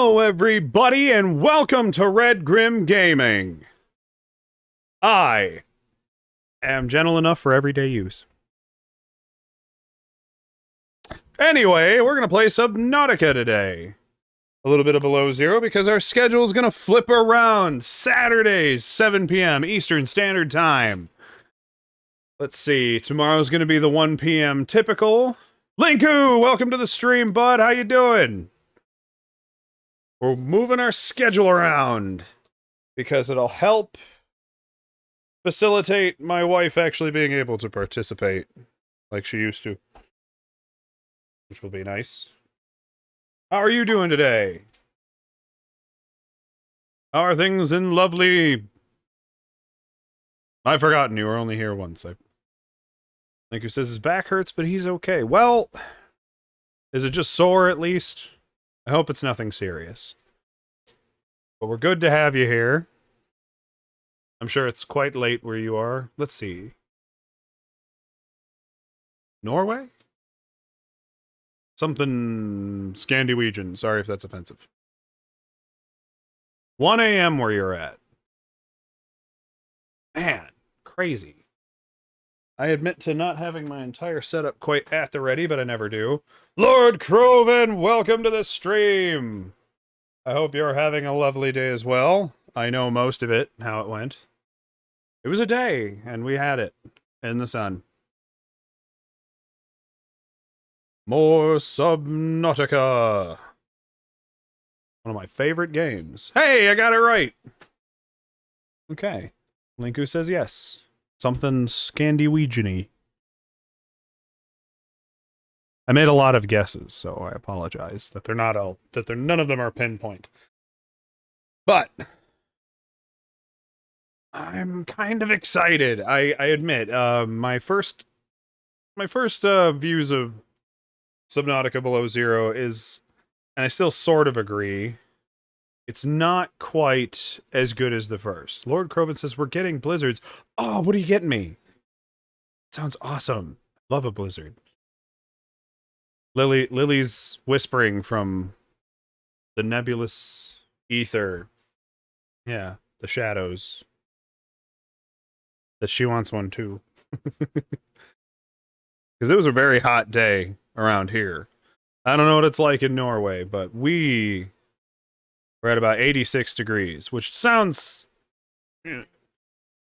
Hello, everybody, and welcome to Red Grim Gaming. I am gentle enough for everyday use. Anyway, we're going to play Subnautica today. A little bit of below zero because our schedule is going to flip around. Saturdays, 7 p.m. Eastern Standard Time. Let's see, tomorrow's going to be the 1 p.m. typical. Linku, welcome to the stream, bud. How you doing? We're moving our schedule around because it'll help facilitate my wife actually being able to participate like she used to, which will be nice. How are you doing today? How are things in lovely... I've forgotten you were only here once. I think he says his back hurts, but he's okay. Well, is it just sore at least? I hope it's nothing serious. But we're good to have you here. I'm sure it's quite late where you are. Let's see. Norway? Something Scandinavian. Sorry if that's offensive. 1 a.m. where you're at. Man, crazy. I admit to not having my entire setup quite at the ready, but I never do. Lord Croven, welcome to the stream! I hope you're having a lovely day as well. I know most of it, how it went. It was a day, and we had it in the sun. More Subnautica. One of my favorite games. Hey, I got it right! Okay. Linku says yes. Something Scandinavian-y. I made a lot of guesses, so I apologize that they're not all none of them are pinpoint. But I'm kind of excited. I admit, my first views of Subnautica Below Zero is, and I still sort of agree, it's not quite as good as the first. Lord Croven says we're getting blizzards. Oh, what are you getting me? Sounds awesome. Love a blizzard. Lily's whispering from the nebulous ether. Yeah, the shadows. That she wants one too. Because it was a very hot day around here. I don't know what it's like in Norway, but we're at about 86 degrees, which sounds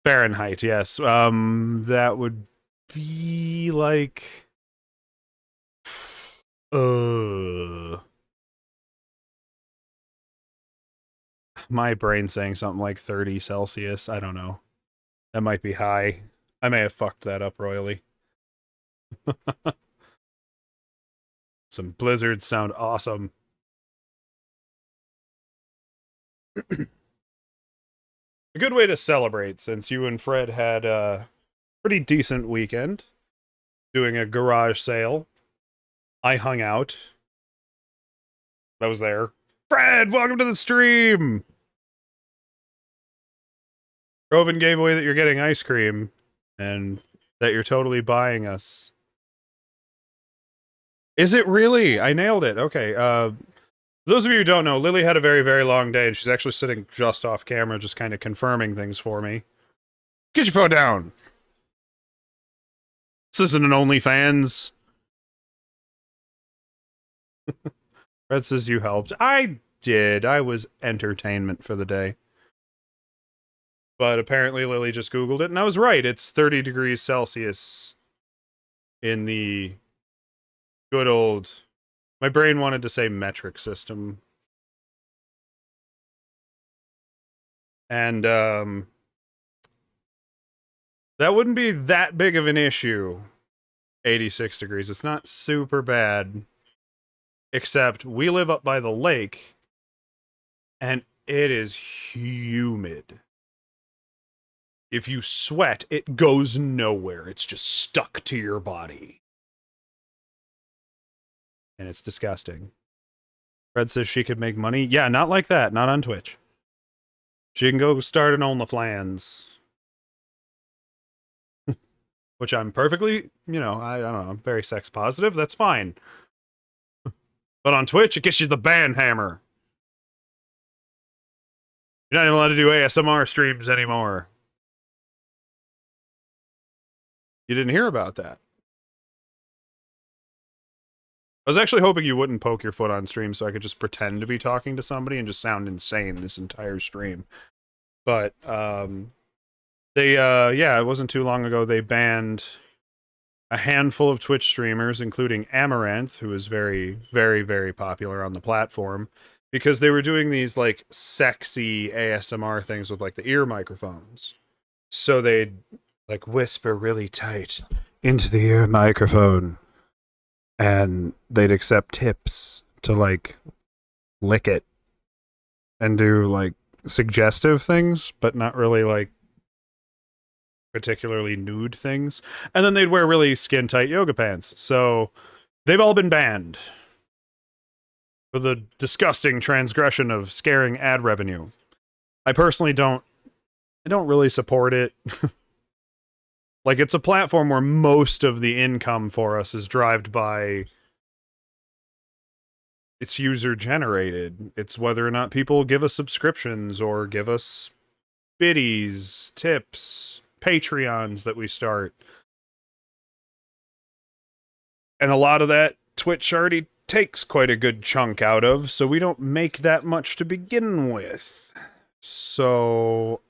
Fahrenheit, yes. That would be like my brain's saying something like 30 Celsius. I don't know. That might be high. I may have fucked that up royally. Some blizzards sound awesome. A good way to celebrate, since you and Fred had a pretty decent weekend doing a garage sale. I hung out. I was there. Fred, welcome to the stream! Roven gave away that you're getting ice cream, and that you're totally buying us. Is it really? I nailed it. Okay, those of you who don't know, Lily had a very, very long day, and she's actually sitting just off camera, just kind of confirming things for me. Get your phone down! This isn't an OnlyFans. Red says you helped. I did. I was entertainment for the day. But apparently Lily just Googled it, and I was right. It's 30 degrees Celsius in the good old... My brain wanted to say metric system. And, that wouldn't be that big of an issue. 86 degrees. It's not super bad. Except we live up by the lake, and it is humid. If you sweat, it goes nowhere. It's just stuck to your body. And it's disgusting. Fred says she could make money. Yeah, not like that. Not on Twitch. She can go start an OnlyFans. Which I'm perfectly, I don't know, I'm very sex positive. That's fine. But on Twitch, it gets you the ban hammer. You're not even allowed to do ASMR streams anymore. You didn't hear about that. I was actually hoping you wouldn't poke your foot on stream so I could just pretend to be talking to somebody and just sound insane this entire stream. But, yeah, it wasn't too long ago they banned a handful of Twitch streamers, including Amaranth, who is very, very, very popular on the platform, because they were doing these, like, sexy ASMR things with, like, the ear microphones. So they'd, like, whisper really tight into the ear microphone, and they'd accept tips to, like, lick it and do, like, suggestive things, but not really, like, particularly nude things. And then they'd wear really skin-tight yoga pants. So they've all been banned for the disgusting transgression of scaring ad revenue. I personally don't really support it. Like, it's a platform where most of the income for us is derived by it's user-generated. It's whether or not people give us subscriptions or give us biddies, tips, Patreons that we start. And a lot of that Twitch already takes quite a good chunk out of, so we don't make that much to begin with. So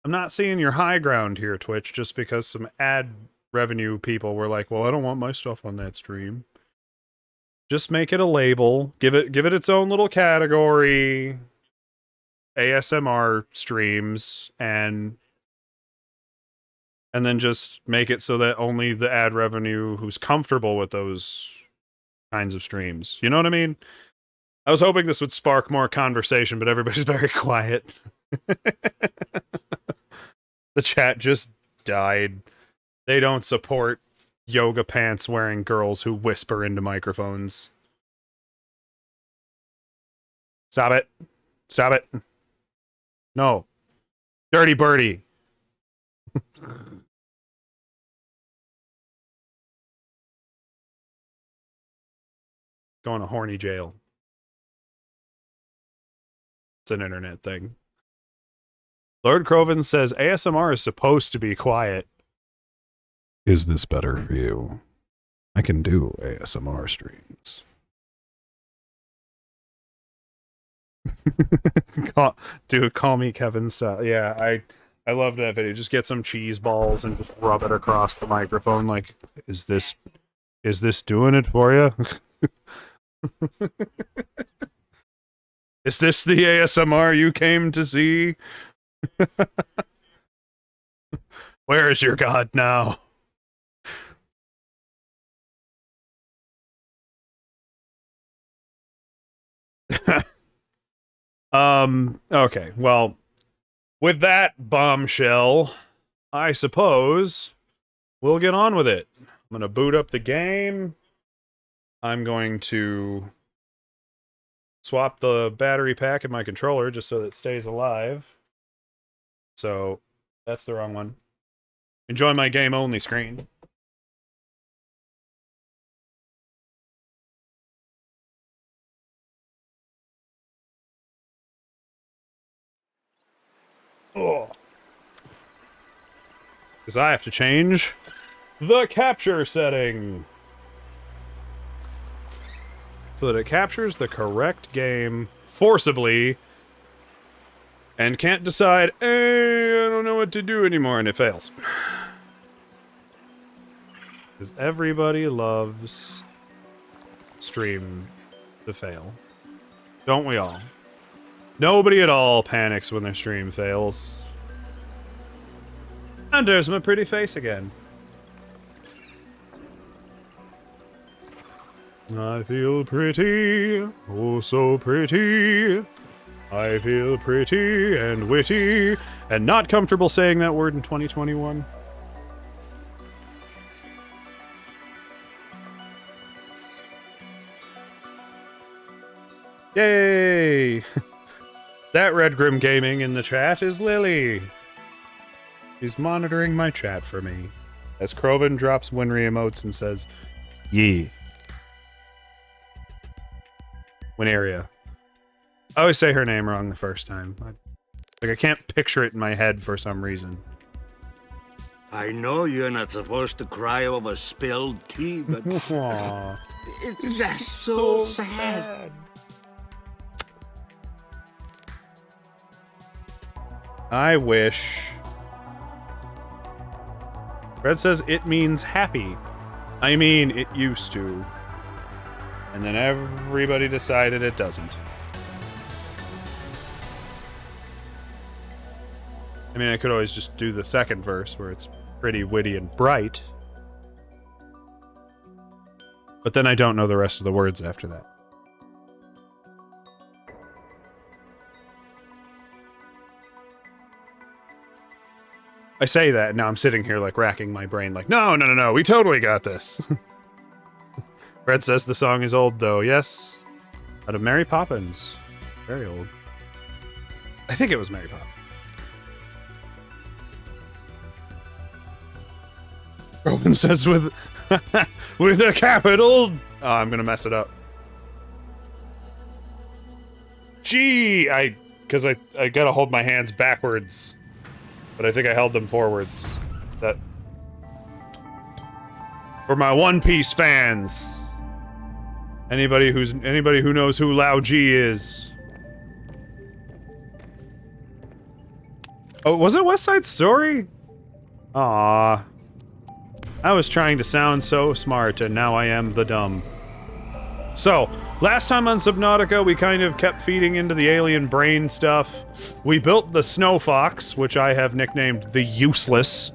I'm not seeing your high ground here, Twitch, just because some ad revenue people were like, well, I don't want my stuff on that stream. Just make it a label, give it its own little category, ASMR streams, and then just make it so that only the ad revenue who's comfortable with those kinds of streams. You know what I mean? I was hoping this would spark more conversation, but everybody's very quiet. The chat just died. They don't support yoga pants wearing girls who whisper into microphones. Stop it. Stop it. No. Dirty birdie. Going to horny jail. It's an internet thing. Lord Croven says ASMR is supposed to be quiet. Is this better for you? I can do ASMR streams. Call me Kevin style. Yeah, I love that video. Just get some cheese balls and just rub it across the microphone. Like, is this doing it for you? Is this the ASMR you came to see? Where is your god now? Okay, well, with that bombshell, I suppose we'll get on with it. I'm gonna boot up the game. I'm going to swap the battery pack in my controller just so that it stays alive. So, that's the wrong one. Enjoy my game only screen. Oh. Because I have to change the capture setting so that it captures the correct game forcibly and can't decide, hey, I don't know what to do anymore, and it fails. Because everybody loves stream to fail. Don't we all? Nobody at all panics when their stream fails. And there's my pretty face again. I feel pretty, oh so pretty. I feel pretty and witty, and not comfortable saying that word in 2021. Yay! That Red Grim Gaming in the chat is Lily. She's monitoring my chat for me. As Croven drops Winry emotes and says, Yee. Wineria. I always say her name wrong the first time. Like, I can't picture it in my head for some reason. I know you're not supposed to cry over spilled tea, but Aww. it's just so sad. I wish. Fred says it means happy. I mean, it used to. And then everybody decided it doesn't. I mean, I could always just do the second verse where it's pretty witty and bright. But then I don't know the rest of the words after that. I say that, and now I'm sitting here, like, racking my brain, like, no, we totally got this. Fred says the song is old, though. Yes. Out of Mary Poppins. Very old. I think it was Mary Poppins. Robin says with with a capital. Oh, I'm gonna mess it up. Gee, because I gotta hold my hands backwards, but I think I held them forwards. That for my One Piece fans. Anybody who knows who Lao G is. Oh, was it West Side Story? Aww. I was trying to sound so smart, and now I am the dumb. So, last time on Subnautica, we kind of kept feeding into the alien brain stuff. We built the Snow Fox, which I have nicknamed the Useless.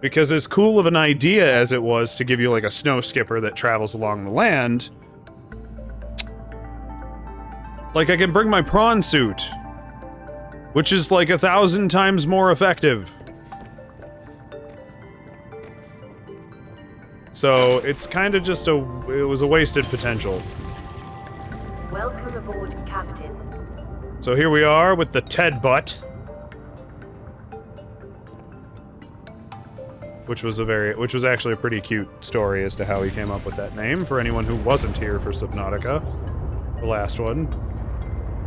Because as cool of an idea as it was to give you, like, a snow skipper that travels along the land... Like, I can bring my prawn suit, which is, like, 1,000 times more effective. So, it's kind of just it was a wasted potential. Welcome aboard, Captain. So here we are with the Ted Butt. Which was actually a pretty cute story as to how he came up with that name, for anyone who wasn't here for Subnautica. The last one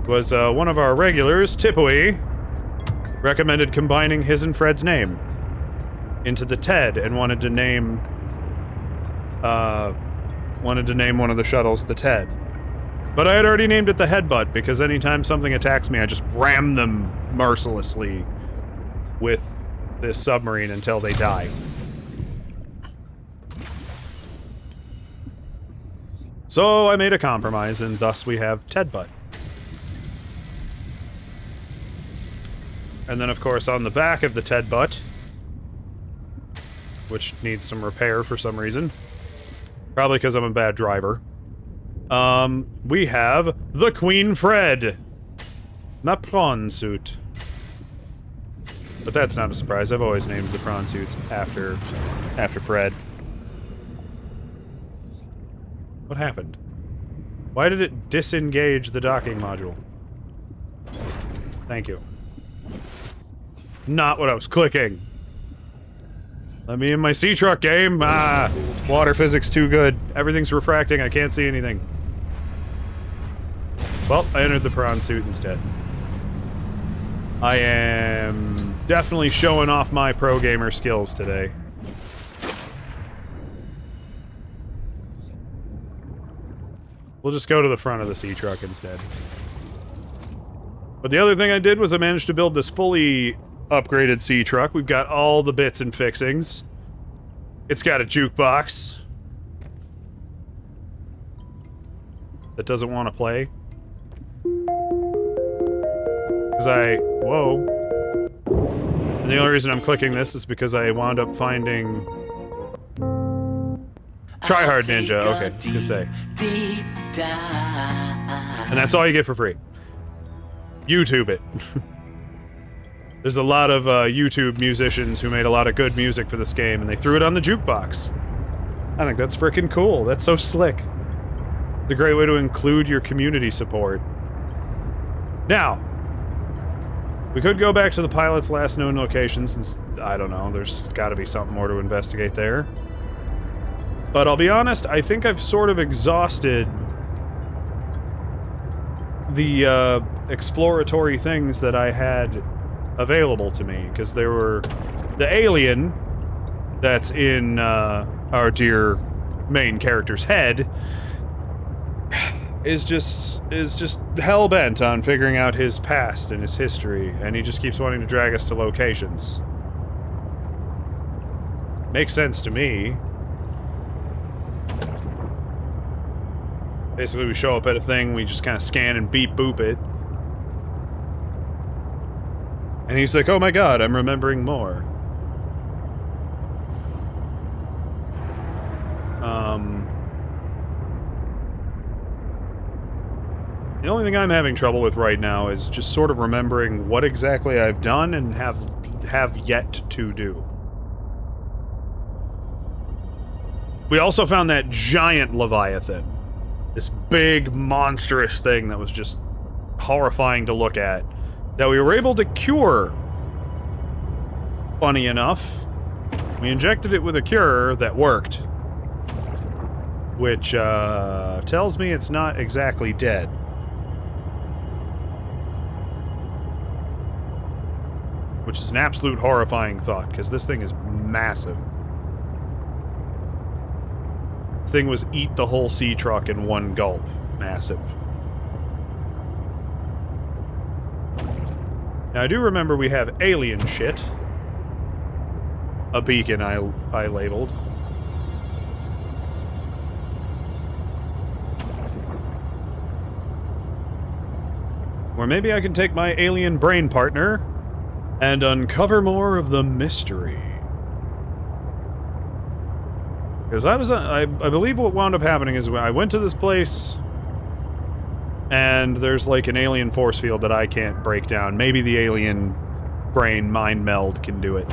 was one of our regulars, Tipui, recommended combining his and Fred's name into the Ted and wanted to name one of the shuttles the Ted. But I had already named it the Headbutt, because anytime something attacks me, I just ram them mercilessly with this submarine until they die. So I made a compromise, and thus we have Ted Butt. And then, of course, on the back of the Ted Butt, which needs some repair for some reason, probably because I'm a bad driver, we have the Queen Fred. My prawn suit. But that's not a surprise. I've always named the prawn suits after Fred. What happened? Why did it disengage the docking module? Thank you. It's not what I was clicking. Let me in my sea truck game. Ah, water physics too good. Everything's refracting. I can't see anything. Well, I entered the prawn suit instead. I am definitely showing off my pro gamer skills today. We'll just go to the front of the sea truck instead. But the other thing I did was I managed to build this fully upgraded sea truck. We've got all the bits and fixings. It's got a jukebox that doesn't want to play. Whoa. And the only reason I'm clicking this is because I wound up finding... Try Hard Ninja, okay, I was gonna say. And that's all you get for free. YouTube it. There's a lot of YouTube musicians who made a lot of good music for this game, and they threw it on the jukebox. I think that's freaking cool. That's so slick. It's a great way to include your community support. Now, we could go back to the pilot's last known location, since, I don't know, there's gotta be something more to investigate there. But I'll be honest, I think I've sort of exhausted the exploratory things that I had available to me, because there were the alien that's in our dear main character's head is just hell-bent on figuring out his past and his history, and he just keeps wanting to drag us to locations. Makes sense to me. Basically, we show up at a thing, we just kind of scan and beep boop it. And he's like, oh my god, I'm remembering more. The only thing I'm having trouble with right now is just sort of remembering what exactly I've done and have yet to do. We also found that giant Leviathan. This big, monstrous thing that was just horrifying to look at, that we were able to cure. Funny enough, we injected it with a cure that worked, which tells me it's not exactly dead. Which is an absolute horrifying thought, because this thing is massive. This thing was eat the whole sea truck in one gulp. Massive. Now, I do remember we have alien shit. A beacon I labeled. Or maybe I can take my alien brain partner and uncover more of the mystery. Because I believe what wound up happening is I went to this place, and there's like an alien force field that I can't break down. Maybe the alien brain mind meld can do it.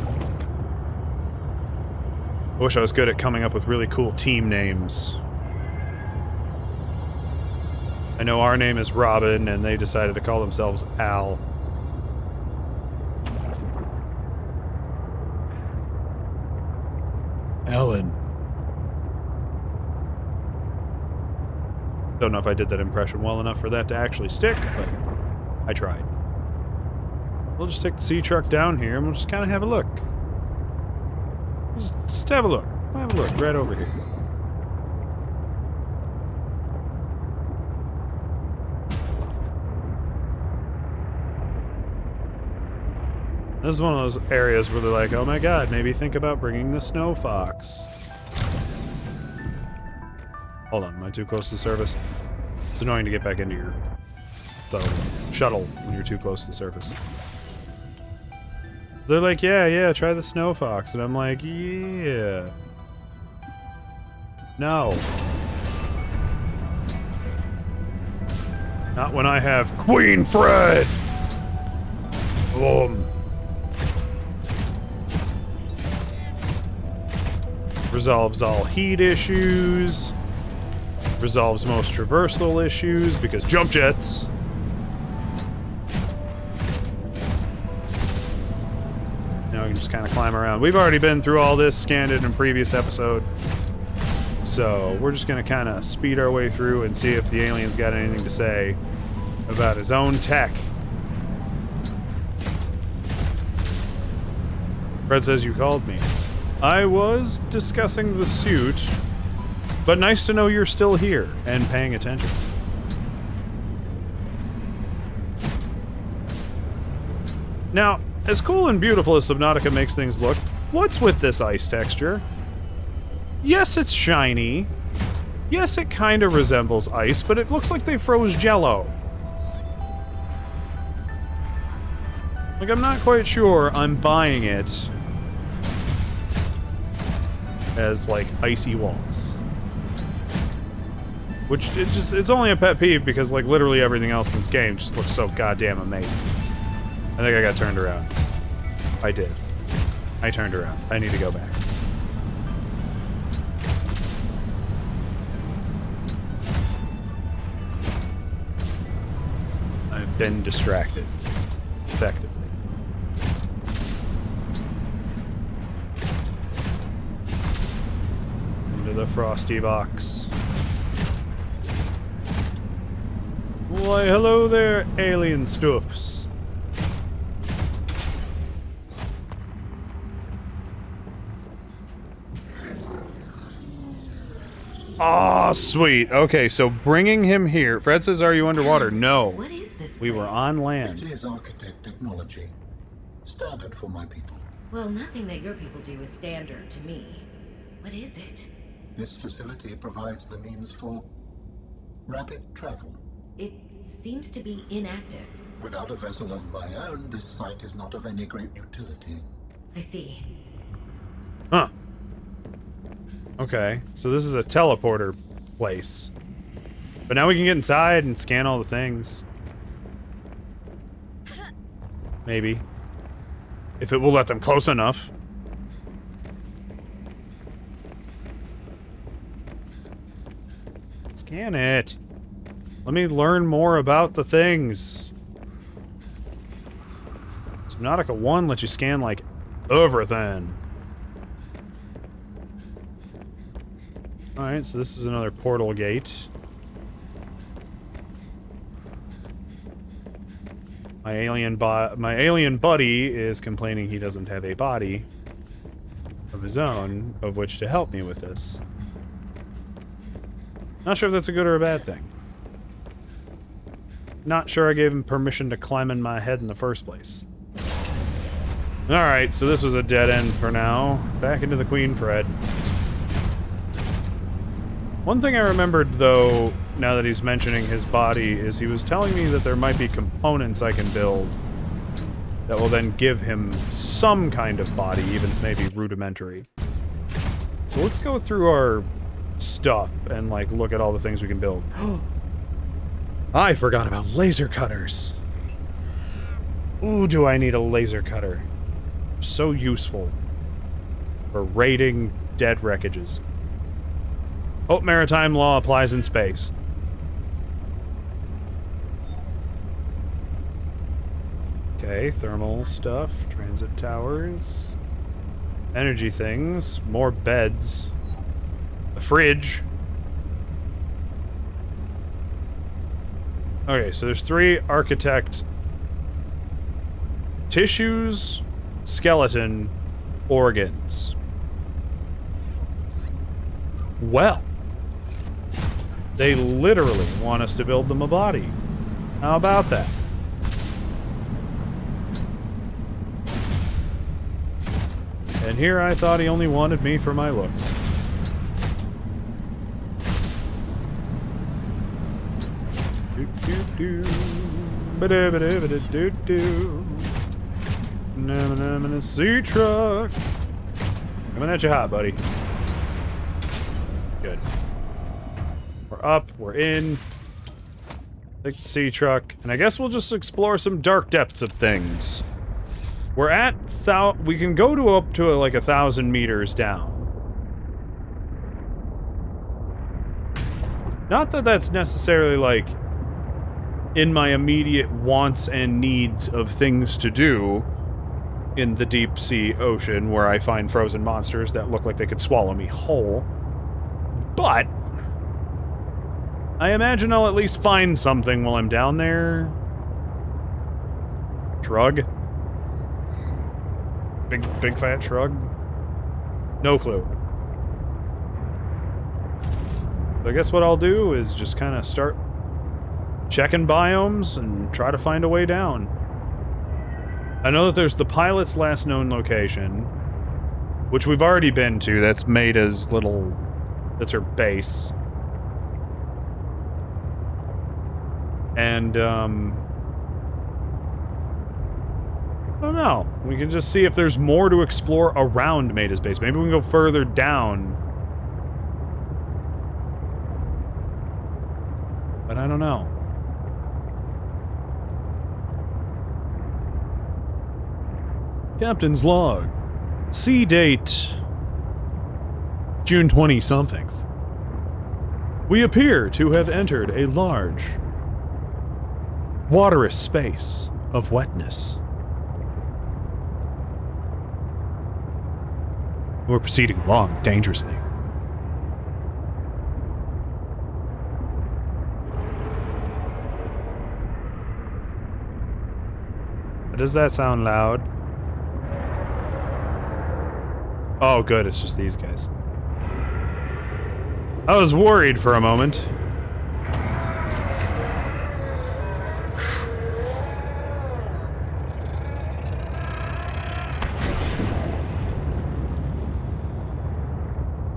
I wish I was good at coming up with really cool team names. I know our name is Robin, and they decided to call themselves Al. Ellen. Don't know if I did that impression well enough for that to actually stick, but I tried. We'll just take the sea truck down here and we'll just kind of have a look. Just have a look. Have a look right over here. This is one of those areas where they're like, oh my god, maybe think about bringing the snow fox. Hold on, am I too close to the surface? It's annoying to get back into your shuttle when you're too close to the surface. They're like, yeah, try the snow fox. And I'm like, yeah. No. Not when I have Queen Fred! Resolves all heat issues. Resolves most traversal issues, because jump jets. Now we can just kind of climb around. We've already been through all this, scanned it in a previous episode. So we're just going to kind of speed our way through and see if the alien's got anything to say about his own tech. Fred says you called me. I was discussing the suit, but nice to know you're still here and paying attention. Now, as cool and beautiful as Subnautica makes things look, what's with this ice texture? Yes, it's shiny. Yes, it kind of resembles ice, but it looks like they froze Jell-O. Like, I'm not quite sure I'm buying it as, like, icy walls. Which, it's only a pet peeve because, like, literally everything else in this game just looks so goddamn amazing. I think I got turned around. I did. I turned around. I need to go back. I've been distracted. Effectively. Into the frosty box. Why, hello there, alien stuffs. Ah, sweet. Okay, so bringing him here. Fred says, are you underwater? No. What is this We were place? on It land. is architect technology. Standard for my people. Well, nothing that your people do is standard to me. What is it? This facility provides the means for rapid travel. It seems to be inactive. Without a vessel of my own, this site is not of any great utility. I see. Huh. Okay, so this is a teleporter place. But now we can get inside and scan all the things. Maybe. If it will let them close enough. Scan it. Let me learn more about the things. Subnautica 1 lets you scan, like, everything. Alright, so this is another portal gate. My alien buddy is complaining he doesn't have a body of his own of which to help me with this. Not sure if that's a good or a bad thing. Not sure I gave him permission to climb in my head in the first place. Alright, so this was a dead end for now. Back into the Queen, Fred. One thing I remembered, though, now that he's mentioning his body, is he was telling me that there might be components I can build that will then give him some kind of body, even if maybe rudimentary. So let's go through our stuff and, like, look at all the things we can build. I forgot about laser cutters. Ooh, do I need a laser cutter. So useful for raiding dead wreckages. Oh, maritime law applies in space. Okay, thermal stuff, transit towers, energy things, more beds, a fridge. Okay, so there's 3 architect tissues, skeleton, organs. Well, they literally want us to build them a body. How about that? And here I thought he only wanted me for my looks. Do-do-do. Ba-da-ba-da-ba-da-do-do. I'm in a sea truck. Coming at you hot, buddy. Good. We're up, we're in. Take the sea truck, and I guess we'll just explore some dark depths of things. We're at we can go to up to like 1,000 meters down. Not that that's necessarily like in my immediate wants and needs of things to do in the deep sea ocean where I find frozen monsters that look like they could swallow me whole. But I imagine I'll at least find something while I'm down there. Shrug? Big fat shrug? No clue. So I guess what I'll do is just kind of start checking biomes and try to find a way down. I know that there's the pilot's last known location, which we've already been to. That's Maida's little... that's her base. And, I don't know. We can just see if there's more to explore around Maida's base. Maybe we can go further down. But I don't know. Captain's log. Sea date... June 20-something. We appear to have entered a large, waterous space of wetness. We're proceeding along dangerously. Does that sound loud? Oh, good, it's just these guys. I was worried for a moment.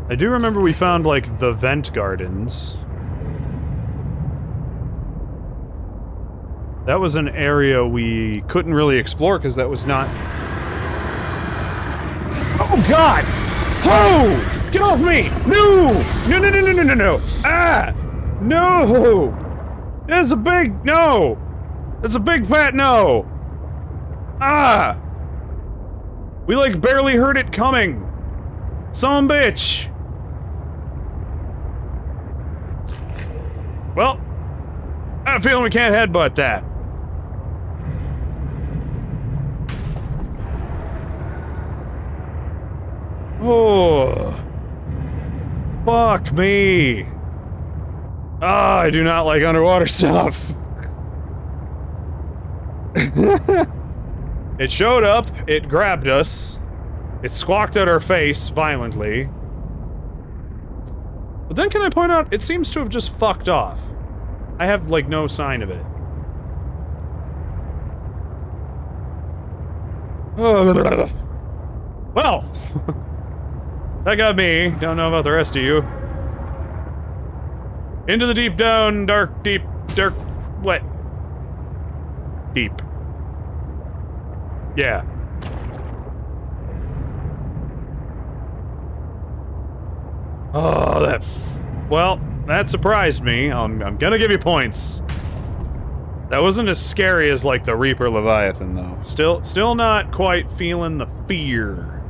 I do remember we found, like, the vent gardens. That was an area we couldn't really explore because that was not... Oh, God! Oh! Get off me! No! No, no, no, no, no, no, no! Ah! No! That's a big no! That's a big fat no! Ah! We, like, barely heard it coming! Son of a bitch! Well, I have a feeling we can't headbutt that. Oh. Fuck me. Ah, I do not like underwater stuff. It showed up, it grabbed us, it squawked at our face violently. But then can I point out, it seems to have just fucked off. I have, like, no sign of it. Well, that got me. Don't know about the rest of you. Into the deep down, dark, what? Deep. Yeah. Oh, well, that surprised me. I'm gonna give you points. That wasn't as scary as, like, the Reaper Leviathan, though. Still not quite feeling the fear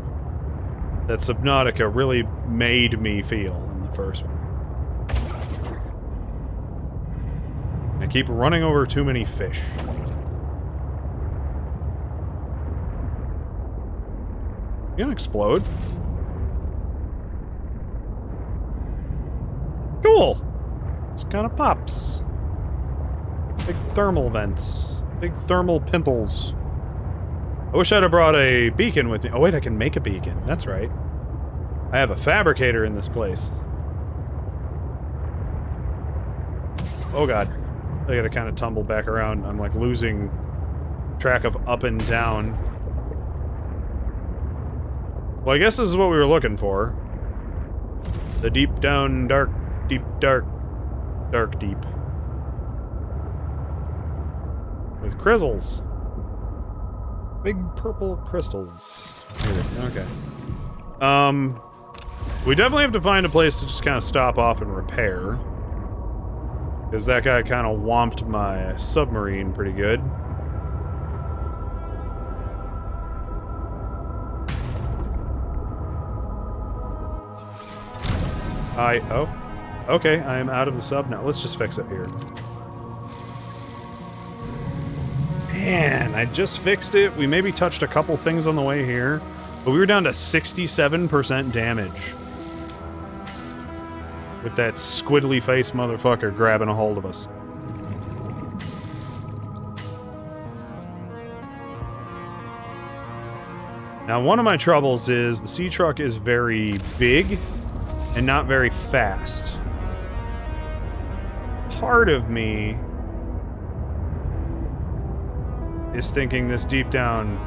that Subnautica really made me feel in the first one. I keep running over too many fish. You gonna explode? Cool! This kind of pops. Big thermal vents. Big thermal pimples. I wish I'd have brought a beacon with me. Oh wait, I can make a beacon. That's right. I have a fabricator in this place. Oh god. I gotta kind of tumble back around. I'm like losing track of up and down. Well, I guess this is what we were looking for. The deep down, dark, deep, dark, dark, deep. With crystals. Big purple crystals. Okay. We definitely have to find a place to just kind of stop off and repair. Because that guy kind of whomped my submarine pretty good. Oh. Okay, I am out of the sub now. Let's just fix it here. Man, I just fixed it. We maybe touched a couple things on the way here, but we were down to 67% damage. With that squiddly face motherfucker grabbing a hold of us. Now, one of my troubles is the sea truck is very big and not very fast. Part of me is thinking this deep down,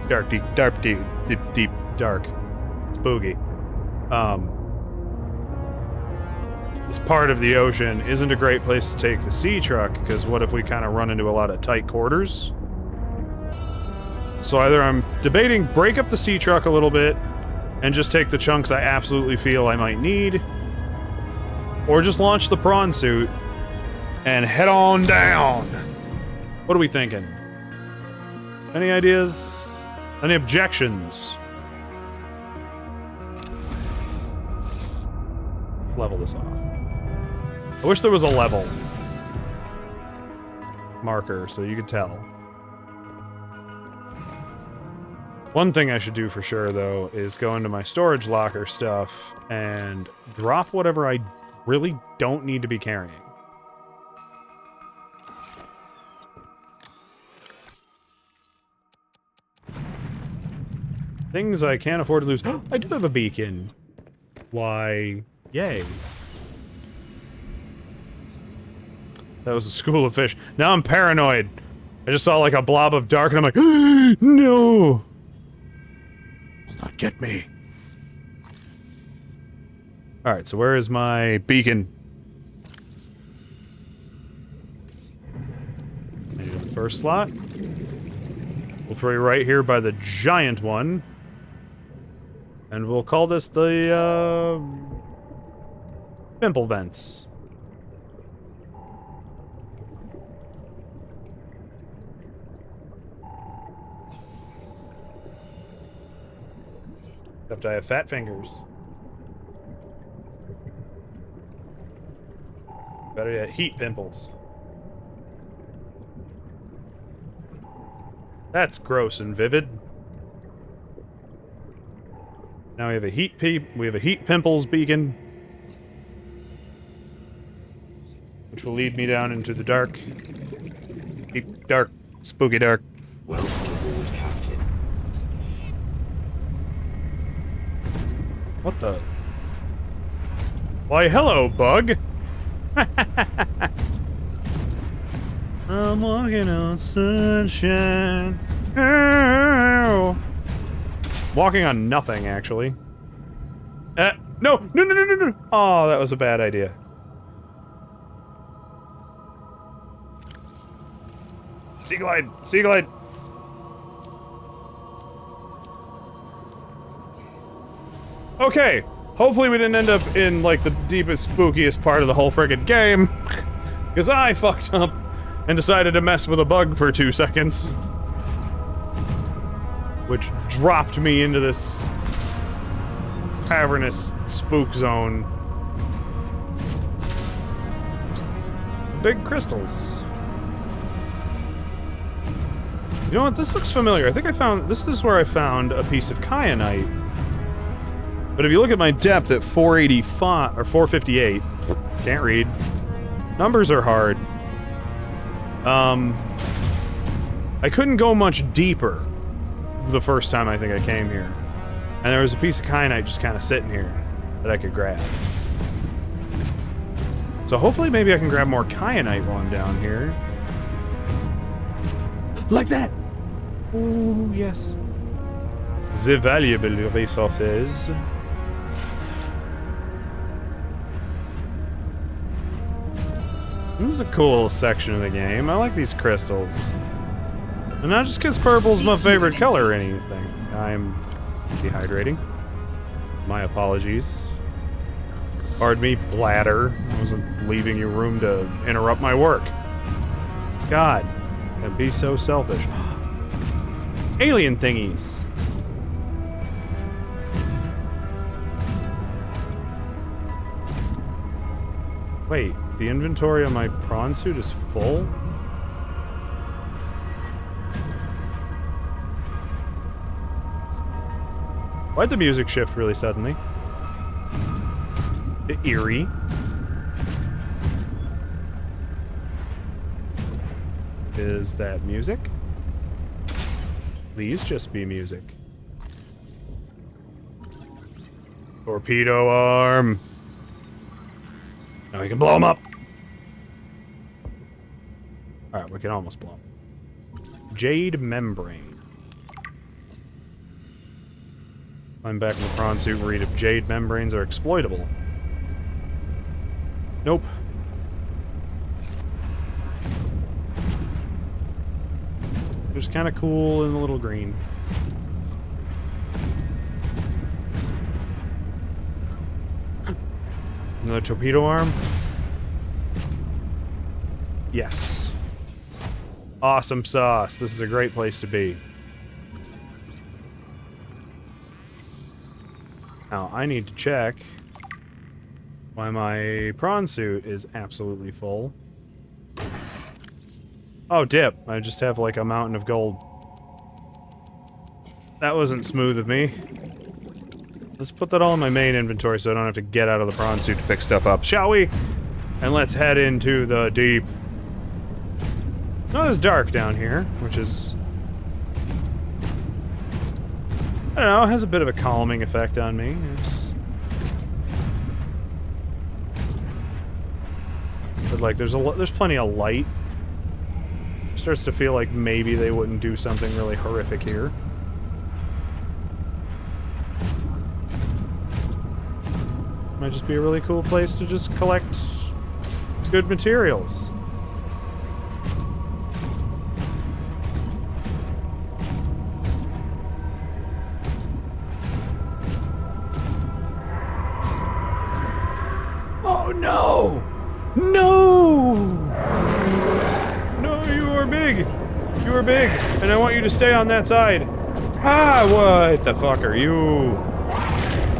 dark, deep, dark, spooky. This part of the ocean isn't a great place to take the sea truck, because what if we kind of run into a lot of tight quarters? So either I'm debating break up the sea truck a little bit and just take the chunks I absolutely feel I might need, or just launch the prawn suit and head on down. What are we thinking? Any ideas? Any objections? Level this off. I wish there was a level marker so you could tell. One thing I should do for sure, though, is go into my storage locker stuff and drop whatever I really don't need to be carrying. Things I can't afford to lose. I do have a beacon. Why, yay. That was a school of fish. Now I'm paranoid. I just saw like a blob of dark and I'm like, no! Will not get me. Alright, so where is my beacon? Maybe the first slot. We'll throw you right here by the giant one. And we'll call this the, pimple vents. Except I have fat fingers. Better yet, heat pimples. That's gross and vivid. Now we have a heat pimples beacon. Which will lead me down into the dark. Deep dark, spooky dark. Welcome aboard, Captain. What the? Why, hello, bug! I'm walking on sunshine. Oh. Walking on nothing, actually. No! No! Oh, that was a bad idea. Sea glide! Sea glide! Okay, hopefully we didn't end up in, like, the deepest, spookiest part of the whole friggin' game. Because I fucked up and decided to mess with a bug for 2 seconds. Which dropped me into this cavernous spook zone. Big crystals. You know what? This looks familiar. I think I found... This is where I found a piece of kyanite. But if you look at my depth at 485... or 458... Can't read. Numbers are hard. I couldn't go much deeper the first time I think I came here. And there was a piece of kyanite just kind of sitting here that I could grab. So hopefully maybe I can grab more kyanite while I'm down here. Like that! Ooh, yes. The valuable resources. This is a cool little section of the game. I like these crystals. And not just because purple's my favorite color or anything. I'm dehydrating. My apologies. Pardon me, bladder. I wasn't leaving you room to interrupt my work. God, that'd be so selfish. Alien thingies. Wait, the inventory on my prawn suit is full? Why'd the music shift really suddenly? Eerie. Is that music? Please just be music. Torpedo arm. Now we can blow him up. Alright, we can almost blow him. Jade membrane. I'm back in the prawn suit and read if jade membranes are exploitable. Nope. They're just kind of cool in the little green. Another torpedo arm? Yes. Awesome sauce. This is a great place to be. Now, I need to check why my prawn suit is absolutely full. Oh, dip. I just have, like, a mountain of gold. That wasn't smooth of me. Let's put that all in my main inventory so I don't have to get out of the prawn suit to pick stuff up, shall we? And let's head into the deep. Not as dark down here, which is... I don't know, it has a bit of a calming effect on me. But like, there's plenty of light. It starts to feel like maybe they wouldn't do something really horrific here. Might just be a really cool place to just collect good materials. Oh no! No! No, you are big! You are big, and I want you to stay on that side. Ah, what the fuck are you?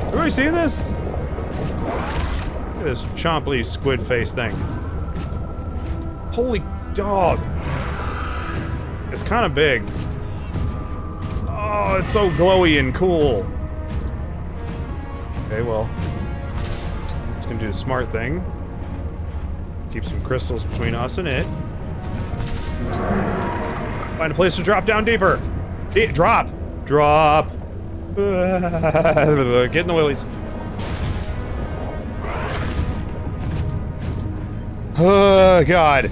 Everybody see this? Look at this chomply squid face thing. Holy dog. It's kind of big. Oh, it's so glowy and cool. Okay, well. Just gonna do the smart thing. Keep some crystals between us and it. Find a place to drop down deeper. Drop! Drop! Get in the willies. Oh, God.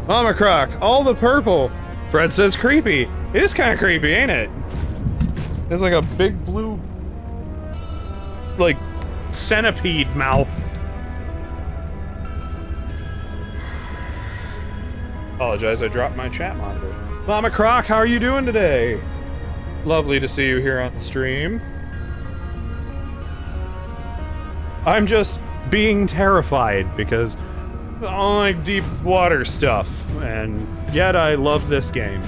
Mama Croc, all the purple. Fred says creepy. It is kind of creepy, ain't it? There's like a big blue, like, centipede mouth. Apologize, I dropped my chat monitor. Mama Croc, how are you doing today? Lovely to see you here on the stream. I'm just being terrified because I don't like deep water stuff, and yet I love this game.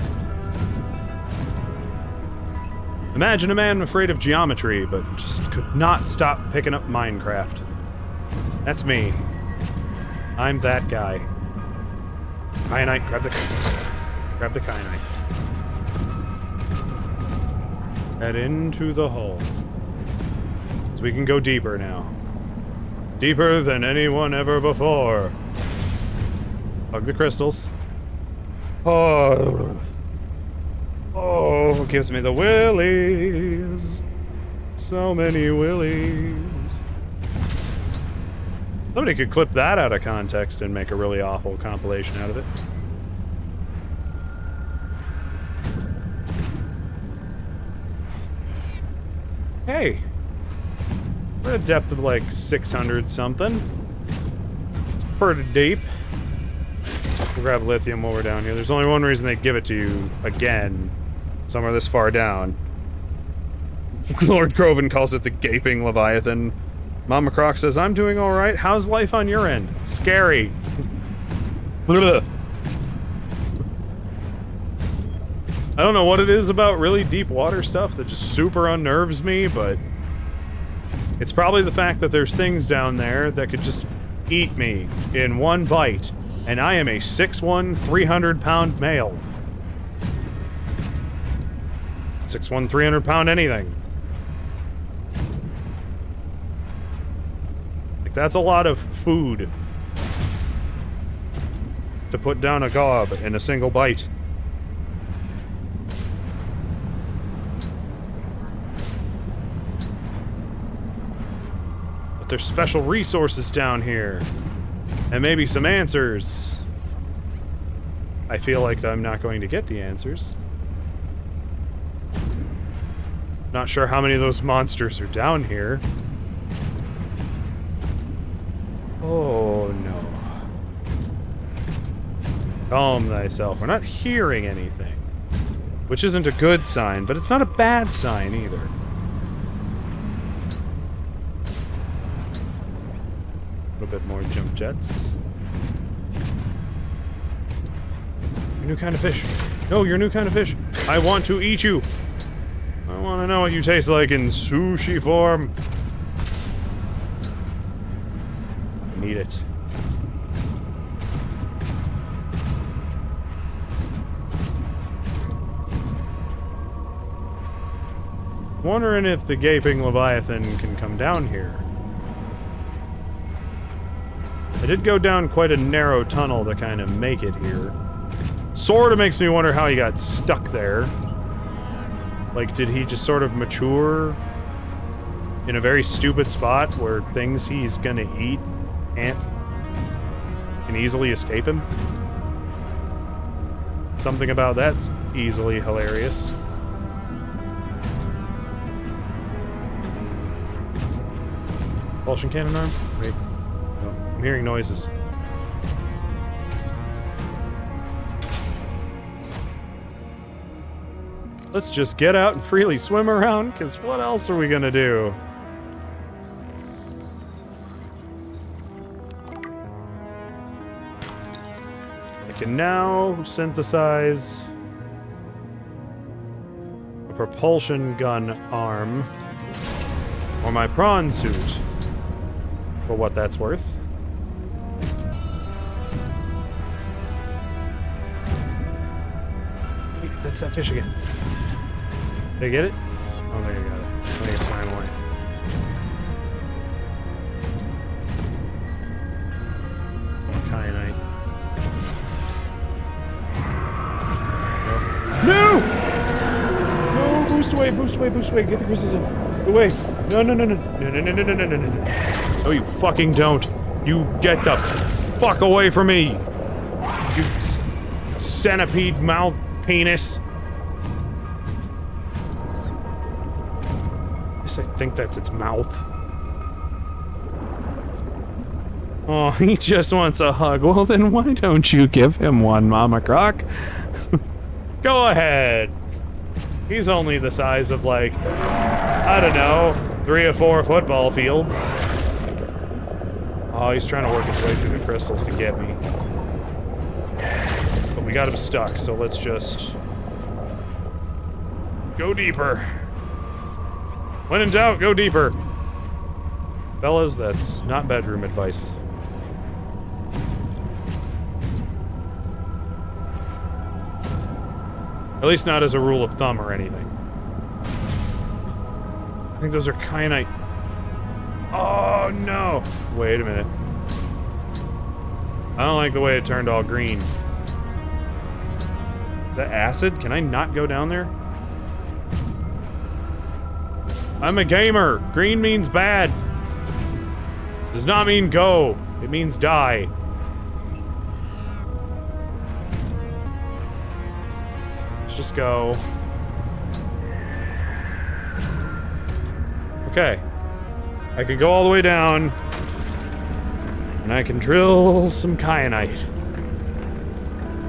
Imagine a man afraid of geometry, but just could not stop picking up Minecraft. That's me. I'm that guy. Kyanite, grab the kyanite. Head into the hole. So we can go deeper now. Deeper than anyone ever before. Hug the crystals. Oh. Oh, gives me the willies. So many willies. Somebody could clip that out of context and make a really awful compilation out of it. Hey. We're at a depth of like 600 something. It's pretty deep. We'll grab lithium while we're down here. There's only one reason they give it to you again, somewhere this far down. Lord Groven calls it the gaping Leviathan. Mama Croc says, I'm doing alright. How's life on your end? Scary. I don't know what it is about really deep water stuff that just super unnerves me, but it's probably the fact that there's things down there that could just eat me in one bite, and I am a 6'1", 300-pound male. 6'1", 300-pound anything. Like, that's a lot of food to put down a gob in a single bite. But there's special resources down here. And maybe some answers. I feel like I'm not going to get the answers. Not sure how many of those monsters are down here. Oh no. Calm thyself. We're not hearing anything. Which isn't a good sign, but it's not a bad sign either. A little bit more jump jets. Your new kind of fish. No, your new kind of fish. I want to eat you. I want to know what you taste like in sushi form. Need it. Wondering if the gaping Leviathan can come down here. I did go down quite a narrow tunnel to kind of make it here. Sorta makes me wonder how he got stuck there. Like, did he just sort of mature in a very stupid spot where things he's gonna eat can easily escape him? Something about that's easily hilarious. Propulsion cannon arm? Wait. No, I'm hearing noises. Let's just get out and freely swim around, because what else are we gonna do? I can now synthesize a propulsion gun arm or my prawn suit, for what that's worth. Wait, that's that fish again. Did I get it? Oh, there you got it. I think it's swam away. Kyanite. No! No! Boost away, boost away, boost away. Get the crystals in. Go away. No, no, no, no. No, no, no, no, no, no, no, no. No, you fucking don't. You get the fuck away from me. You centipede mouth penis. I think that's its mouth. Oh, he just wants a hug. Well, then why don't you give him one, Mama Croc? Go ahead. He's only the size of, like, I don't know, 3 or 4 football fields. Oh, he's trying to work his way through the crystals to get me. But we got him stuck, so let's just go deeper. When in doubt, go deeper. Fellas, that's not bedroom advice. At least not as a rule of thumb or anything. I think those are kyanite. Oh, no. Wait a minute. I don't like the way it turned all green. The acid? Can I not go down there? I'm a gamer. Green means bad. Does not mean go. It means die. Let's just go. Okay. I can go all the way down. And I can drill some kyanite.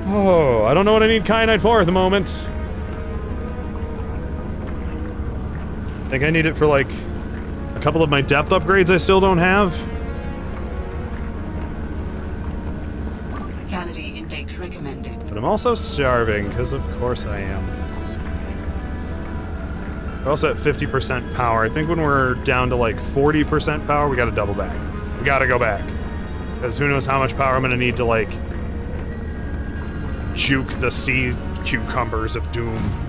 Oh, I don't know what I need kyanite for at the moment. I think I need it for, like, a couple of my depth upgrades I still don't have. Calorie intake recommended. But I'm also starving, because of course I am. We're also at 50% power. I think when we're down to, like, 40% power, we gotta double back. We gotta go back. Because who knows how much power I'm gonna need to, like, juke the sea cucumbers of doom.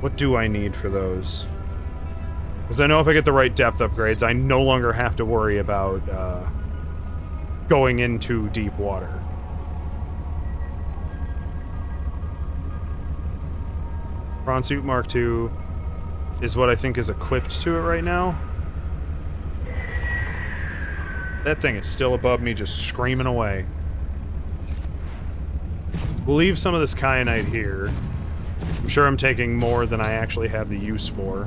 What do I need for those? Because I know if I get the right depth upgrades, I no longer have to worry about going into deep water. Prawn Suit Mark II is what I think is equipped to it right now. That thing is still above me, just screaming away. We'll leave some of this kyanite here. I'm sure I'm taking more than I actually have the use for.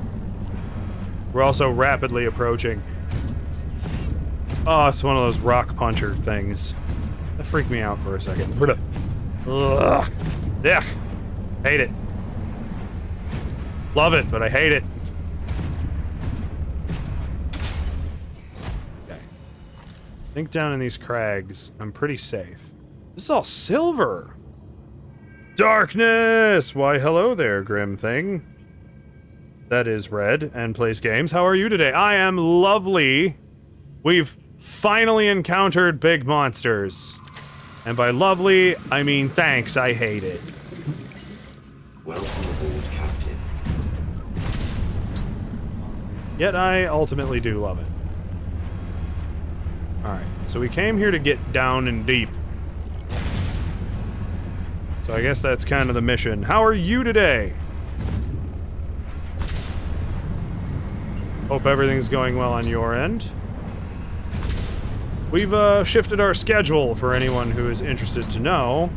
We're also rapidly approaching. Oh, it's one of those rock puncher things. That freaked me out for a second. Ugh. Ugh. Hate it. Love it, but I hate it. Okay. I think down in these crags, I'm pretty safe. This is all silver. Darkness! Why, hello there, grim thing. That is Red and plays games. How are you today? I am lovely. We've finally encountered big monsters. And by lovely, I mean thanks, I hate it. Welcome aboard, Captain. Yet I ultimately do love it. Alright, so we came here to get down and deep. So I guess that's kind of the mission. How are you today? Hope everything's going well on your end. We've shifted our schedule for anyone who is interested to know.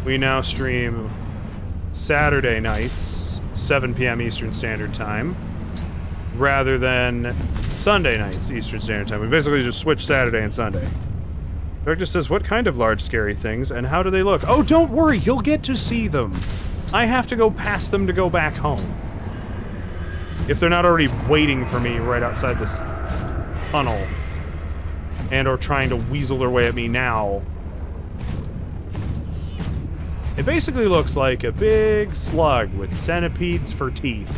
We now stream Saturday nights, 7 p.m. Eastern Standard Time, rather than Sunday nights Eastern Standard Time. We basically just switch Saturday and Sunday. Director says, what kind of large scary things, and how do they look? Oh, don't worry, you'll get to see them. I have to go past them to go back home. If they're not already waiting for me right outside this tunnel, and or trying to weasel their way at me now. It basically looks like a big slug with centipedes for teeth.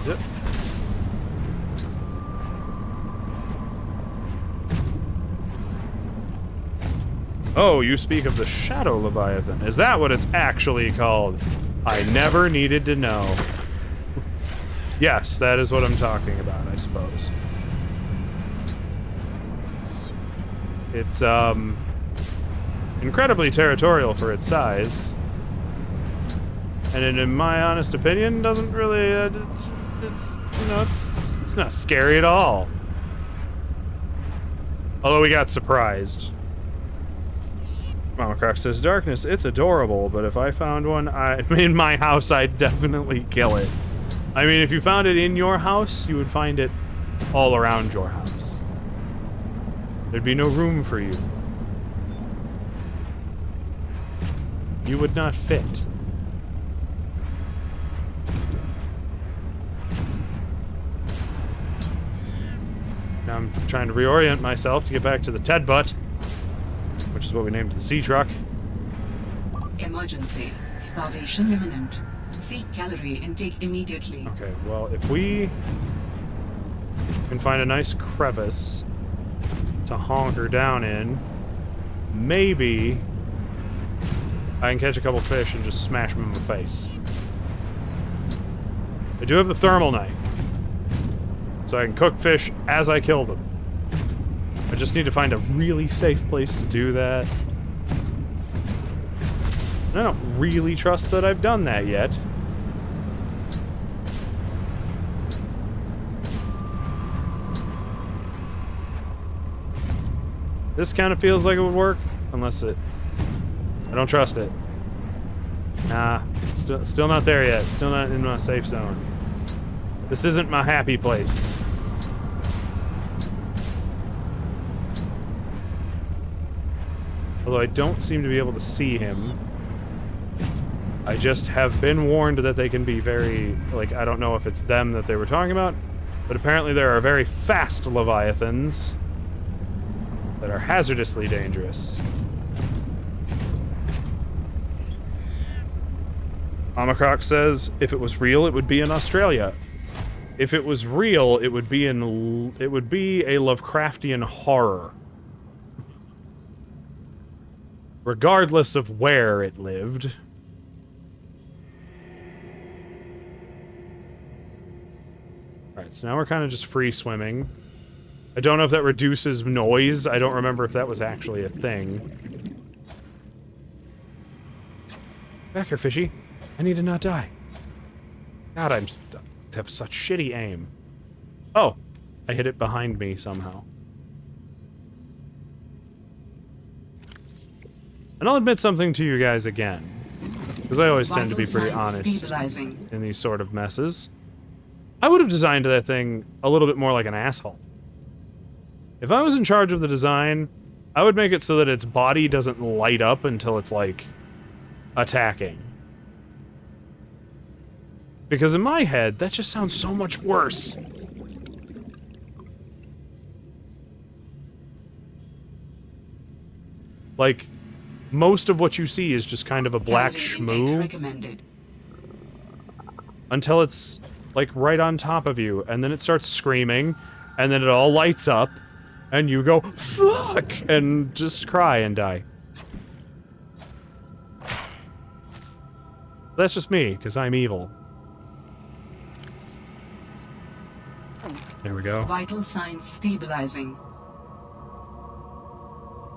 Yep. Oh, you speak of the Shadow Leviathan. Is that what it's actually called? I never needed to know. Yes, that is what I'm talking about, I suppose. It's, incredibly territorial for its size. And in my honest opinion, doesn't really, it's not scary at all. Although we got surprised. Mama Croc says, darkness, it's adorable, but if I found one in my house, I'd definitely kill it. I mean, if you found it in your house, you would find it all around your house. There'd be no room for you. You would not fit. Now I'm trying to reorient myself to get back to the Ted Butt, which is what we named the sea truck. Emergency. Starvation imminent. Seek calorie intake immediately. Okay, well, if we can find a nice crevice to honker down in, maybe I can catch a couple fish and just smash them in the face. I do have the thermal knife, so I can cook fish as I kill them. I just need to find a really safe place to do that. I don't really trust that I've done that yet. This kind of feels like it would work, unless it... I don't trust it. Nah, still not there yet. Still not in my safe zone. This isn't my happy place. Although I don't seem to be able to see him. I just have been warned that they can be very, like, I don't know if it's them that they were talking about, but apparently there are very fast leviathans that are hazardously dangerous. Omacroc says, if it was real, it would be in Australia. If it was real, it would be a Lovecraftian horror. Regardless of where it lived. Alright, so now we're kind of just free swimming. I don't know if that reduces noise. I don't remember if that was actually a thing. Back here, fishy. I need to not die. God, I have such shitty aim. Oh, I hit it behind me somehow. And I'll admit something to you guys again, because I always tend to be pretty honest in these sort of messes. I would have designed that thing a little bit more like an asshole. If I was in charge of the design, I would make it so that its body doesn't light up until it's, like, attacking. Because in my head, that just sounds so much worse. Like, most of what you see is just kind of a black shmoo. Until it's, like, right on top of you, and then it starts screaming, and then it all lights up, and you go, fuck, and just cry and die. That's just me, because I'm evil. There we go. Vital signs stabilizing.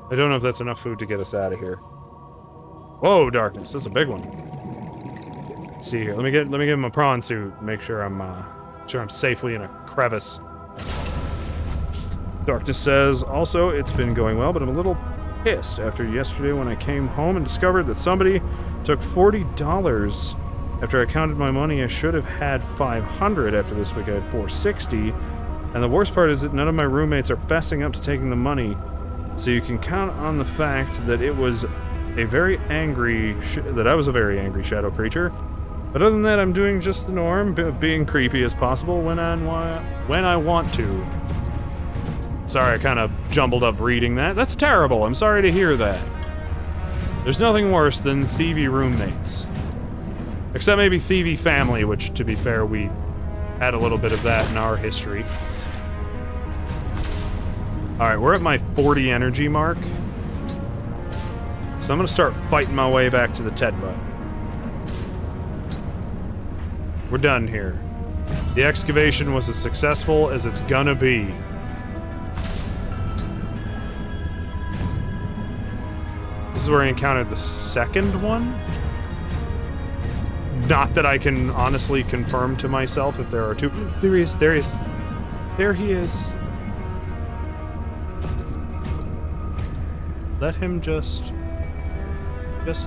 I don't know if that's enough food to get us out of here. Whoa, darkness! That's a big one. Let's see here. Let me give him a prawn suit. Make sure I'm safely in a crevice. Darkness says, also, it's been going well, but I'm a little pissed after yesterday when I came home and discovered that somebody took $40 after I counted my money. I should have had $500 after this week. I had $460, and the worst part is that none of my roommates are fessing up to taking the money. So you can count on the fact that it was a very angry, that I was a very angry shadow creature. But other than that, I'm doing just the norm of being creepy as possible when I want to. Sorry, I kind of jumbled up reading that. That's terrible. I'm sorry to hear that. There's nothing worse than thievy roommates. Except maybe thievy family, which, to be fair, we had a little bit of that in our history. Alright, we're at my 40 energy mark. So I'm gonna start fighting my way back to the Ted Butt. We're done here. The excavation was as successful as it's gonna be. This is where I encountered the second one? Not that I can honestly confirm to myself if there are two. There he is, there he is. There he is. Let him just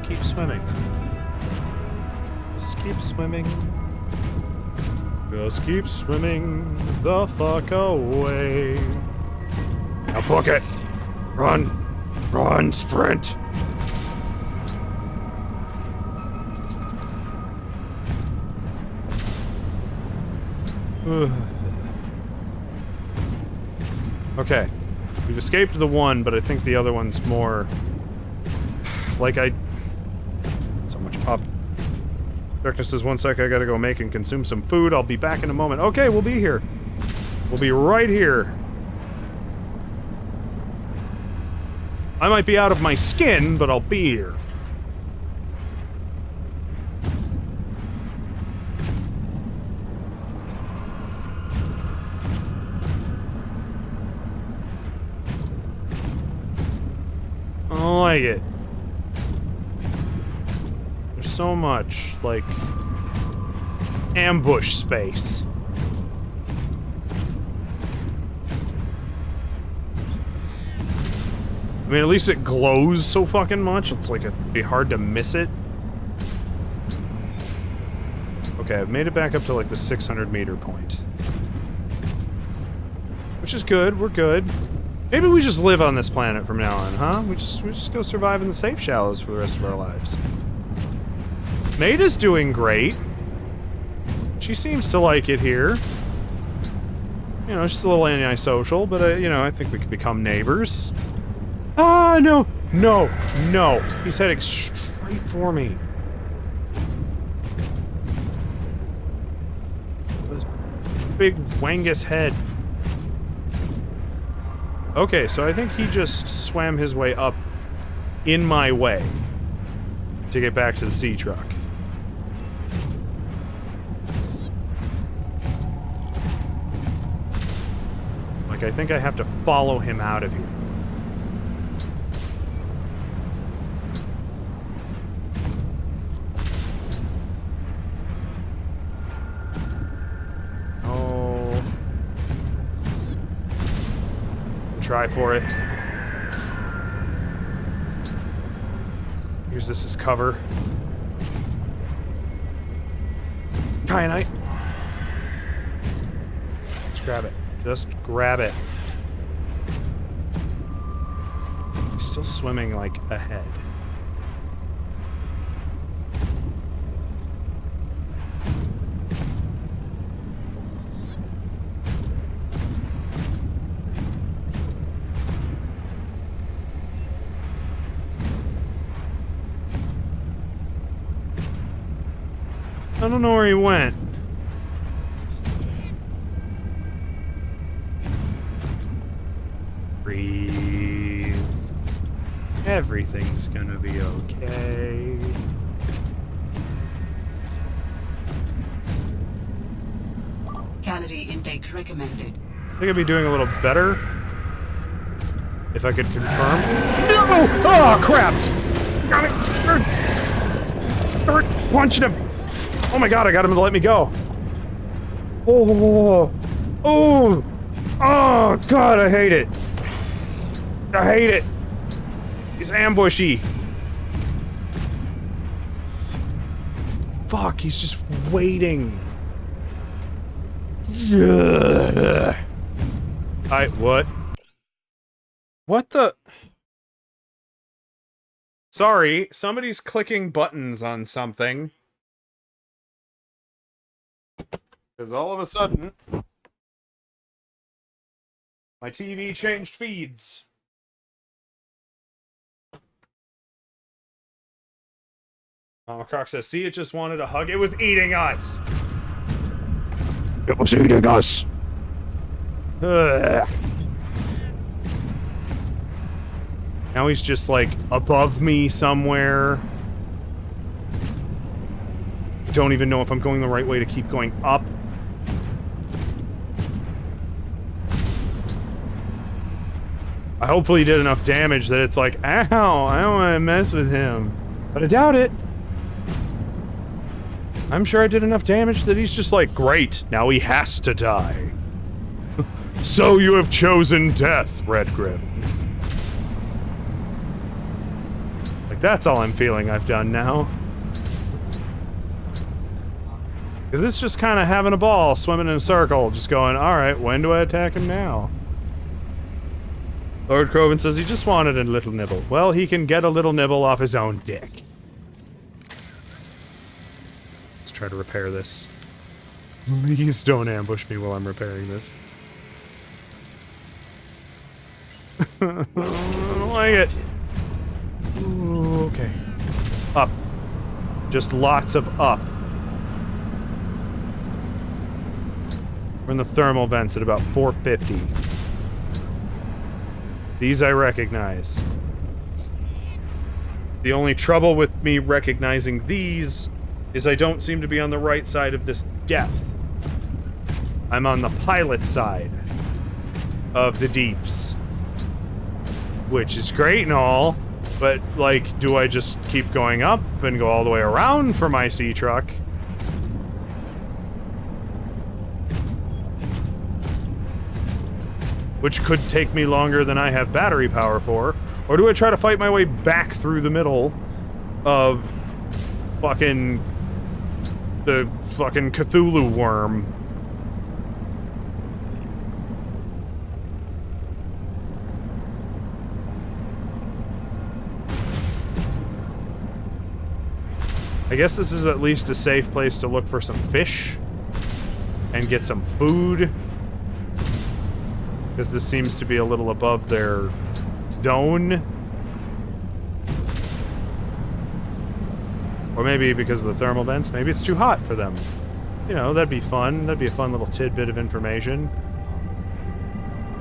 keep swimming. Just keep swimming. Just keep swimming the fuck away. Now book it. Run. Run, sprint. Okay. We've escaped the one, but I think the other one's more... like so much up. Darkness says, 1 sec, I gotta go make and consume some food. I'll be back in a moment. Okay, we'll be here. We'll be right here. I might be out of my skin, but I'll be here. I don't like it. There's so much, like, ambush space. I mean, at least it glows so fucking much, it's like it'd be hard to miss it. Okay, I've made it back up to like the 600 meter point. Which is good, we're good. Maybe we just live on this planet from now on, huh? We just go survive in the safe shallows for the rest of our lives. Maida's doing great. She seems to like it here. You know, she's a little antisocial, but, you know, I think we could become neighbors. Ah, no! No! No! He's heading straight for me. This big Wangus head. Okay, so I think he just swam his way up in my way to get back to the sea truck. Like, I think I have to follow him out of here. Try for it. Use this as cover. Kyanite. Just grab it. Just grab it. He's still swimming, like, ahead. I don't know where he went. Breathe. Everything's gonna be okay. Calorie intake recommended. I think I'd be doing a little better if I could confirm. No! Oh, crap! Got it! Punched him! Oh my god, I got him to let me go. Oh! Oh! Oh, god, I hate it. I hate it. He's ambushy. Fuck, he's just waiting. What? What the? Sorry, somebody's clicking buttons on something. Because all of a sudden, my TV changed feeds. Mama Croc says, see, it just wanted a hug. It was eating us. It was eating us. Ugh. Now he's just, like, above me somewhere. Don't even know if I'm going the right way to keep going up. I hopefully did enough damage that it's like, ow, I don't want to mess with him. But I doubt it. I'm sure I did enough damage that he's just like, great, now he has to die. So you have chosen death, Red Grim. Like, that's all I'm feeling I've done now. Because it's just kind of having a ball, swimming in a circle, just going, alright, when do I attack him now? Lord Croven says he just wanted a little nibble. Well, he can get a little nibble off his own dick. Let's try to repair this. Please don't ambush me while I'm repairing this. I don't like it. Ooh, okay. Up. Just lots of up. We're in the thermal vents at about 450. These I recognize. The only trouble with me recognizing these is I don't seem to be on the right side of this depth. I'm on the pilot side of the deeps. Which is great and all, but, like, do I just keep going up and go all the way around for my sea truck? Which could take me longer than I have battery power for. Or do I try to fight my way back through the middle of fucking the fucking Cthulhu worm? I guess this is at least a safe place to look for some fish and get some food. Because this seems to be a little above their zone. Or maybe because of the thermal vents, maybe it's too hot for them. You know, that'd be fun. That'd be a fun little tidbit of information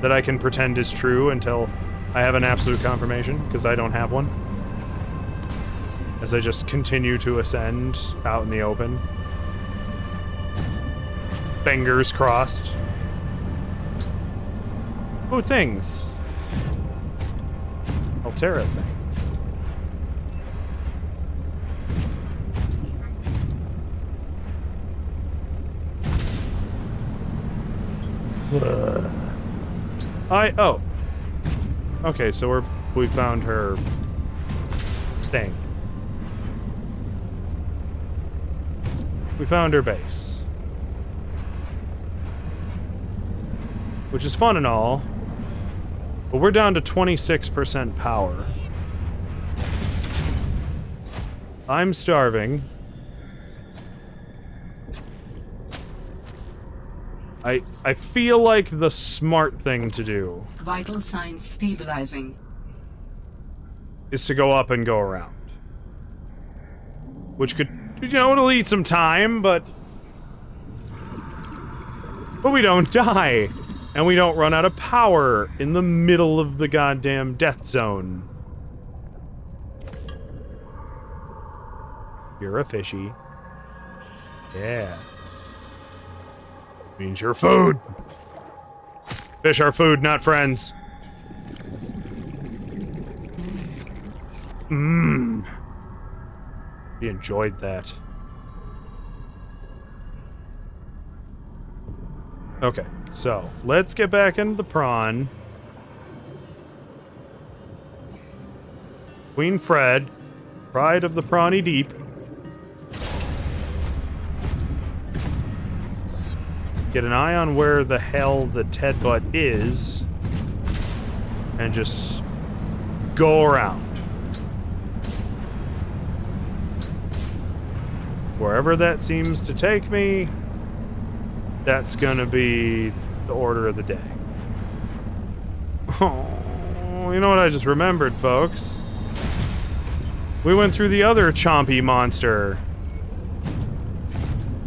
that I can pretend is true until I have an absolute confirmation, because I don't have one. As I just continue to ascend out in the open. Fingers crossed. Oh, things. Altera things. Oh. Okay, so we found her thing. We found her base. Which is fun and all. But we're down to 26% power. I'm starving. I feel like the smart thing to do Vital signs stabilizing. is to go up and go around. Which could, you know, it'll eat some time, but we don't die. And we don't run out of power in the middle of the goddamn death zone. You're a fishy. Yeah. Means you're food. Fish are food, not friends. Mmm. He enjoyed that. Okay, so let's get back into the prawn. Queen Fred, pride of the Prawny Deep. Get an eye on where the hell the Ted Butt is, and just go around. Wherever that seems to take me, that's gonna be the order of the day. Oh, you know what I just remembered, folks? We went through the other chompy monster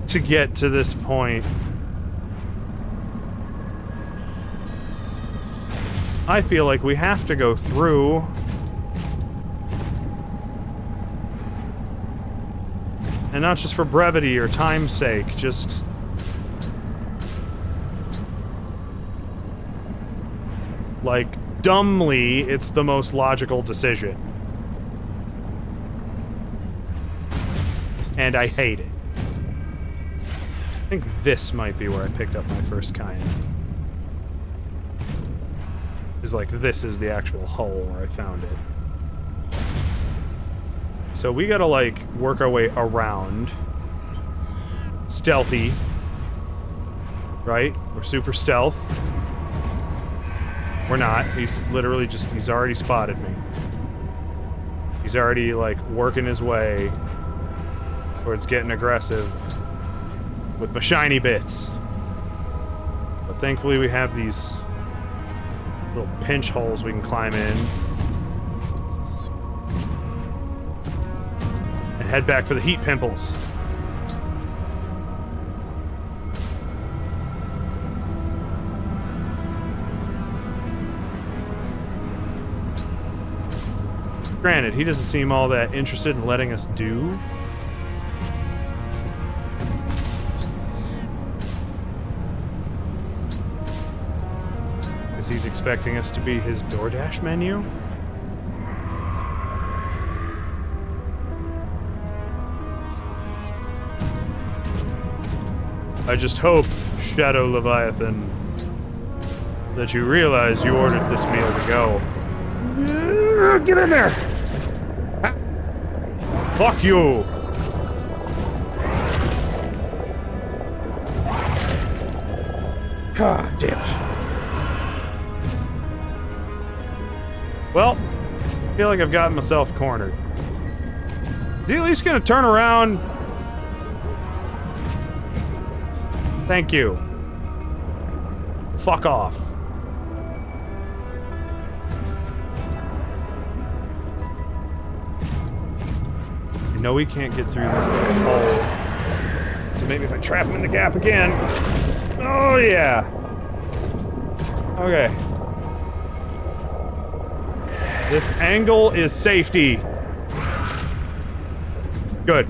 to get to this point. I feel like we have to go through. And not just for brevity or time's sake, just... like, dumbly, it's the most logical decision. And I hate it. I think this might be where I picked up my first kind. Is like, this is the actual hole where I found it. So we gotta, like, work our way around. Stealthy. Right? We're super stealth. We're not. He's literally just, he's already spotted me. He's already, like, working his way towards getting aggressive with my shiny bits. But thankfully we have these little pinch holes we can climb in. And head back for the heat pimples. Granted, he doesn't seem all that interested in letting us do. Because he's expecting us to be his DoorDash menu? I just hope, Shadow Leviathan, that you realize you ordered this meal to go. Get in there! Fuck you! God damn it. Well, I feel like I've gotten myself cornered. Is he at least gonna turn around? Thank you. Fuck off. I know we can't get through this little hole. So maybe if I trap him in the gap again. Oh, yeah. Okay. This angle is safety. Good.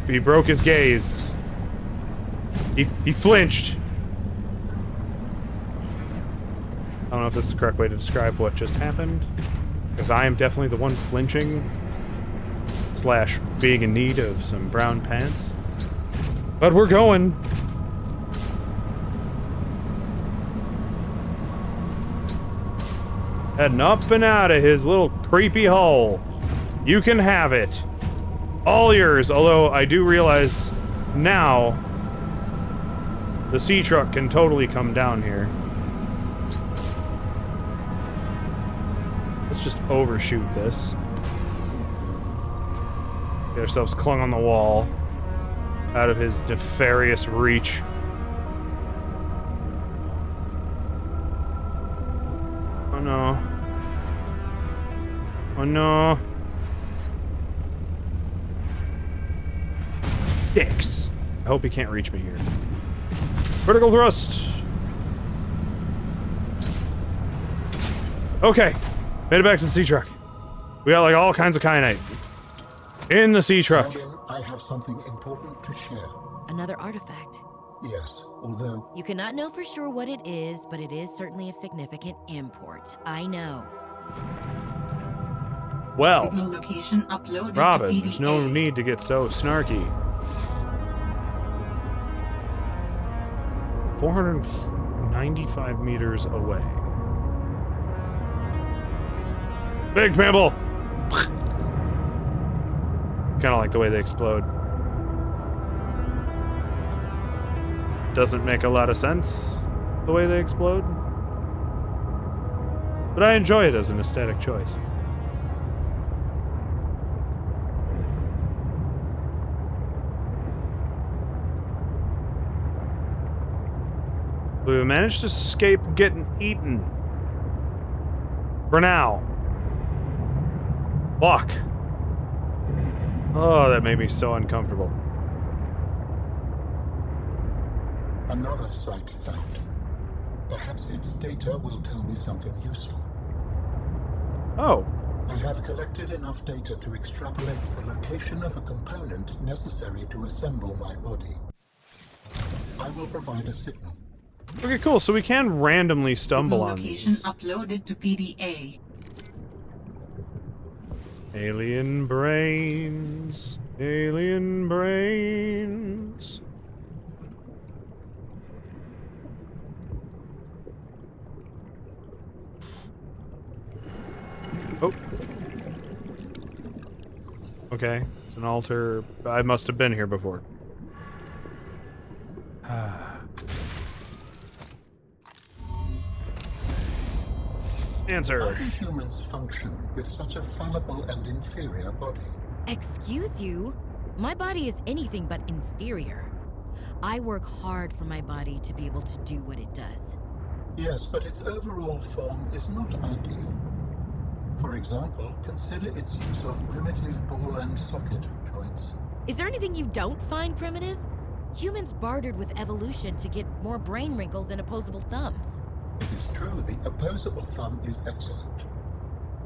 He broke his gaze. He flinched. I don't know if this is the correct way to describe what just happened, because I am definitely the one flinching / being in need of some brown pants. But we're going. Heading up and out of his little creepy hole. You can have it. All yours, although I do realize now the sea truck can totally come down here. Let's just overshoot this. Get ourselves clung on the wall. Out of his nefarious reach. Oh no. Oh no. Dicks. I hope he can't reach me here. Critical thrust. Okay, made it back to the sea truck. We got like all kinds of kyanite in the sea truck. Guardian, I have something important to share. Another artifact. Yes, although You cannot know for sure what it is, but it is certainly of significant import. I know. Well, Signal location uploaded Robin, to PDA. there's no need to get so snarky. 495 meters away. Big Pimple! Kind of like the way they explode. Doesn't make a lot of sense, the way they explode. But I enjoy it as an aesthetic choice. We managed to escape getting eaten. For now. Walk. Oh, that made me so uncomfortable. another site found. Perhaps its data will tell me something useful. Oh. I have collected enough data to extrapolate the location of a component necessary to assemble my body. I will provide a signal. Okay, cool. So we can randomly stumble Signal on location these. uploaded to PDA. Alien brains. Alien brains. Oh. Okay. It's an altar. I must have been here before. Answer. How do humans function with such a fallible and inferior body? Excuse you? My body is anything but inferior. I work hard for my body to be able to do what it does. Yes, but its overall form is not ideal. For example, consider its use of primitive ball and socket joints. Is there anything you don't find primitive? Humans bartered with evolution to get more brain wrinkles and opposable thumbs. It is true, the opposable thumb is excellent.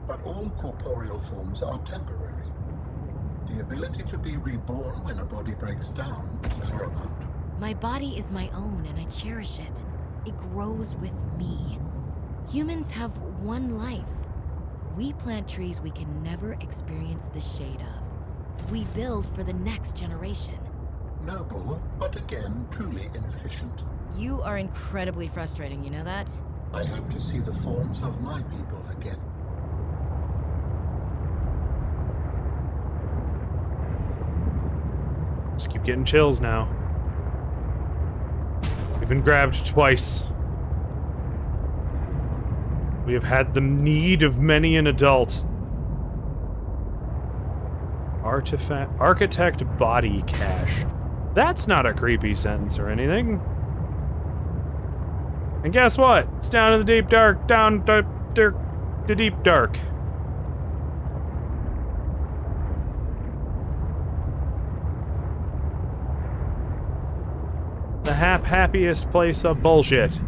But all corporeal forms are temporary. The ability to be reborn when a body breaks down is paramount. My body is my own and I cherish it. It grows with me. Humans have one life. We plant trees we can never experience the shade of. We build for the next generation. Noble, but again, truly inefficient. You are incredibly frustrating, you know that? I hope to see the forms of my people again. Just keep getting chills now. We've been grabbed twice. We have had the need of many an adult. Architect body cache. That's not a creepy sentence or anything. And guess what? It's down in the deep dark, down the deep dark. The happiest place of bullshit.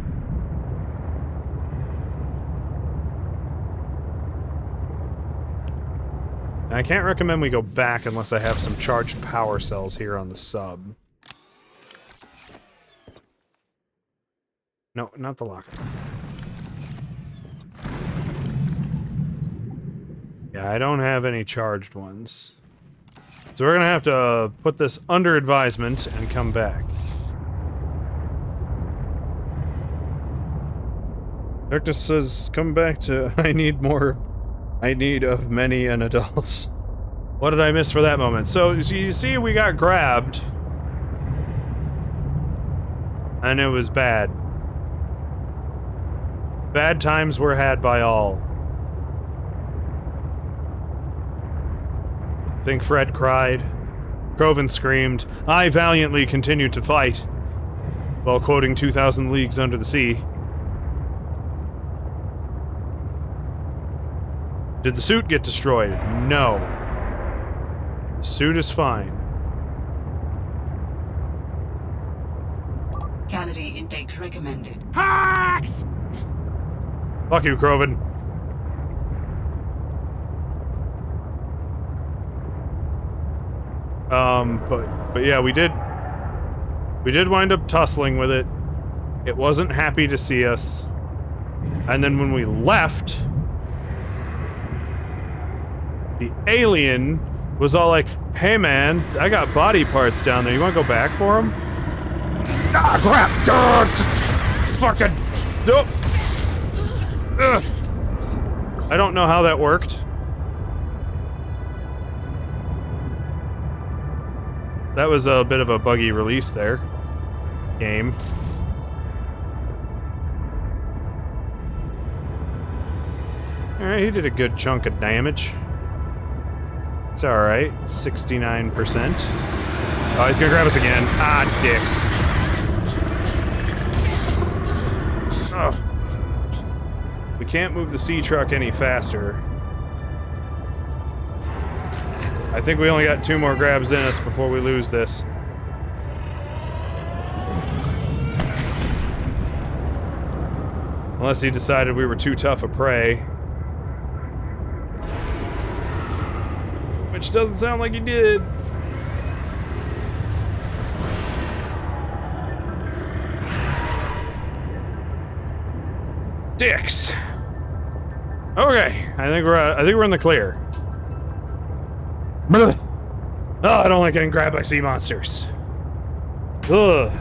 I can't recommend we go back unless I have some charged power cells here on the sub. No, not the locker. Yeah, I don't have any charged ones. So we're gonna have to put this under advisement and come back. Doctor says, come back to I need of many an adult. What did I miss for that moment? So, you see, we got grabbed. And it was bad. Bad times were had by all. I think Fred cried. Croven screamed. I valiantly continued to fight. While quoting 2,000 Leagues Under the Sea. Did the suit get destroyed? No. The suit is fine. Calorie intake recommended. Hacks! Fuck you, Croven. But yeah, we did wind up tussling with it. It wasn't happy to see us. And then when we left, the alien was all like, "Hey man, I got body parts down there. You want to go back for them?" Ah, crap! Fucking. Ugh. I don't know how that worked. That was a bit of a buggy release there. Game. Alright, he did a good chunk of damage. It's alright. 69%. Oh, he's gonna grab us again. Ah, dicks. Oh. We can't move the sea truck any faster. I think we only got 2 more grabs in us before we lose this. Unless he decided we were too tough a prey. Which doesn't sound like he did. Dicks. Okay, I think we're in the clear. Oh, I don't like getting grabbed by sea monsters. Ugh.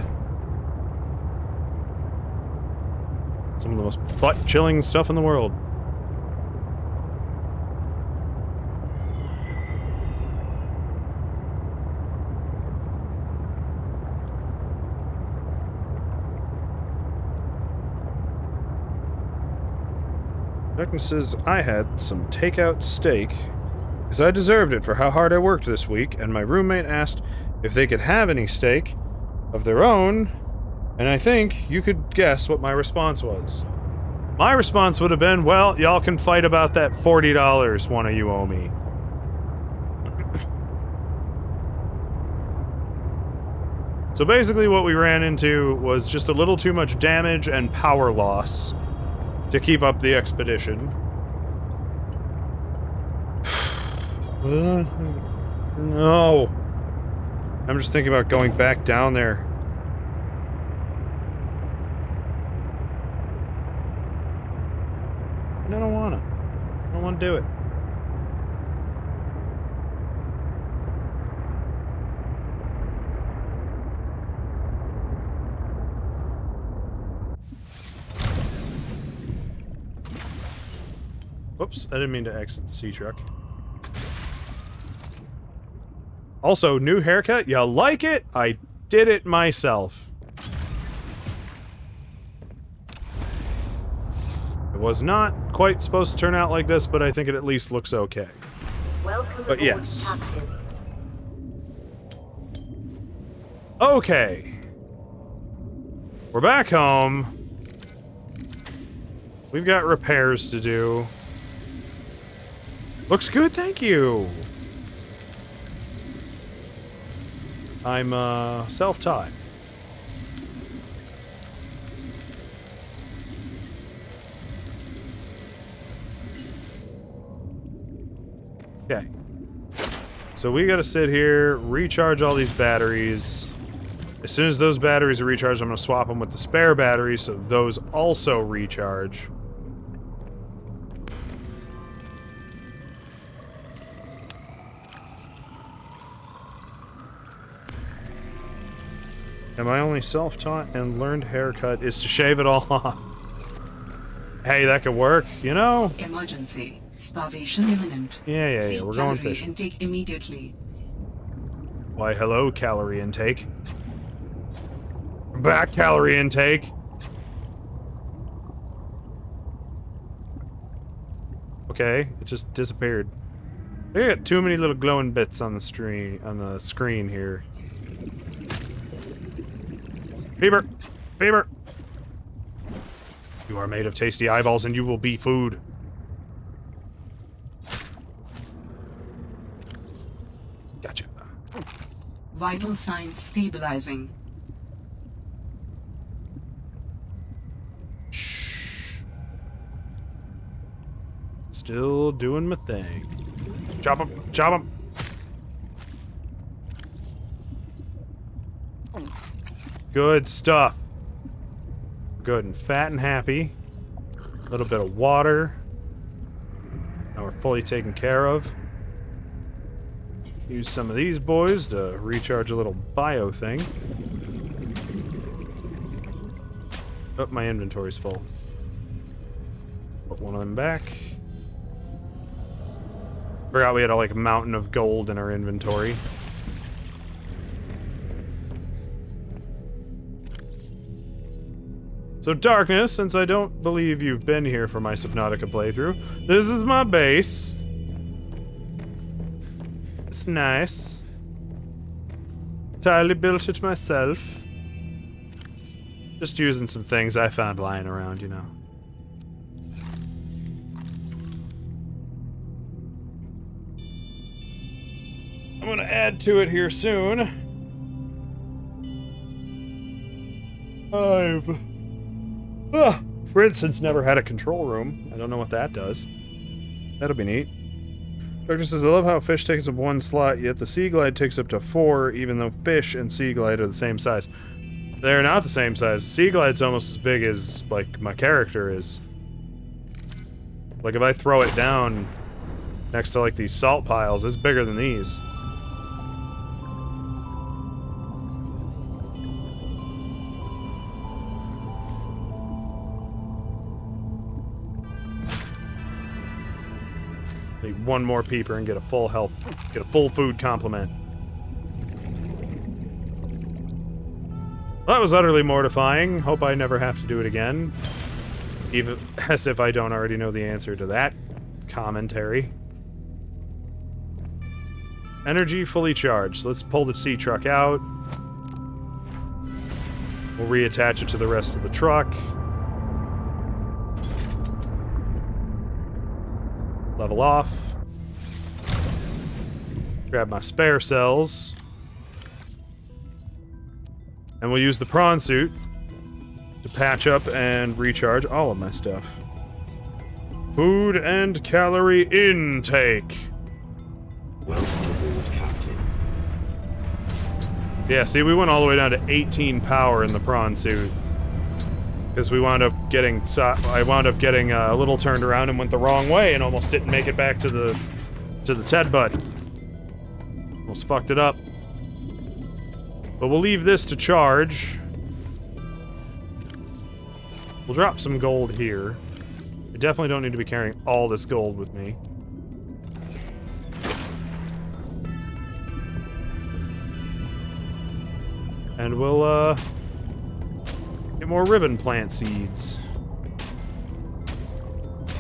Some of the most butt-chilling stuff in the world. Technically says I had some takeout steak, because I deserved it for how hard I worked this week, and my roommate asked if they could have any steak of their own, and I think you could guess what my response was. My response would have been, well, y'all can fight about that $40 one of you owe me. So basically what we ran into was just a little too much damage and power loss to keep up the expedition. No. I'm just thinking about going back down there. I don't wanna. I don't wanna do it. Whoops, I didn't mean to exit the sea truck. Also, new haircut? You like it? I did it myself. It was not quite supposed to turn out like this, but I think it at least looks okay. Welcome But aboard, yes. Captain. Okay. We're back home. We've got repairs to do. Looks good, thank you. I'm, self-taught. Okay. So we gotta sit here, recharge all these batteries. As soon as those batteries are recharged, I'm gonna swap them with the spare batteries so those also recharge. And my only self-taught and learned haircut is to shave it all off. Hey, that could work, you know? Emergency. Starvation imminent. Yeah, Seek we're going calorie fishing. intake immediately. Why, hello, calorie intake. Back, calorie intake. Okay, it just disappeared. I got too many little glowing bits on the screen here. Beaver! Beaver! You are made of tasty eyeballs and you will be food. Gotcha. Vital signs stabilizing. Shh. Still doing my thing. Chop him! Chop him! Good stuff. Good and fat and happy. A little bit of water. Now we're fully taken care of. Use some of these boys to recharge a little bio thing. Oh, my inventory's full. Put one of them back. Forgot we had a like mountain of gold in our inventory. So Darkness, since I don't believe you've been here for my Subnautica playthrough, this is my base. It's nice. Entirely built it myself. Just using some things I found lying around, you know. I'm gonna add to it here soon. For instance, never had a control room. I don't know what that does. That'll be neat. Doctor says, I love how fish takes up 1 slot, yet the Sea Glide takes up to 4, even though fish and Sea Glide are the same size. They're not the same size. Sea Glide's almost as big as, like, my character is. Like, if I throw it down next to, like, these salt piles, it's bigger than these. Need one more peeper and get a full health, get a full food complement. Well, that was utterly mortifying. Hope I never have to do it again. Even as if I don't already know the answer to that commentary. Energy fully charged. Let's pull the sea truck out. We'll reattach it to the rest of the truck. Level off. Grab my spare cells. And we'll use the prawn suit to patch up and recharge all of my stuff. Food and calorie intake. Welcome aboard, Captain. Yeah, see, we went all the way down to 18 power in the prawn suit. Because we wound up getting, I wound up getting a little turned around and went the wrong way and almost didn't make it back to the Ted Butt. Almost fucked it up. But we'll leave this to charge. We'll drop some gold here. I definitely don't need to be carrying all this gold with me. And we'll, get more ribbon plant seeds.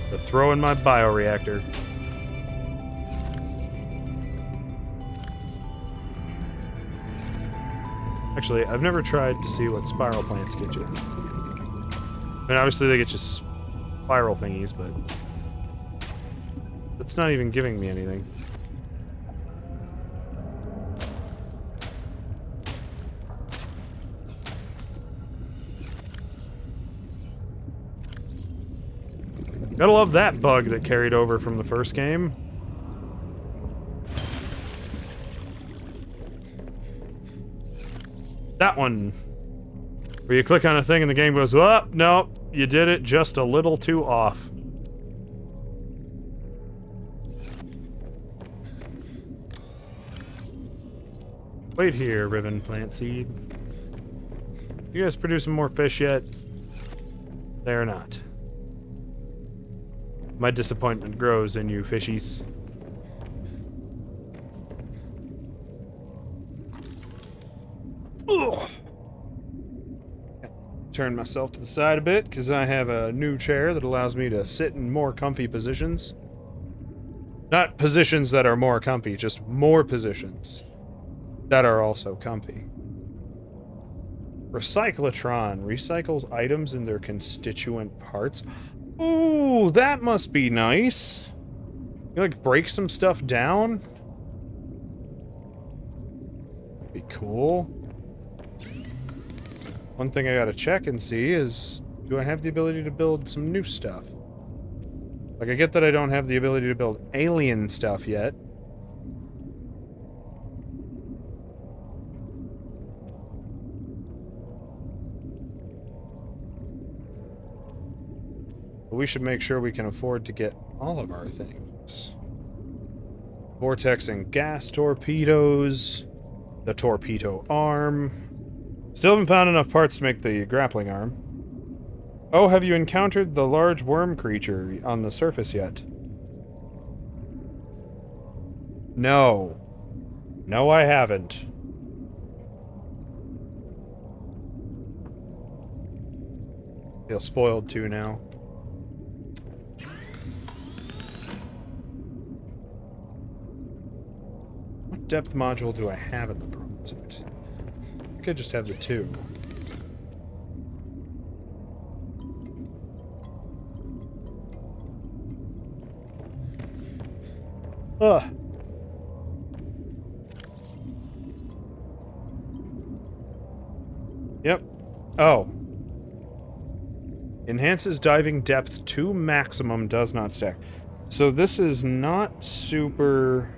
To throw in my bioreactor. Actually, I've never tried to see what spiral plants get you. I mean, obviously they get you spiral thingies, but it's not even giving me anything. Gotta love that bug that carried over from the first game. That one. Where you click on a thing and the game goes, oh, no, you did it just a little too off. Wait here, ribbon plant seed. You guys producing more fish yet? They're not. My disappointment grows in you, fishies. Ugh. Turn myself to the side a bit, because I have a new chair that allows me to sit in more comfy positions. Not positions that are more comfy, just more positions that are also comfy. Recyclotron recycles items in their constituent parts. Ooh, that must be nice. You like break some stuff down? Be cool. One thing I gotta check and see is, do I have the ability to build some new stuff? Like, I get that I don't have the ability to build alien stuff yet. But we should make sure we can afford to get all of our things. Vortex and gas torpedoes. The torpedo arm. Still haven't found enough parts to make the grappling arm. Oh, have you encountered the large worm creature on the surface yet? No. No, I haven't. Feel spoiled too now. What depth module do I have in the prawn suit? I think I just have the 2. Ugh. Yep. Oh. Enhances diving depth to maximum, does not stack. So this is not super...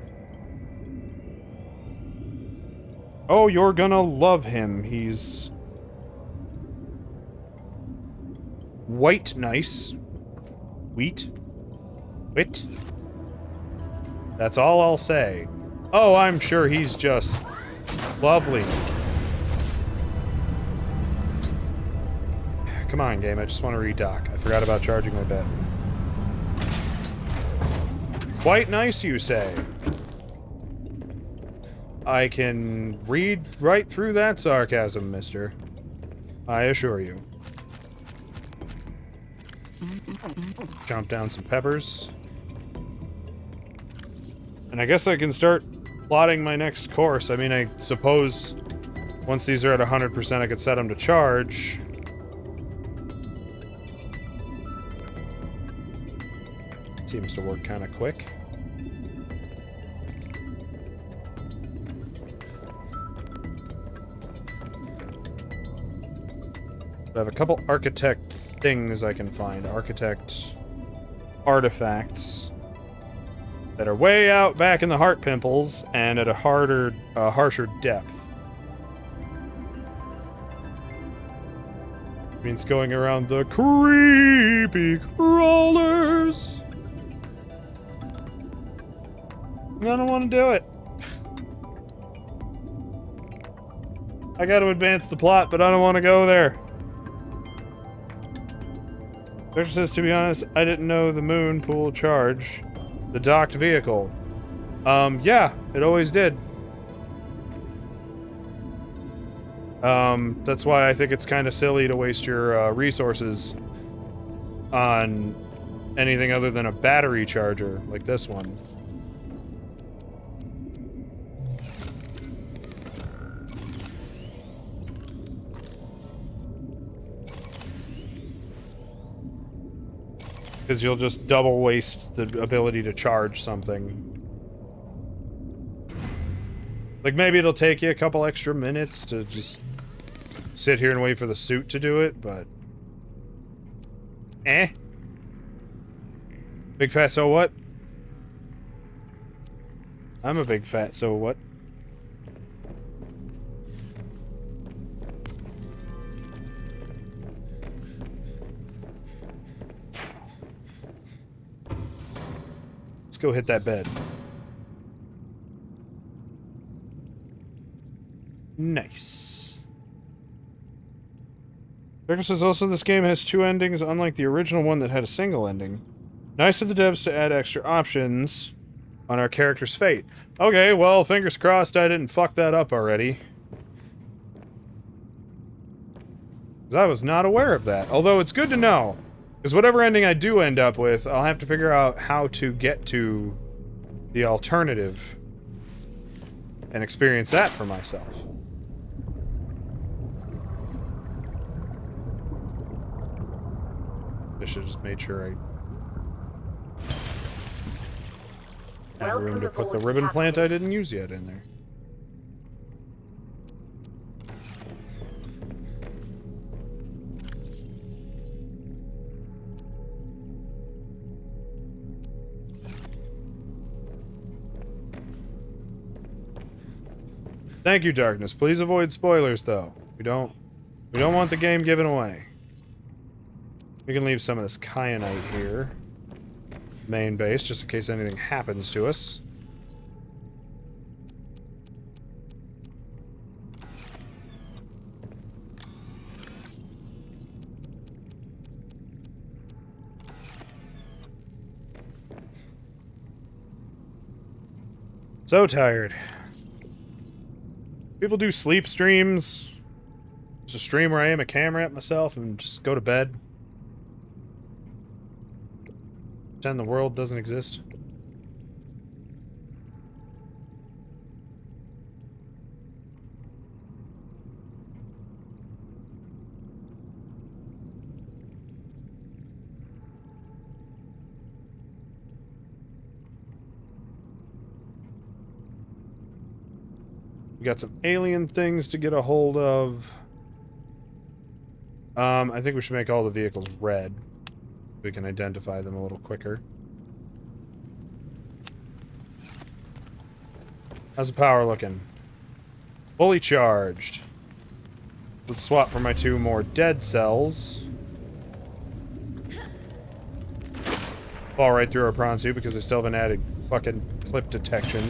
Oh, you're gonna love him. He's... white nice. Wheat? Wit? That's all I'll say. Oh, I'm sure he's just... lovely. Come on, game. I just want to redock. I forgot about charging my bet. Quite nice, you say. I can read right through that sarcasm, mister. I assure you. Chomp down some peppers. And I guess I can start plotting my next course. I mean, I suppose once these are at 100%, I could set them to charge. Seems to work kind of quick. I have a couple architect things I can find. Architect artifacts that are way out back in the heart pimples and at a harsher depth. Means going around the creepy crawlers. I don't want to do it. I got to advance the plot, but I don't want to go there. Victor says, to be honest, I didn't know the moon pool charge the docked vehicle. Yeah, it always did. That's why I think it's kind of silly to waste your resources on anything other than a battery charger like this one. Because you'll just double waste the ability to charge something. Like, maybe it'll take you a couple extra minutes to just sit here and wait for the suit to do it, but... Eh? Big fat so what? I'm a big fat so what? Let's go hit that bed. Nice. Victor says also this game has 2 endings, unlike the original one that had a single ending. Nice of the devs to add extra options on our character's fate. Okay, well, fingers crossed I didn't fuck that up already. Because I was not aware of that. Although it's good to know. Because whatever ending I do end up with, I'll have to figure out how to get to the alternative and experience that for myself. I should have just made sure I had room to put the ribbon plant I didn't use yet in there. Thank you, Darkness. Please avoid spoilers, though. We don't want the game given away. We can leave some of this kyanite here. Main base, just in case anything happens to us. So tired. People do sleep streams. Just a stream where I aim a camera at myself and just go to bed. Pretend the world doesn't exist. We got some alien things to get a hold of. I think we should make all the vehicles red. We can identify them a little quicker. How's the power looking? Fully charged. Let's swap for my 2 more dead cells. Fall right through our prawn suit because I still haven't added fucking clip detection.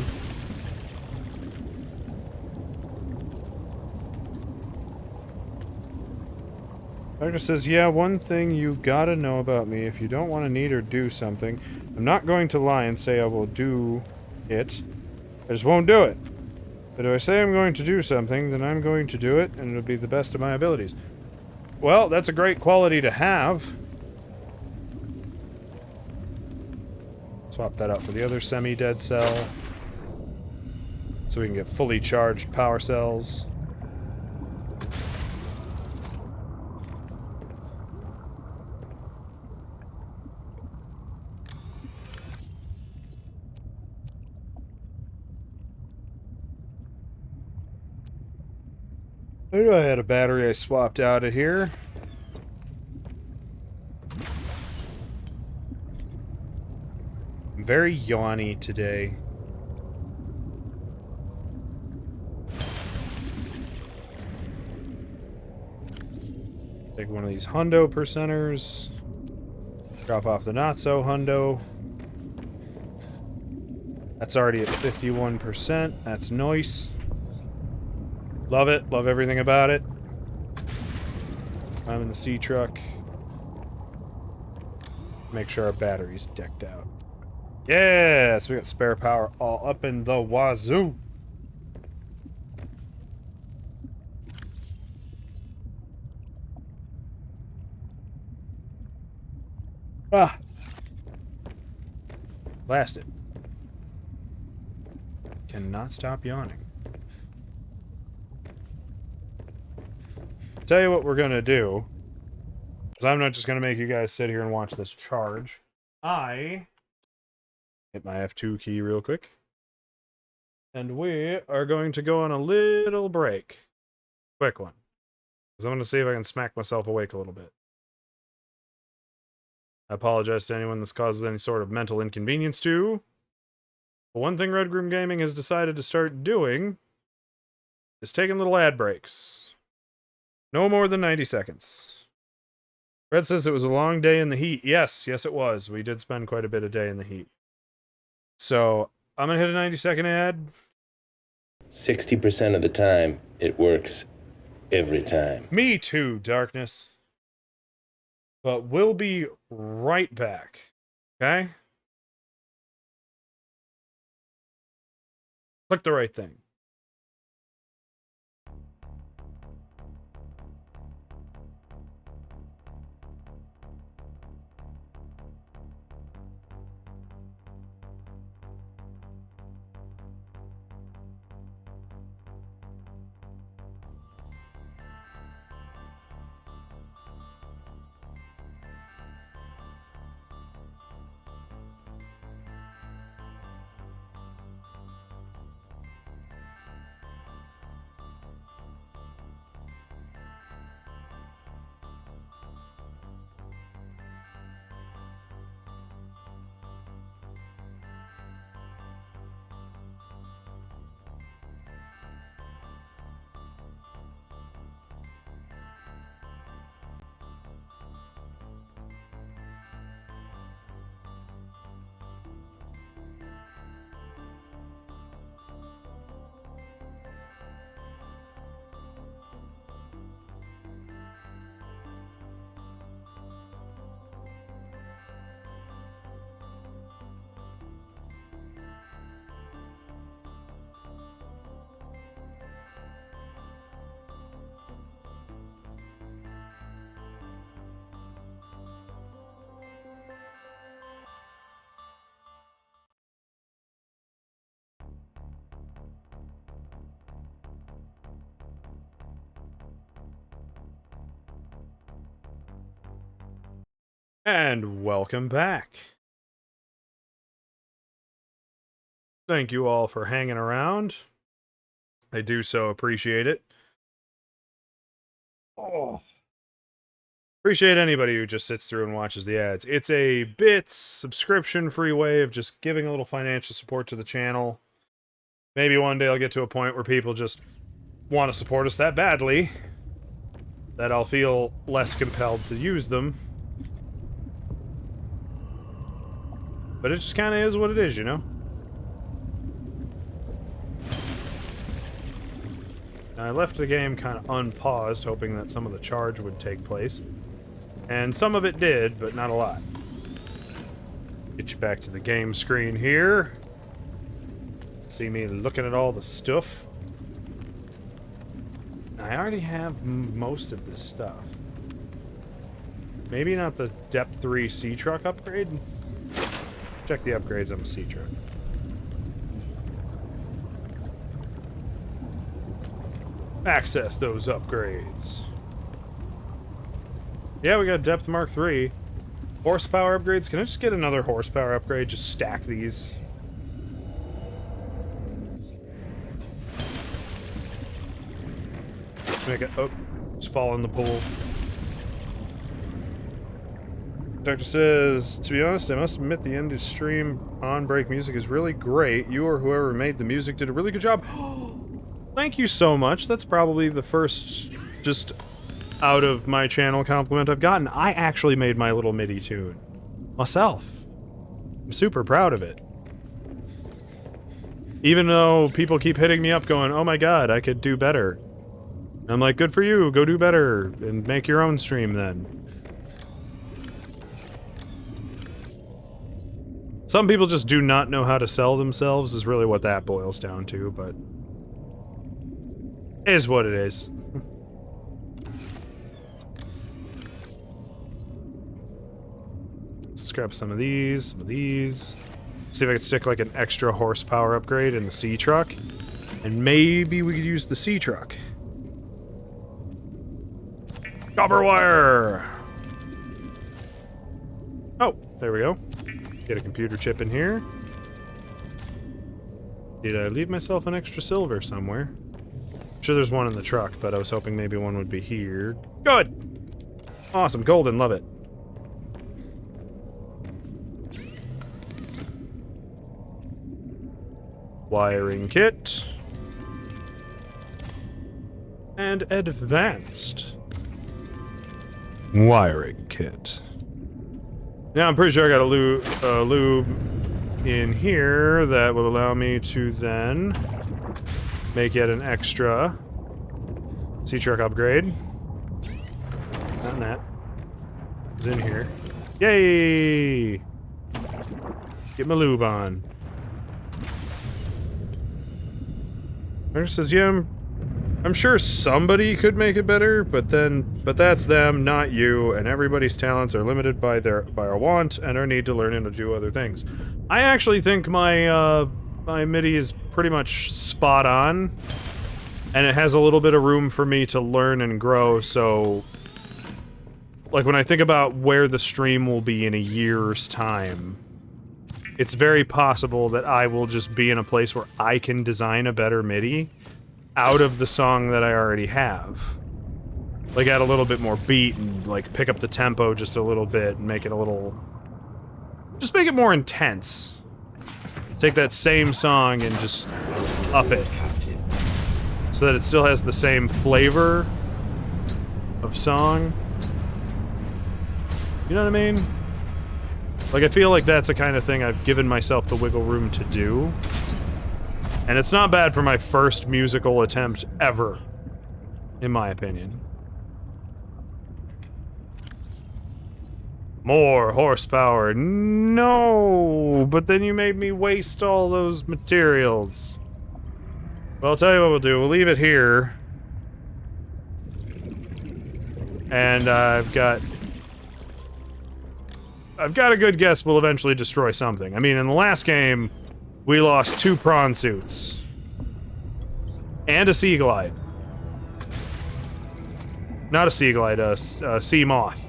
Doctor says, yeah, one thing you gotta know about me. If you don't want to need or do something, I'm not going to lie and say I will do it. I just won't do it. But if I say I'm going to do something, then I'm going to do it, and it'll be the best of my abilities. Well, that's a great quality to have. Swap that out for the other semi-dead cell. So we can get fully charged power cells. I knew I had a battery I swapped out of here. I'm very yawny today. Take one of these hundo percenters. Drop off the not so hundo. That's already at 51%. That's nice. Love it. Love everything about it. I'm in the sea truck. Make sure our battery's decked out. Yes, we got spare power all up in the wazoo. Ah. Blasted. Cannot stop yawning. Tell you what we're gonna do. Because I'm not just gonna make you guys sit here and watch this charge. I hit my F2 key real quick. And we are going to go on a little break. Quick one. Because I'm gonna see if I can smack myself awake a little bit. I apologize to anyone this causes any sort of mental inconvenience to. But one thing Red Groom Gaming has decided to start doing is taking little ad breaks. No more than 90 seconds. Red says it was a long day in the heat. Yes, yes it was. We did spend quite a bit of day in the heat. So, I'm gonna hit a 90-second ad. 60% of the time, it works every time. Me too, Darkness. But we'll be right back. Okay? Click the right thing. And welcome back. Thank you all for hanging around. I do so appreciate it. Oh. Appreciate anybody who just sits through and watches the ads. It's a bits subscription-free way of just giving a little financial support to the channel. Maybe one day I'll get to a point where people just want to support us that badly that I'll feel less compelled to use them. But it just kind of is what it is, you know? I left the game kind of unpaused, hoping that some of the charge would take place. And some of it did, but not a lot. Get you back to the game screen here. See me looking at all the stuff. I already have most of this stuff. Maybe not the Depth 3 Sea Truck upgrade? Check the upgrades on the Sea Truck. Access those upgrades. Yeah, we got Depth Mark 3. Horsepower upgrades. Can I just get another horsepower upgrade? Just stack these. Make it. Oh, just fall in the pool. Doctor says, to be honest, I must admit the end of stream on break music is really great. You or whoever made the music did a really good job. Thank you so much. That's probably the first just out of my channel compliment I've gotten. I actually made my little MIDI tune myself. I'm super proud of it. Even though people keep hitting me up going, oh my god, I could do better. I'm like, good for you, go do better and make your own stream then. Some people just do not know how to sell themselves is really what that boils down to, but it is what it is. Let's scrap some of these, See if I can stick like an extra horsepower upgrade in the Sea Truck. And maybe we could use the Sea Truck. Copper wire! Oh, there we go. Get a computer chip in here. Did I leave myself an extra silver somewhere? I'm sure there's one in the truck, but I was hoping maybe one would be here. Good! Awesome, golden, love it. Wiring kit. And advanced wiring kit. Now I'm pretty sure I got a lube in here that will allow me to then make yet an extra Sea Truck upgrade. Not that. It's in here. Yay! Get my lube on. It says, yeah, I'm sure somebody could make it better, but that's them, not you, and everybody's talents are limited by our want and our need to learn and to do other things. I actually think my my MIDI is pretty much spot on, and it has a little bit of room for me to learn and grow, so like when I think about where the stream will be in a year's time, it's very possible that I will just be in a place where I can design a better MIDI out of the song that I already have. Like add a little bit more beat and like pick up the tempo just a little bit and make it a little... just make it more intense. Take that same song and just up it. So that it still has the same flavor of song. You know what I mean? Like, I feel like that's the kind of thing I've given myself the wiggle room to do. And it's not bad for my first musical attempt ever, in my opinion. More horsepower. No! But then you made me waste all those materials. Well, I'll tell you what we'll do. We'll leave it here. And I've got a good guess we'll eventually destroy something. I mean, in the last game, we lost 2 prawn suits. And a sea glide. Not a sea glide, a sea moth.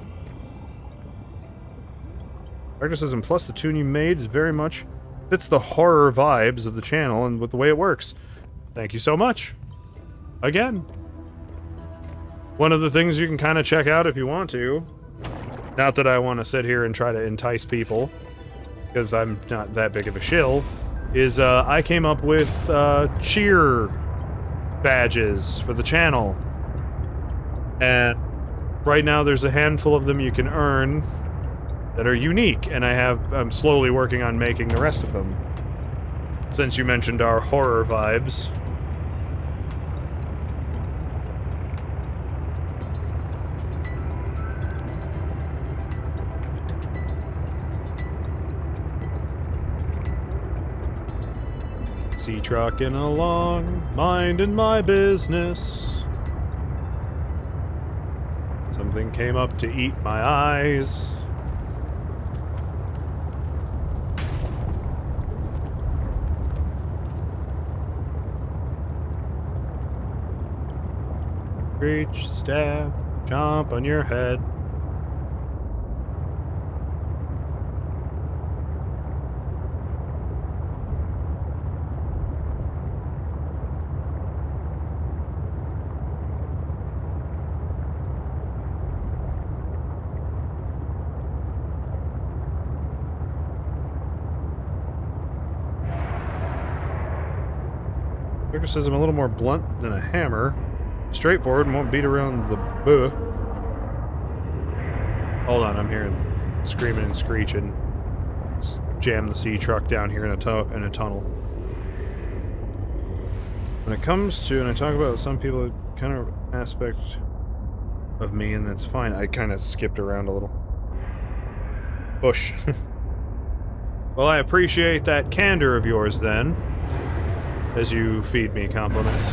Articism plus the tune you made is very much fits the horror vibes of the channel and with the way it works. Thank you so much. Again. One of the things you can kind of check out if you want to, not that I want to sit here and try to entice people, because I'm not that big of a shill, is I came up with cheer badges for the channel. And right now there's a handful of them you can earn that are unique, and I'm slowly working on making the rest of them. Since you mentioned our horror vibes. Sea trucking along, minding my business. Something came up to eat my eyes. Reach, stab, jump on your head. Criticism a little more blunt than a hammer. Straightforward and won't beat around the buh. Hold on, I'm hearing screaming and screeching. Let's jam the sea truck down here in a tunnel. When it comes to, and I talk about some people, kind of aspect of me, and that's fine. I kind of skipped around a little. Push. Well, I appreciate that candor of yours then, as you feed me compliments.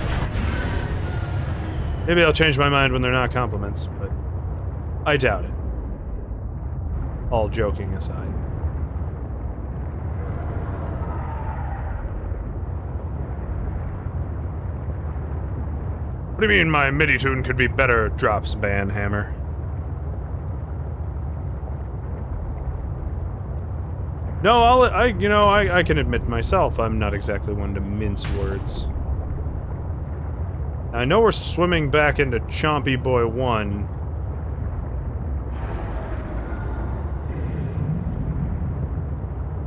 Maybe I'll change my mind when they're not compliments, but I doubt it. All joking aside. What do you mean my MIDI tune could be better? Drops Banhammer. No, I can admit myself, I'm not exactly one to mince words. I know we're swimming back into Chompy Boy 1.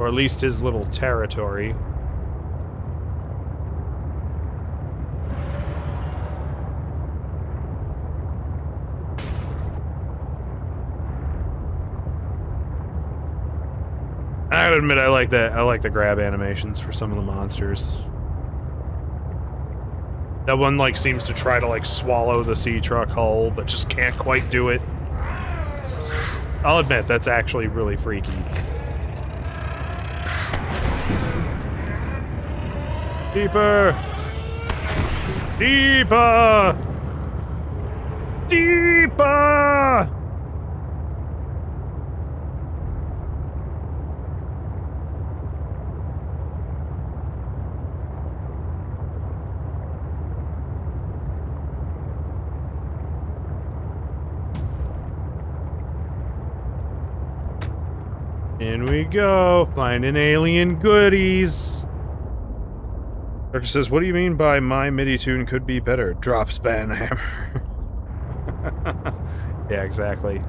Or at least his little territory. I gotta admit, I like the grab animations for some of the monsters. That one, like, seems to try to, like, swallow the sea truck hull, but just can't quite do it. I'll admit, that's actually really freaky. Deeper! Deeper! Deeper! In we go, finding alien goodies. Doctor says, what do you mean by my MIDI tune could be better? Drops Banhammer. Yeah, exactly.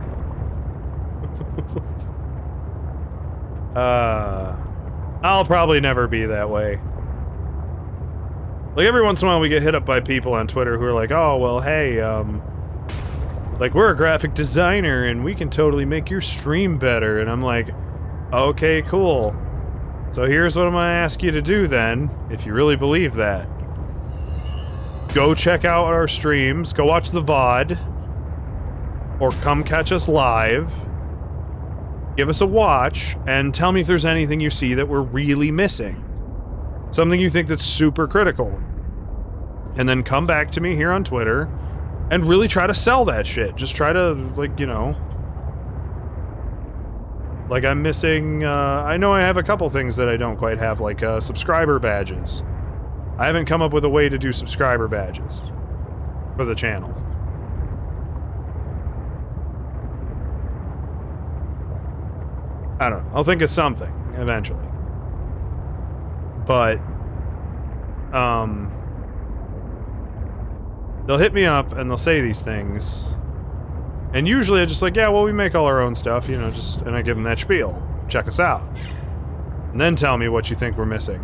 I'll probably never be that way. Like, every once in a while we get hit up by people on Twitter who are like, oh, well, hey, like, we're a graphic designer and we can totally make your stream better. And I'm like, okay, cool. So here's what I'm gonna ask you to do then, if you really believe that. Go check out our streams, go watch the VOD, or come catch us live, give us a watch, and tell me if there's anything you see that we're really missing. Something you think that's super critical. And then come back to me here on Twitter, and really try to sell that shit. Just try to, like, you know... Like, I'm missing, I know I have a couple things that I don't quite have, like, subscriber badges. I haven't come up with a way to do subscriber badges for the channel. I don't know. I'll think of something eventually. But, they'll hit me up and they'll say these things. And usually I just like, yeah, well, we make all our own stuff, you know, and I give them that spiel. Check us out. And then tell me what you think we're missing.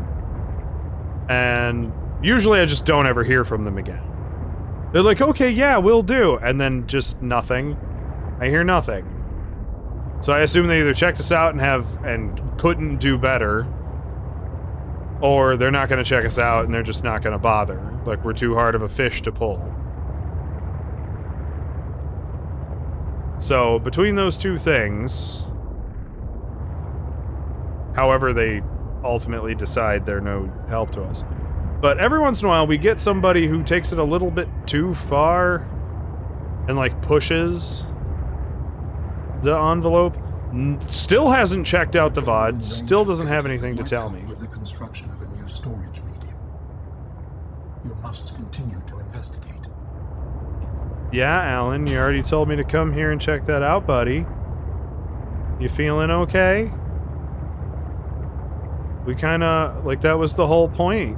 And usually I just don't ever hear from them again. They're like, okay, yeah, we'll do. And then just nothing. I hear nothing. So I assume they either checked us out and couldn't do better, or they're not going to check us out and they're just not going to bother. Like, we're too hard of a fish to pull. So, between those two things, however they ultimately decide they're no help to us. But every once in a while, we get somebody who takes it a little bit too far and, like, pushes the envelope. Still hasn't checked out the VOD, still doesn't have anything to tell me. With the construction of a new storage medium, you must continue to investigate. Yeah, Alan, you already told me to come here and check that out, buddy. You feeling okay? We kinda, like, that was the whole point,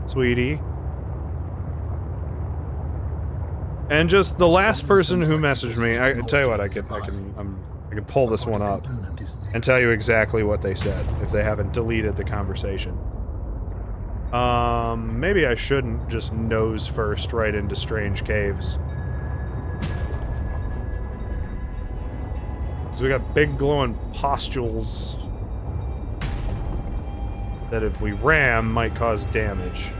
sweetie. And just the last person who messaged me, I tell you what, I can pull this one up and tell you exactly what they said, if they haven't deleted the conversation. Maybe I shouldn't just nose first right into strange caves. So we got big glowing pustules that if we ram might cause damage.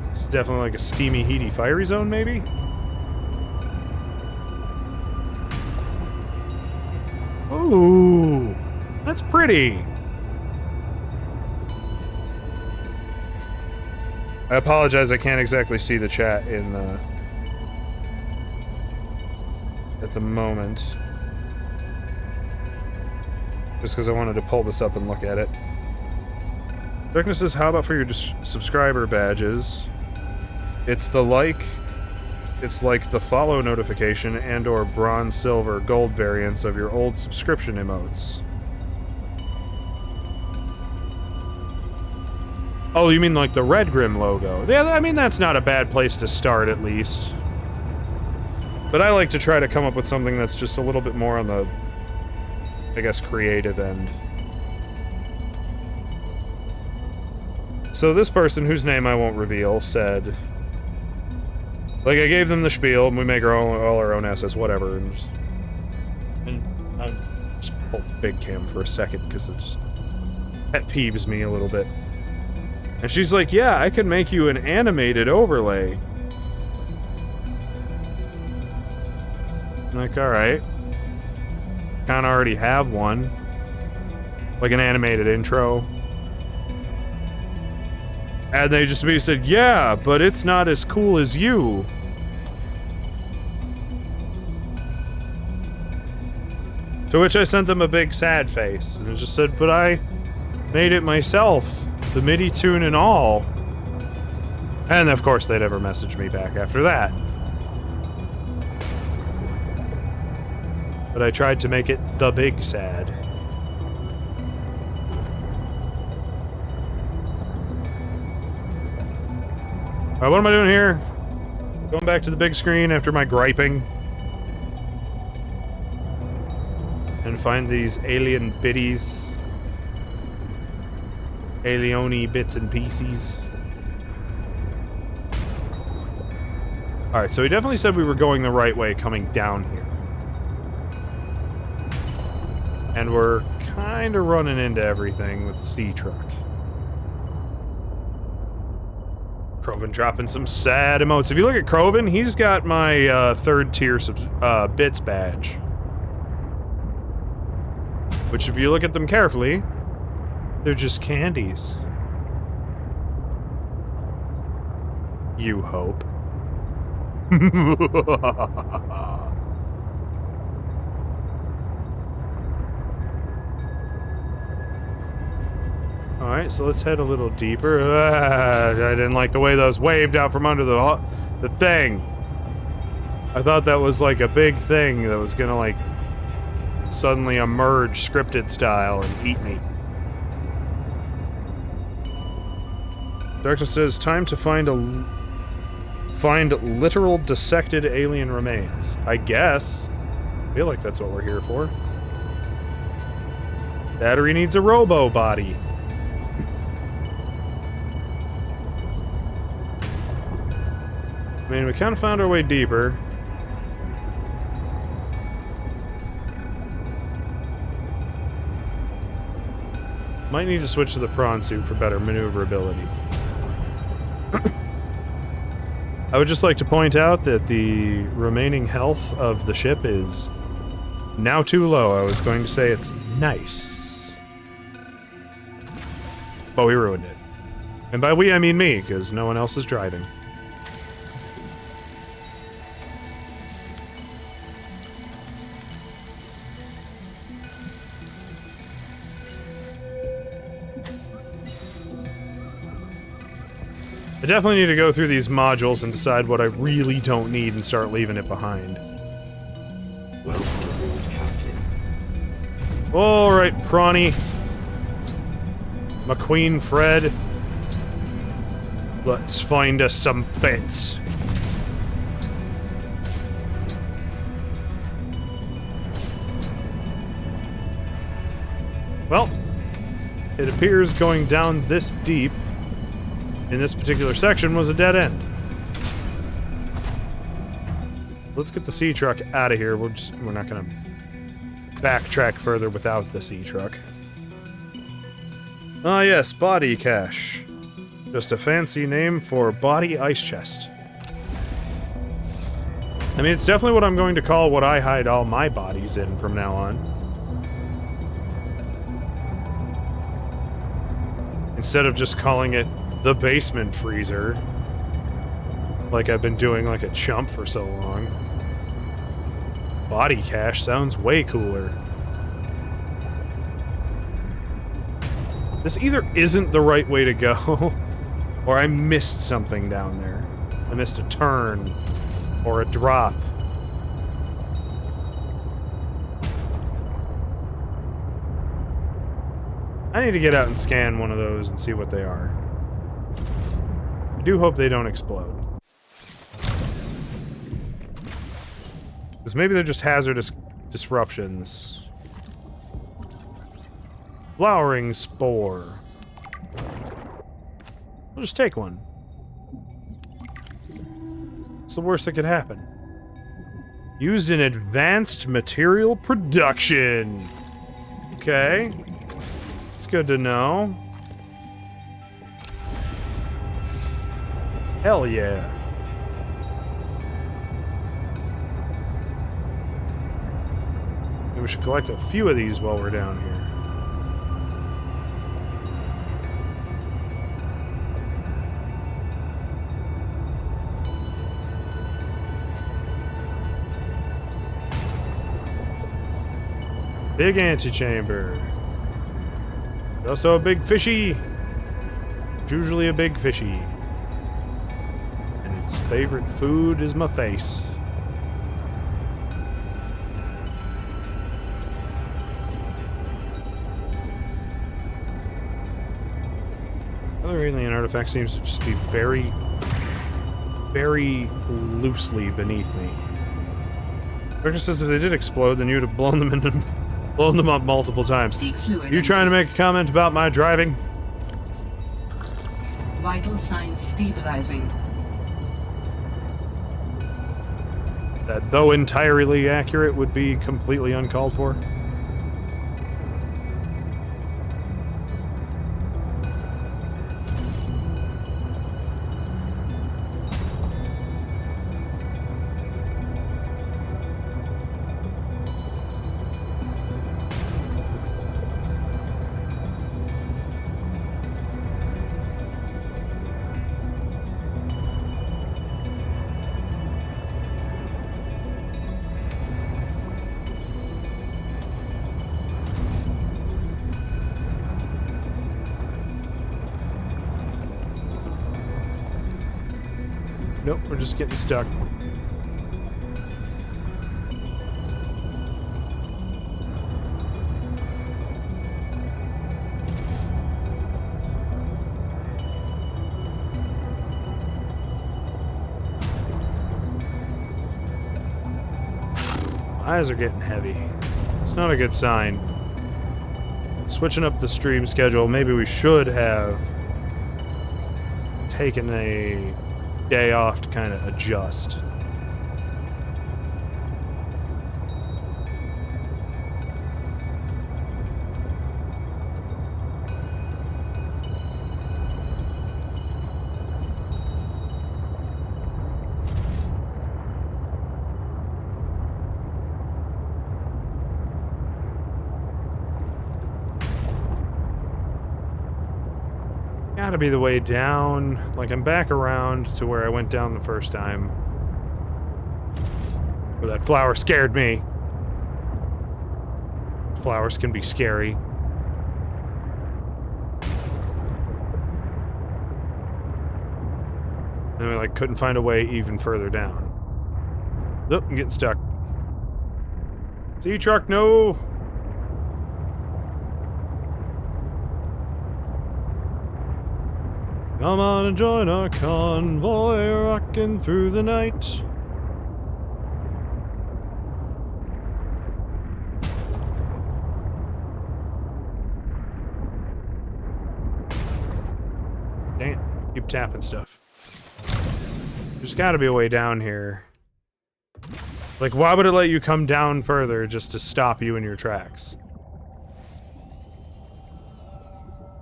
This is definitely like a steamy, heaty, fiery zone, maybe? Ooh, that's pretty. I apologize, I can't exactly see the chat in the... at the moment. Just because I wanted to pull this up and look at it. Darkness says, how about for your subscriber badges? It's like the follow notification and or bronze, silver, gold variants of your old subscription emotes. Oh, you mean like the Red Grim logo? Yeah, I mean, that's not a bad place to start, at least. But I like to try to come up with something that's just a little bit more on the, I guess, creative end. So this person, whose name I won't reveal, said... Like, I gave them the spiel, and we make all our own assets, whatever, and I'll just pull the big cam for a second, because it just pet peeves me a little bit. And she's like, yeah, I could make you an animated overlay. I'm like, alright. Kinda already have one. Like an animated intro. And they just said, yeah, but it's not as cool as you. To which I sent them a big sad face, and I just said, but I made it myself, the MIDI tune and all. And of course they never messaged me back after that. But I tried to make it the big sad. Alright, what am I doing here? Going back to the big screen after my griping. And find these alien biddies. Alioni bits and pieces. Alright, so he definitely said we were going the right way coming down here. And we're kinda running into everything with the sea truck. Krovan dropping some sad emotes. If you look at Krovan, he's got my third tier bits badge. Which, if you look at them carefully, they're just candies. You hope. Alright, so let's head a little deeper. I didn't like the way those waved out from under the thing. I thought that was like a big thing that was gonna like suddenly emerge scripted style and eat me. Director says, time to find literal dissected alien remains. I guess. I feel like that's what we're here for. Battery needs a robo body. I mean, we kind of found our way deeper. Might need to switch to the prawn suit for better maneuverability. I would just like to point out that the remaining health of the ship is now too low. I was going to say it's nice. But we ruined it. And by we, I mean me, because no one else is driving. I definitely need to go through these modules and decide what I really don't need and start leaving it behind. Welcome aboard, Captain. Alright, Prawny. McQueen Fred. Let's find us some bits. Well, it appears going down this deep in this particular section was a dead end. Let's get the sea truck out of here. We're not gonna backtrack further without the sea truck. Ah yes, body cache. Just a fancy name for body ice chest. I mean, it's definitely what I'm going to call what I hide all my bodies in from now on. Instead of just calling it the basement freezer, like I've been doing like a chump for so long. Body cache sounds way cooler. This either isn't the right way to go, or I missed something down there. I missed a turn, or a drop. I need to get out and scan one of those and see what they are. I do hope they don't explode. Because maybe they're just hazardous disruptions. Flowering spore. We'll just take one. What's the worst that could happen? Used in advanced material production. Okay. It's good to know. Hell yeah. Maybe we should collect a few of these while we're down here. Big antechamber. Also a big fishy. It's usually a big fishy. And its favorite food is my face. Other alien artifact seems to just be very, very loosely beneath me. Doctor says if they did explode, then you would have blown them up multiple times. You trying to make a comment about my driving? Vital signs stabilizing. That, though entirely accurate, would be completely uncalled for. Nope, we're just getting stuck. Eyes are getting heavy. It's not a good sign. Switching up the stream schedule, maybe we should have taken a day off to kind of adjust. Gotta be the way down. Like, I'm back around to where I went down the first time. Where that flower scared me. Flowers can be scary. And we, like, couldn't find a way even further down. Nope, I'm getting stuck. See, truck, no! Come on and join our convoy, rocking through the night. Dang it, keep tapping stuff. There's gotta be a way down here. Like, why would it let you come down further just to stop you in your tracks?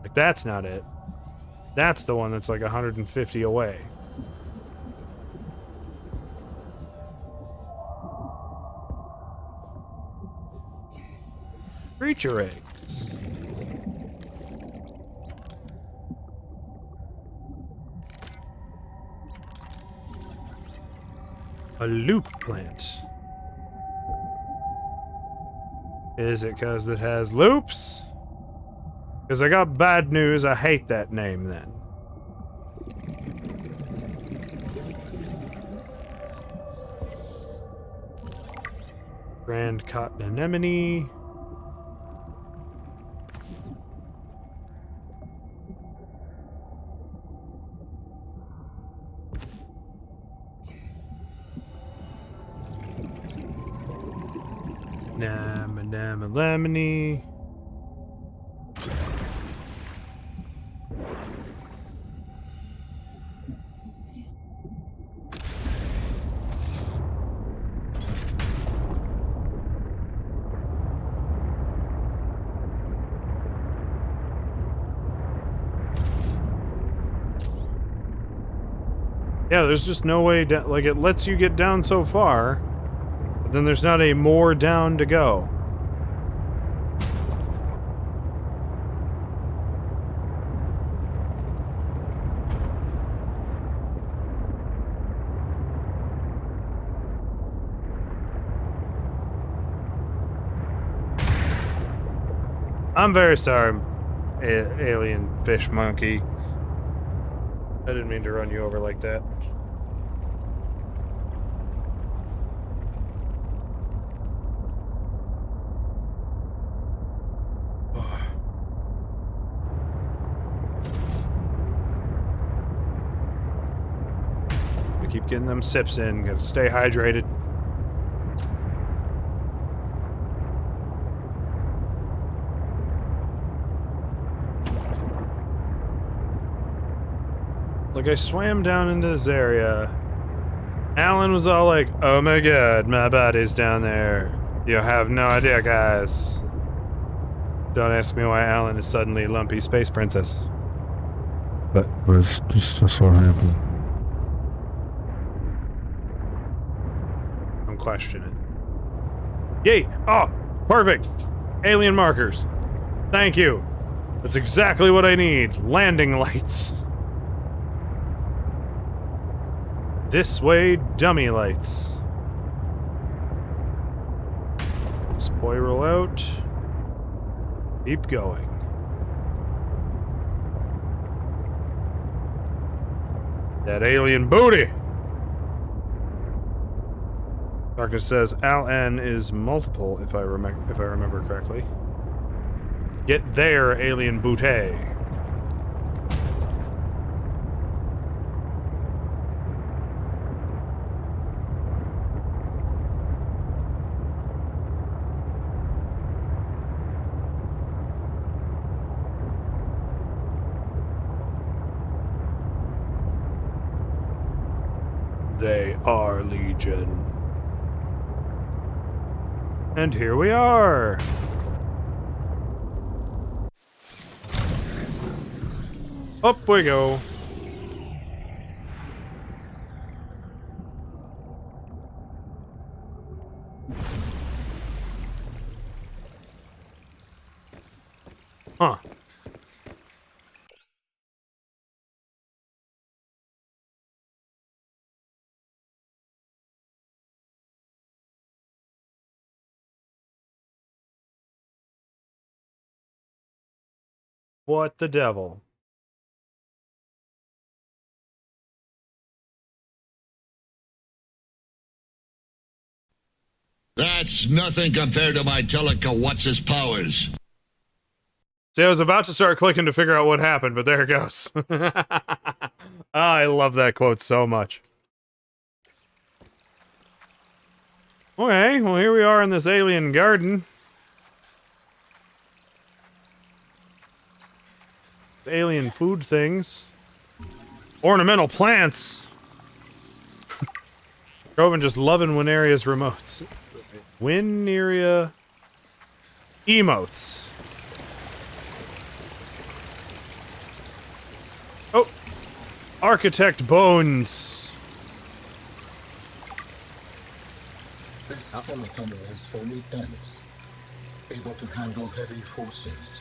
Like, that's not it. That's the one that's like 150 away. Creature eggs. A loop plant. Is it because it has loops? Because I got bad news, I hate that name then. Grand Cotton Anemone. Lemony. Yeah, there's just no way down. Like, it lets you get down so far, but then there's not a more down to go. I'm very sorry, alien fish monkey. I didn't mean to run you over like that. I keep getting them sips in. Gotta stay hydrated. Like, I swam down into this area. Alan was all like, oh my god, my body's down there. You have no idea, guys. Don't ask me why Alan is suddenly lumpy space princess. But it's just what happened. I'm questioning. Yay! Oh, perfect! Alien markers. Thank you. That's exactly what I need. Landing lights. This way, dummy lights. Spiral out. Keep going. That alien booty! Darkness says Al-N is multiple, if I remember correctly. Get there, alien booty. They are Legion. And here we are. Up we go. Huh. What the devil? That's nothing compared to my Teleka What's-His powers. See, I was about to start clicking to figure out what happened, but there it goes. I love that quote so much. Okay, well here we are in this alien garden. Alien food things. Ornamental plants! Groven just loving Winaria's remotes. Wineria... Emotes. Oh! Architect Bones! This skeleton is fully dense, able to handle heavy forces.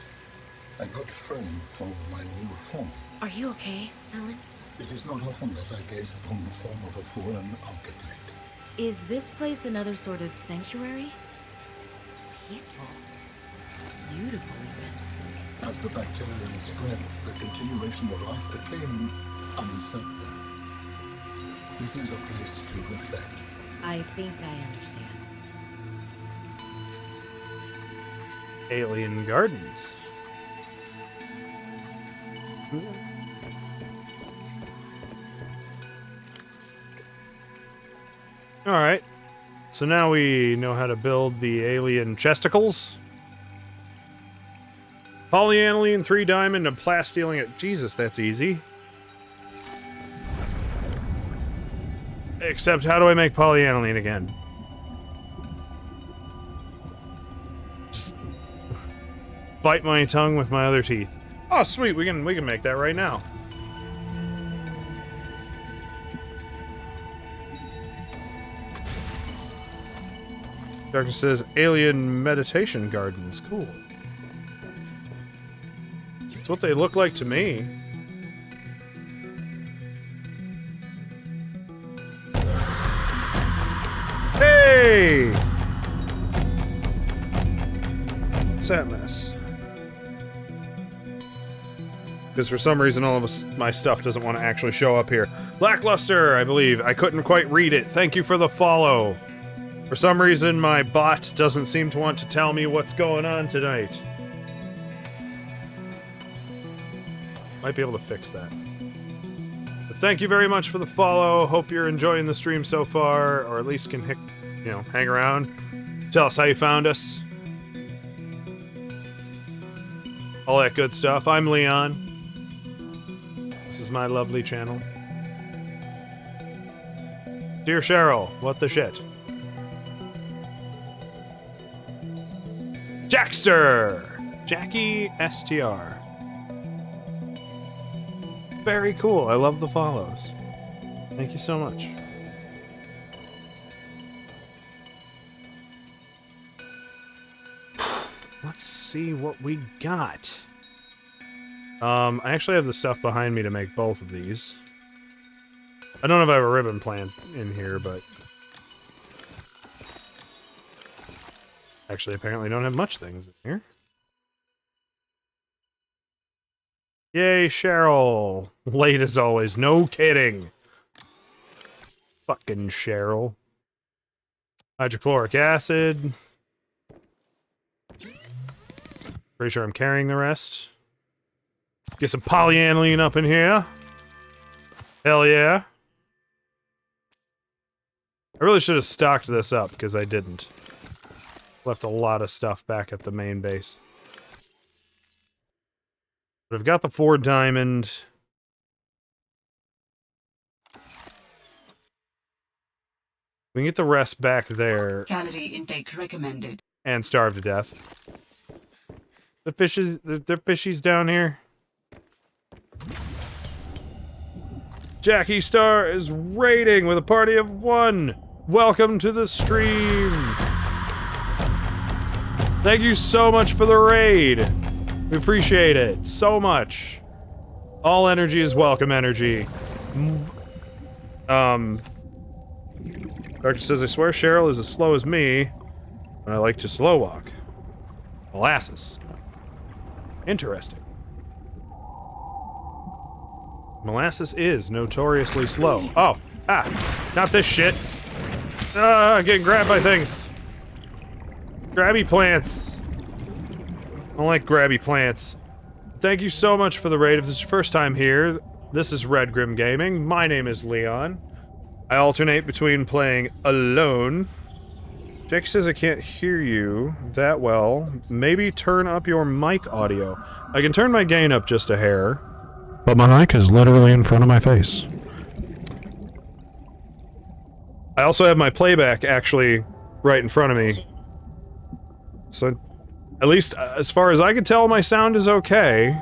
A good frame for my new form. Are you okay, Alan? It is not often that I gaze upon the form of a fallen architect. Is this place another sort of sanctuary? It's peaceful. Beautiful, even. As the bacterium spread, the continuation of life became uncertain. This is a place to reflect. I think I understand. Alien Gardens. Alright. So now we know how to build the alien chesticles. Polyaniline, 3 diamond, and plasteel. Jesus, that's easy. Except, how do I make polyaniline again? Just bite my tongue with my other teeth. Oh, sweet, we can make that right now. Doctor says alien meditation gardens. Cool. That's what they look like to me. Hey! What's that mess? Because for some reason all of my stuff doesn't want to actually show up here. Lackluster, I believe. I couldn't quite read it. Thank you for the follow. For some reason, my bot doesn't seem to want to tell me what's going on tonight. Might be able to fix that. But thank you very much for the follow. Hope you're enjoying the stream so far, or at least can hang around. Tell us how you found us. All that good stuff. I'm Leon. This is my lovely channel. Dear Cheryl, what the shit? Jackster! Jackie STR. Very cool. I love the follows. Thank you so much. Let's see what we got. I actually have the stuff behind me to make both of these. I don't know if I have a ribbon plant in here, but... Actually, apparently don't have much things in here. Yay, Cheryl! Late as always. No kidding. Fucking Cheryl. Hydrochloric acid. Pretty sure I'm carrying the rest. Get some polyaniline up in here. Hell yeah. I really should have stocked this up, because I didn't. Left a lot of stuff back at the main base. But I've got the 4 diamond. We can get the rest back there Calorie intake recommended. and starve to death. The fishes, the fishies down here. Jackie Star is raiding with a party of 1. Welcome to the stream. Thank you so much for the raid. We appreciate it so much. All energy is welcome energy. Doctor says, I swear Cheryl is as slow as me, and I like to slow walk. Molasses. Interesting. Molasses is notoriously slow. Oh, not this shit. Getting grabbed by things. Grabby plants. I don't like grabby plants. Thank you so much for the raid. If this is your first time here, this is Red Grim Gaming. My name is Leon. I alternate between playing alone. Jake says I can't hear you that well. Maybe turn up your mic audio. I can turn my gain up just a hair, but my mic is literally in front of my face. I also have my playback actually right in front of me. So, at least as far as I can tell, my sound is okay.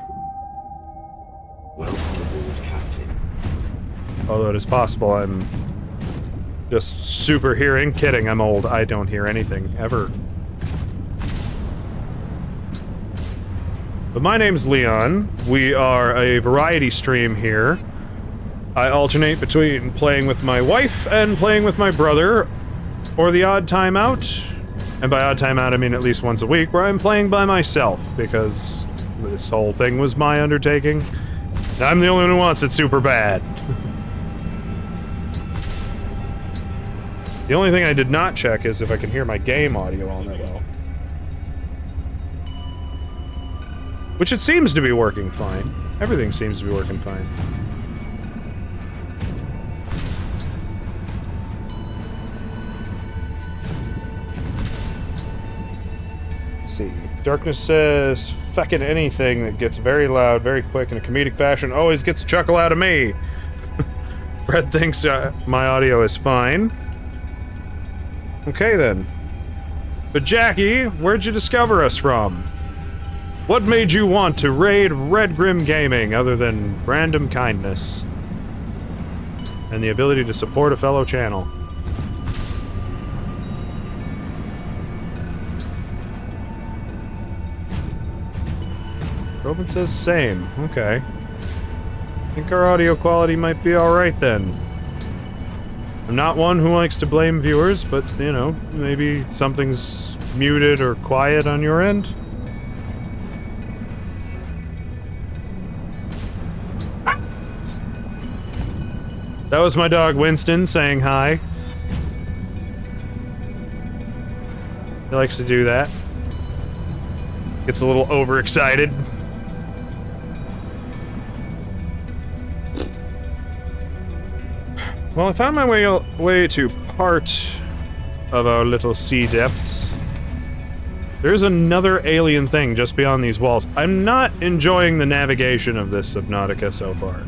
Welcome aboard, Captain. Although it is possible I'm just super hearing. Kidding, I'm old. I don't hear anything, ever. But my name's Leon. We are a variety stream here. I alternate between playing with my wife and playing with my brother, or the odd time out. And by odd time out, I mean at least once a week, where I'm playing by myself, because this whole thing was my undertaking. I'm the only one who wants it super bad. The only thing I did not check is if I can hear my game audio all that well. Which it seems to be working fine. Everything seems to be working fine. Let's see. Darkness says, feckin' anything that gets very loud, very quick, in a comedic fashion always gets a chuckle out of me. Fred thinks my audio is fine. Okay then. But Jackie, where'd you discover us from? What made you want to raid Red Grim Gaming other than random kindness? And the ability to support a fellow channel. Robin says same. Okay. I think our audio quality might be alright then. I'm not one who likes to blame viewers, but, you know, maybe something's muted or quiet on your end. That was my dog Winston saying hi. He likes to do that. Gets a little overexcited. Well, I found my way to part of our little sea depths. There's another alien thing just beyond these walls. I'm not enjoying the navigation of this Subnautica so far.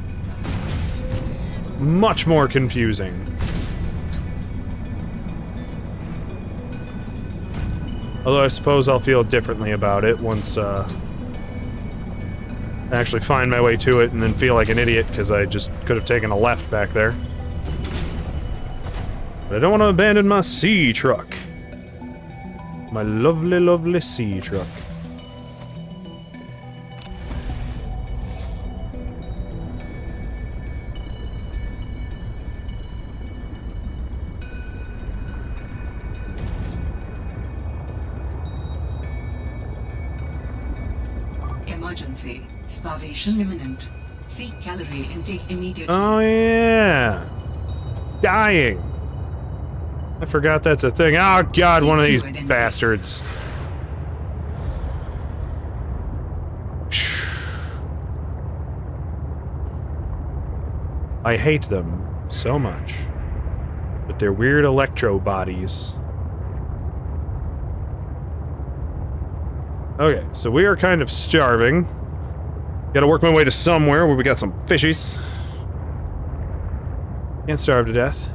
It's much more confusing. Although I suppose I'll feel differently about it once, I actually find my way to it and then feel like an idiot because I just could have taken a left back there. But I don't want to abandon my sea truck. My lovely, lovely sea truck. Emergency. Starvation imminent. Seek calorie intake immediately. Oh yeah. Dying. I forgot that's a thing. Oh god, one of these bastards. I hate them so much. With their weird electro bodies. Okay, so we are kind of starving. Gotta work my way to somewhere where we got some fishies. Can't starve to death.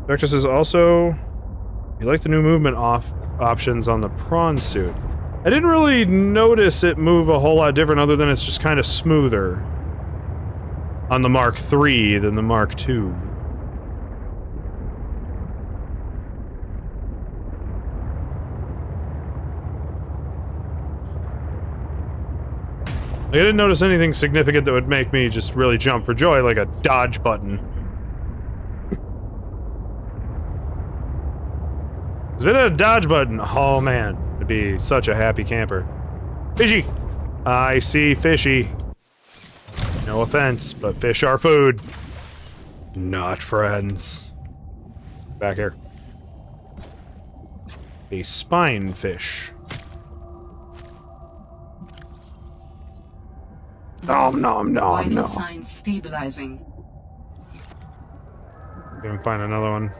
Vector says also, you like the new movement options on the prawn suit. I didn't really notice it move a whole lot different other than it's just kind of smoother on the Mark III than the Mark II. I didn't notice anything significant that would make me just really jump for joy, like a dodge button. If it had a dodge button, oh man, I'd be such a happy camper. Fishy! I see fishy. No offense, but fish are food. Not friends. Back here. A spine fish. Nom nom nom Vital nom. signs stabilizing. Gonna find another one.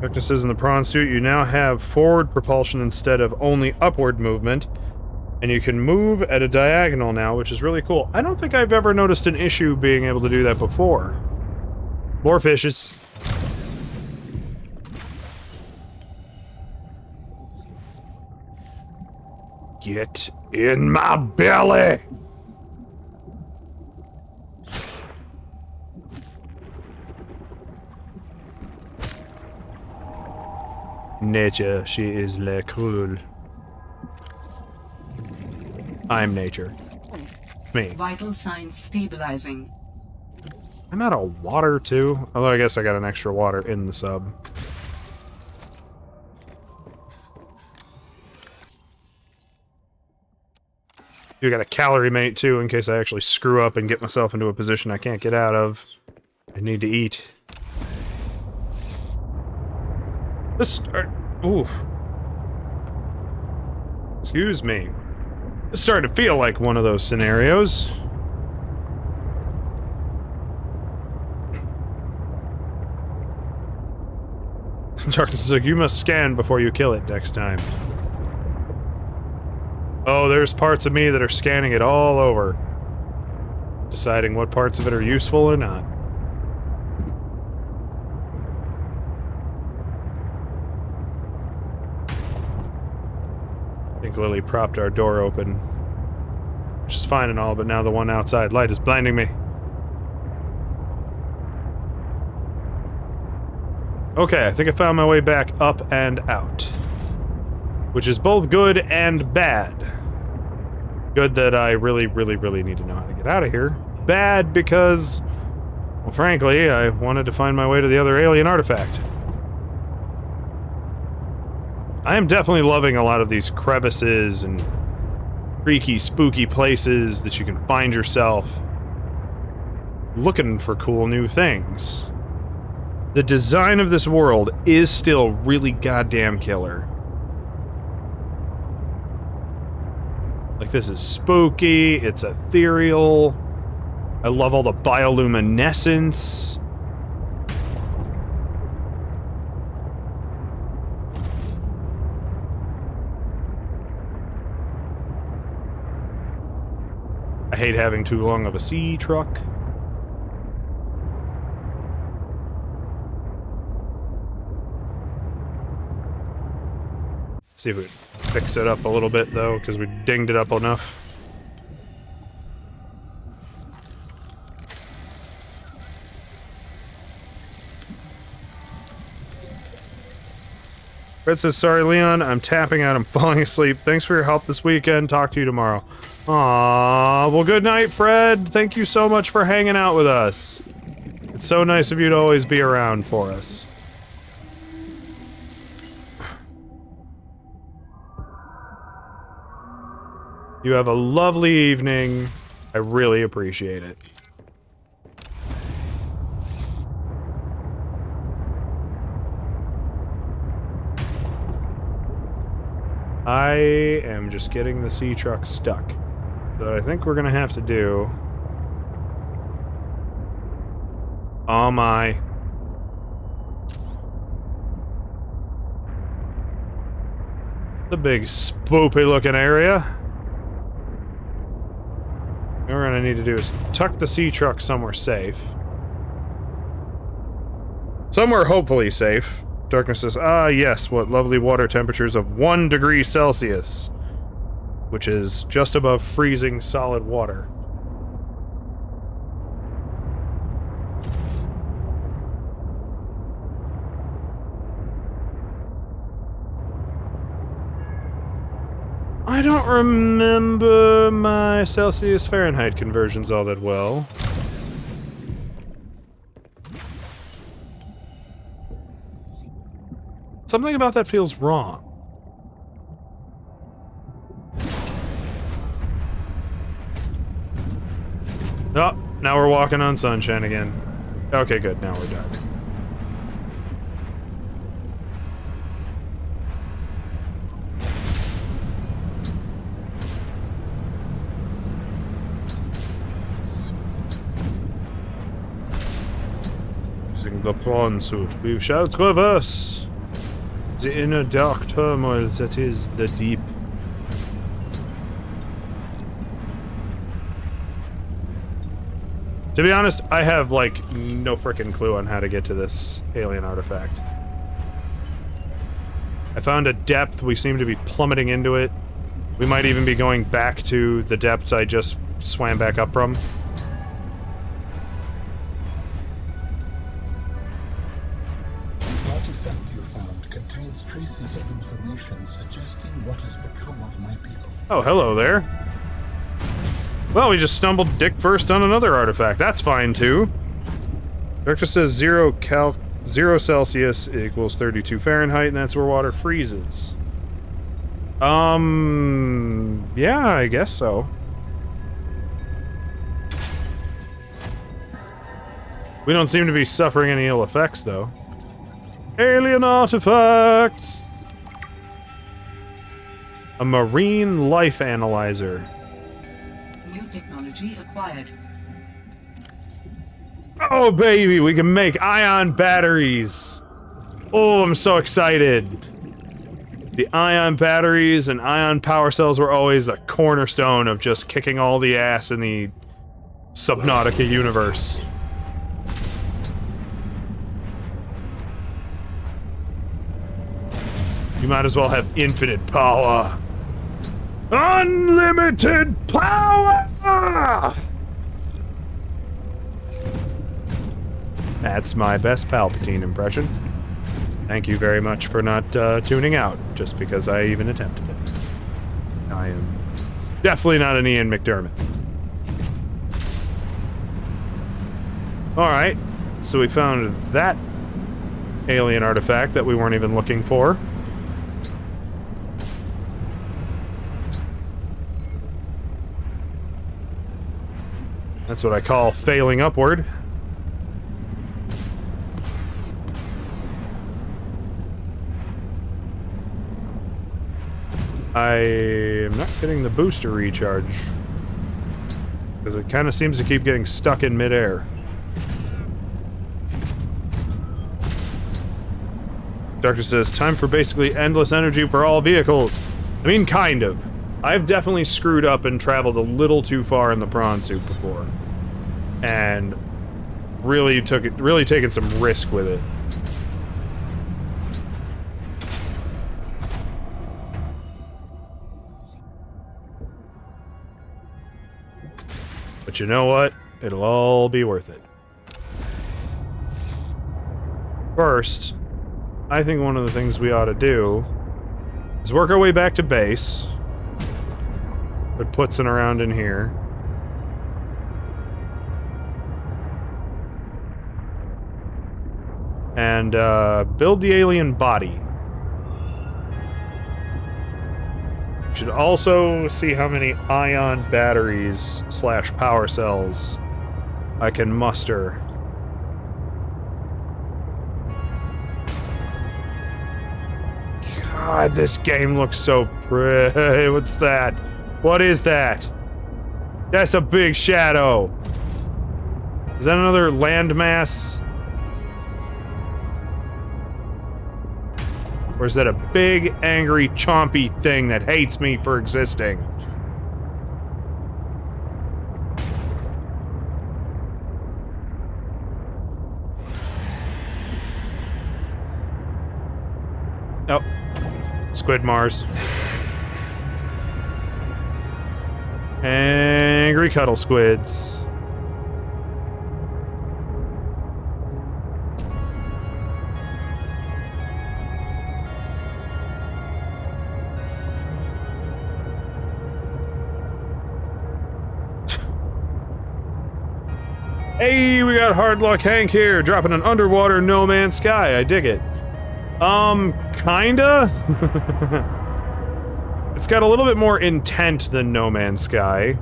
Vector says in the prawn suit, you now have forward propulsion instead of only upward movement. And you can move at a diagonal now, which is really cool. I don't think I've ever noticed an issue being able to do that before. More fishes. Get in my belly! Nature, she is le cruel. I'm nature. Me. Vital signs stabilizing. I'm out of water too. Although I guess I got an extra water in the sub. You got a calorie mate too, in case I actually screw up and get myself into a position I can't get out of. I need to eat. This... oof. Excuse me. It's starting to feel like one of those scenarios. Darkness is like, you must scan before you kill it next time. Oh, there's parts of me that are scanning it all over. Deciding what parts of it are useful or not. I think Lily propped our door open. Which is fine and all, but now the one outside light is blinding me. Okay, I think I found my way back up and out. Which is both good and bad. Good that I really, really, really need to know how to get out of here. Bad because, well, frankly, I wanted to find my way to the other alien artifact. I am definitely loving a lot of these crevices and freaky, spooky places that you can find yourself looking for cool new things. The design of this world is still really goddamn killer. Like, this is spooky, it's ethereal. I love all the bioluminescence. I hate having too long of a sea truck. See if we fix it up a little bit, though, because we dinged it up enough. Fred says, sorry, Leon, I'm tapping out, I'm falling asleep. Thanks for your help this weekend. Talk to you tomorrow. Aww, well, good night, Fred. Thank you so much for hanging out with us. It's so nice of you to always be around for us. You have a lovely evening. I really appreciate it. I am just getting the sea truck stuck. So I think we're gonna have to do... Oh my. The big spoopy looking area. What we're gonna need to do is tuck the sea truck somewhere safe. Somewhere hopefully safe. Darkness says, ah yes, what lovely water temperatures of 1 degree Celsius. Which is just above freezing solid water. I don't remember my Celsius Fahrenheit conversions all that well. Something about that feels wrong. Oh, now we're walking on sunshine again. Okay, good. Now we're dark. Using the prawn suit, we shall traverse the inner dark turmoil that is the deep. To be honest, I have, like, no frickin' clue on how to get to this alien artifact. I found a depth, we seem to be plummeting into it. We might even be going back to the depths I just swam back up from. The artifact you found contains traces of information suggesting what has become of my people. Oh, hello there. Well, we just stumbled dick first on another artifact. That's fine, too. Director says 0 Celsius equals 32 Fahrenheit, and that's where water freezes. Yeah, I guess so. We don't seem to be suffering any ill effects, though. Alien artifacts! A marine life analyzer. New technology acquired. Oh, baby, we can make ion batteries. Oh, I'm so excited. The ion batteries and ion power cells were always a cornerstone of just kicking all the ass in the Subnautica universe. You might as well have infinite power. Unlimited power! That's my best Palpatine impression. Thank you very much for not tuning out, just because I even attempted it. I am definitely not an Ian McDermott. Alright, so we found that alien artifact that we weren't even looking for. That's what I call failing upward. I am not getting the booster recharge. Because it kind of seems to keep getting stuck in midair. Doctor says, time for basically endless energy for all vehicles. I mean, kind of. I've definitely screwed up and traveled a little too far in the prawn suit before. And really taken some risk with it. But you know what? It'll all be worth it. First, I think one of the things we ought to do is work our way back to base. Put Putzin around in here. And build the alien body. Should also see how many ion batteries / power cells I can muster. God, this game looks so pretty. What's that? What is that? That's a big shadow. Is that another landmass? Or is that a big, angry, chompy thing that hates me for existing? Oh. Squid Mars. Angry cuddle squids. Hey, we got Hard Luck Hank here, dropping an underwater No Man's Sky. I dig it. Kinda? It's got a little bit more intent than No Man's Sky,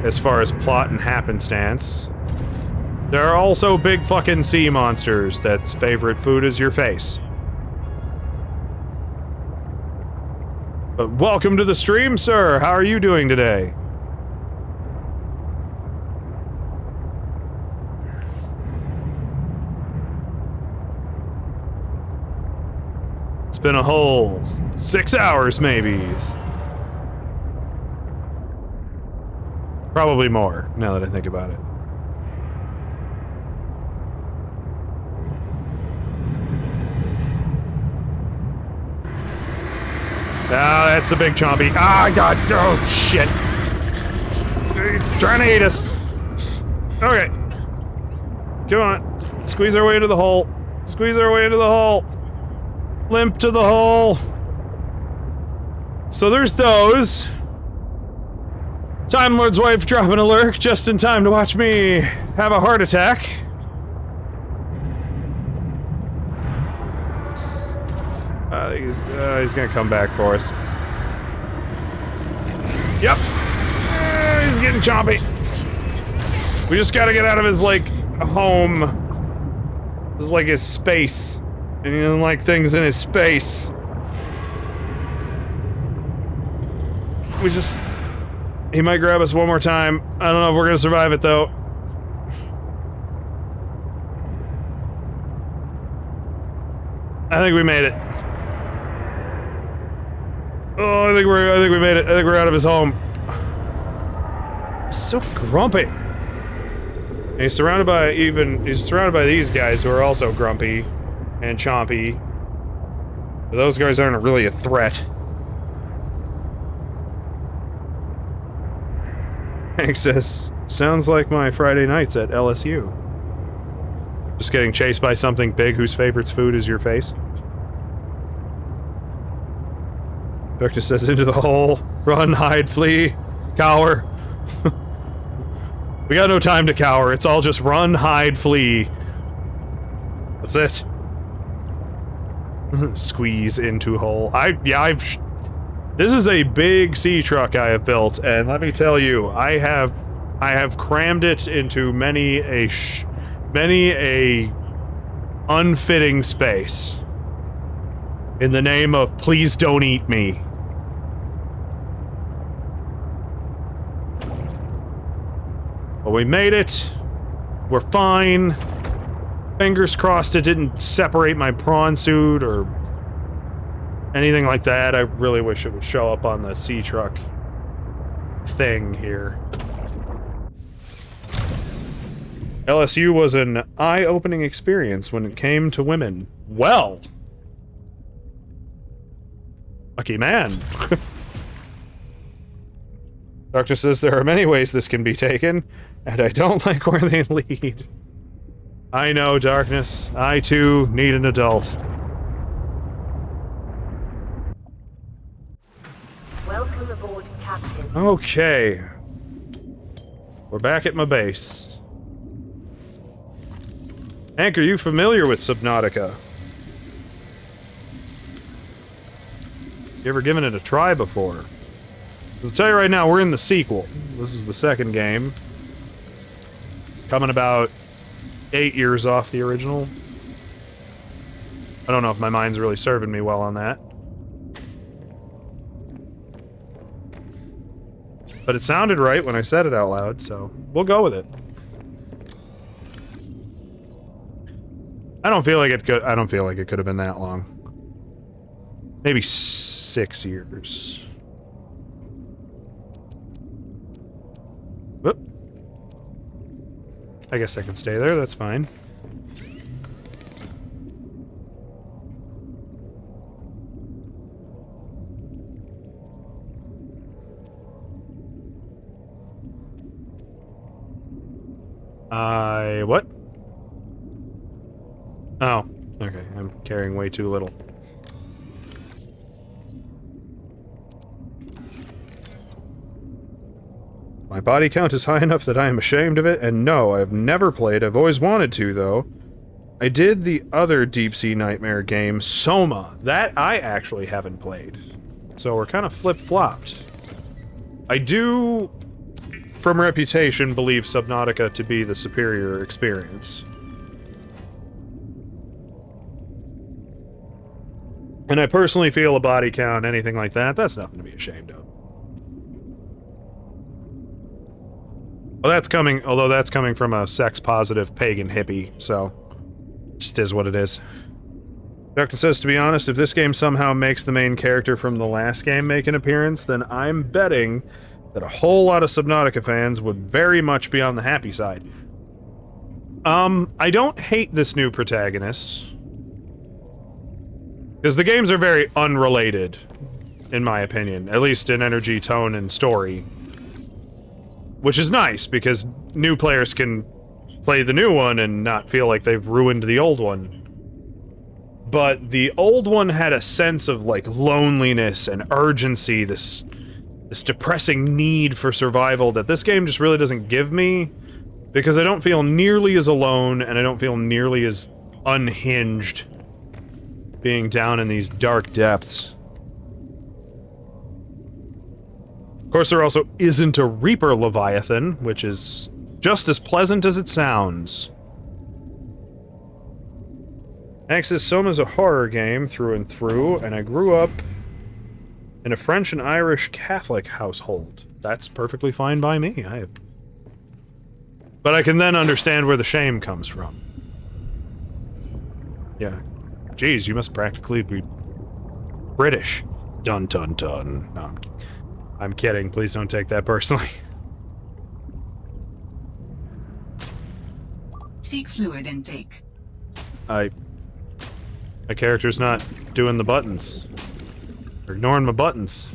as far as plot and happenstance. There are also big fucking sea monsters that's favorite food is your face. But welcome to the stream, sir. How are you doing today? It's been a whole 6 hours, maybe. Probably more, now that I think about it. Ah, that's the big chompy. Ah, God, oh, shit. He's trying to eat us. Okay. Come on. Squeeze our way into the hole. Squeeze our way into the hole. Limp to the hole. So there's those. Time Lord's wife dropping a lurk just in time to watch me have a heart attack. He's gonna come back for us. Yep. He's getting chompy. We just gotta get out of his, like, home. This is like his space. And he doesn't like things in his space. We just... He might grab us one more time. I don't know if we're gonna survive it, though. I think we made it. Oh, I think we made it. I think we're out of his home. He's so grumpy. And he's surrounded by these guys who are also grumpy and chompy. But those guys aren't really a threat. Hank says, sounds like my Friday nights at LSU. Just getting chased by something big whose favorite food is your face. Darkness says, into the hole. Run, hide, flee, cower. We got no time to cower. It's all just run, hide, flee. That's it. Squeeze into hole. This is a big sea truck I have built, and let me tell you, I have crammed it into many a unfitting space. In the name of please don't eat me. But we made it. We're fine. Fingers crossed it didn't separate my prawn suit or anything like that. I really wish it would show up on the sea truck thing here. LSU was an eye-opening experience when it came to women. Well! Lucky man. Doctor says there are many ways this can be taken, and I don't like where they lead. I know, Darkness. I, too, need an adult. Welcome aboard, Captain. Okay. We're back at my base. Hank, are you familiar with Subnautica? You ever given it a try before? I'll tell you right now, we're in the sequel. This is the second game. Coming about 8 years off the original. I don't know if my mind's really serving me well on that. But it sounded right when I said it out loud, so we'll go with it. I don't feel like it could have been that long. Maybe 6 years. Whoop. I guess I can stay there, that's fine. What? Oh, okay. I'm carrying way too little. My body count is high enough that I am ashamed of it, and no, I've never played. I've always wanted to, though. I did the other Deep Sea Nightmare game, Soma. That I actually haven't played. So we're kind of flip-flopped. I do, from reputation, believe Subnautica to be the superior experience. And I personally feel a body count, anything like that, that's nothing to be ashamed of. Well, that's coming, although that's coming from a sex-positive pagan hippie, so just is what it is. Doctor says, to be honest, if this game somehow makes the main character from the last game make an appearance, then I'm betting that a whole lot of Subnautica fans would very much be on the happy side. I don't hate this new protagonist. Because the games are very unrelated, in my opinion. At least in energy, tone, and story. Which is nice, because new players can play the new one and not feel like they've ruined the old one. But the old one had a sense of, like, loneliness and urgency, this depressing need for survival that this game just really doesn't give me, because I don't feel nearly as alone, and I don't feel nearly as unhinged being down in these dark depths. Of course, there also isn't a Reaper Leviathan, which is just as pleasant as it sounds. Axis Soma's a horror game through and through, and I grew up in a French and Irish Catholic household. That's perfectly fine by me. But I can then understand where the shame comes from. Yeah. Geez, you must practically be British. Dun dun dun. No, I'm kidding. Please don't take that personally. Seek fluid intake. My character's not doing the buttons. They're ignoring my buttons.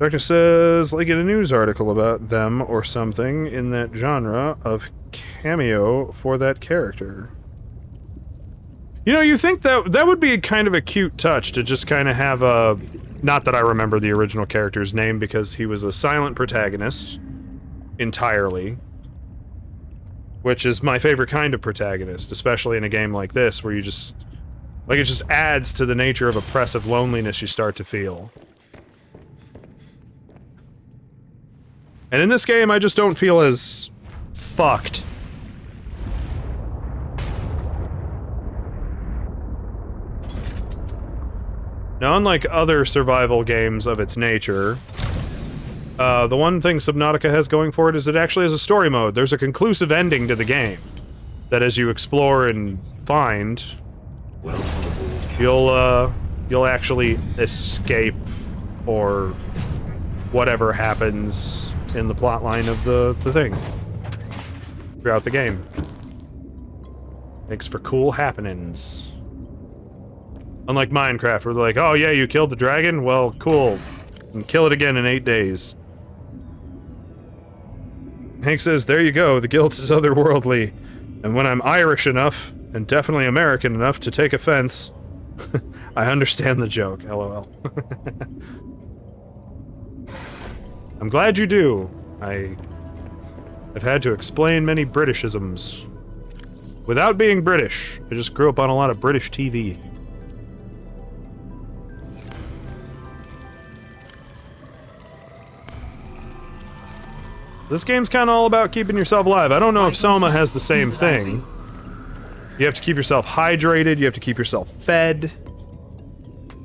Doctor says, like in a news article about them or something in that genre of cameo for that character. You know, you think that would be kind of a cute touch to just kind of have a... Not that I remember the original character's name because he was a silent protagonist entirely. Which is my favorite kind of protagonist, especially in a game like this where you just... Like, it just adds to the nature of oppressive loneliness you start to feel. And in this game, I just don't feel as fucked. Now, unlike other survival games of its nature, the one thing Subnautica has going for it is it actually has a story mode. There's a conclusive ending to the game. That as you explore and find, you'll actually escape, or whatever happens in the plotline of the thing throughout the game. Makes for cool happenings. Unlike Minecraft, where they're like, oh yeah, you killed the dragon? Well, cool. And kill it again in 8 days. Hank says, there you go, the guilt is otherworldly. And when I'm Irish enough, and definitely American enough to take offense, I understand the joke, lol. I'm glad you do. I've had to explain many Britishisms. Without being British, I just grew up on a lot of British TV. This game's kind of all about keeping yourself alive. I don't know if Vital Soma has signs the same stabilizing. thing. You have to keep yourself hydrated, you have to keep yourself fed.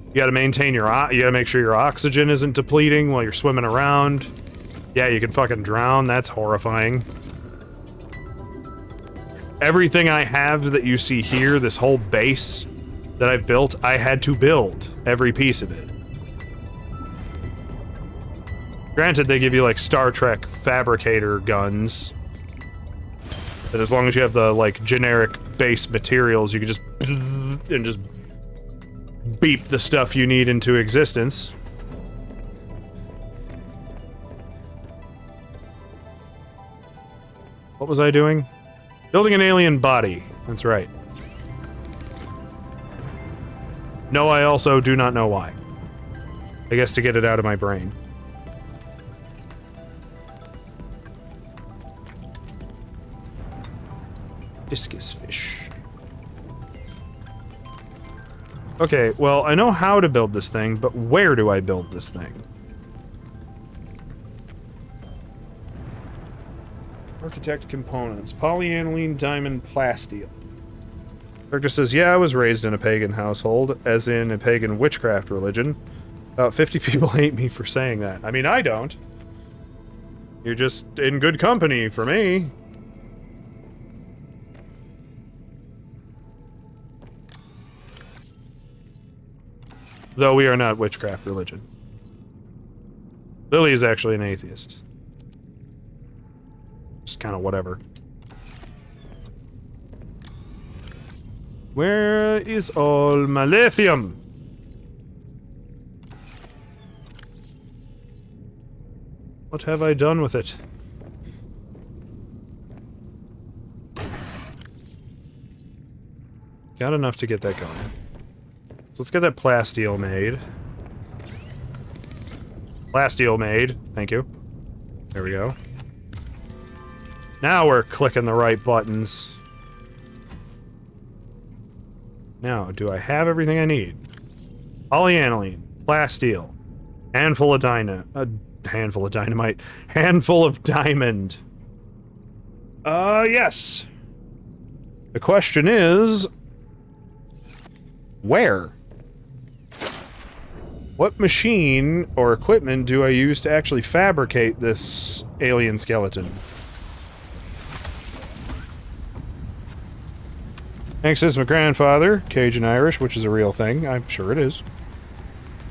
You gotta maintain your you gotta make sure your oxygen isn't depleting while you're swimming around. Yeah, you can fucking drown, that's horrifying. Everything I have that you see here, this whole base that I've built, I had to build every piece of it. Granted, they give you, like, Star Trek fabricator guns. That as long as you have the, like, generic base materials, you can just... and just beep the stuff you need into existence. What was I doing? Building an alien body. That's right. No, I also do not know why. I guess to get it out of my brain. Discus fish. Okay, well, I know how to build this thing, but where do I build this thing? Architect components. Polyaniline diamond plasteel. Doctor says, yeah, I was raised in a pagan household, as in a pagan witchcraft religion. About 50 people hate me for saying that. I mean, I don't. You're just in good company for me. Though we are not witchcraft religion. Lily is actually an atheist. Just kind of whatever. Where is all my lithium? What have I done with it? Got enough to get that going. So let's get that plasteel made. Plasteel made. Thank you. There we go. Now we're clicking the right buttons. Now, do I have everything I need? Polyaniline, plasteel, handful of handful of dynamite, handful of diamond. Yes. The question is, where? What machine or equipment do I use to actually fabricate this alien skeleton? Thanks, this is my grandfather, Cajun Irish, which is a real thing. I'm sure it is.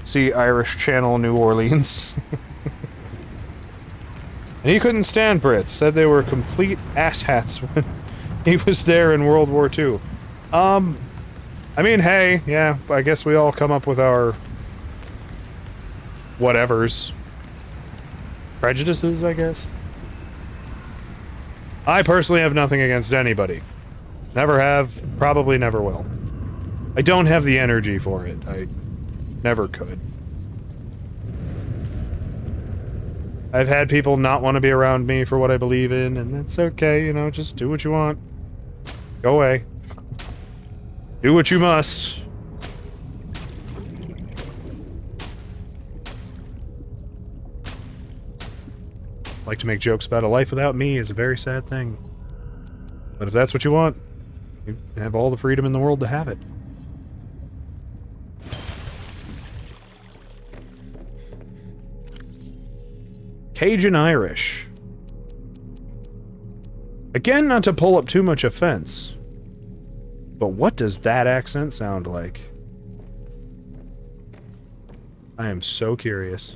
See Irish Channel New Orleans. And he couldn't stand Brits. Said they were complete asshats when he was there in World War II. I mean, hey, yeah, I guess we all come up with our... whatevers. Prejudices, I guess? I personally have nothing against anybody. Never have, probably never will. I don't have the energy for it. I never could. I've had people not want to be around me for what I believe in, and that's okay, you know, just do what you want. Go away. Do what you must. Like to make jokes about a life without me is a very sad thing. But if that's what you want, you have all the freedom in the world to have it. Cajun Irish. Again, not to pull up too much offense, but what does that accent sound like? I am so curious.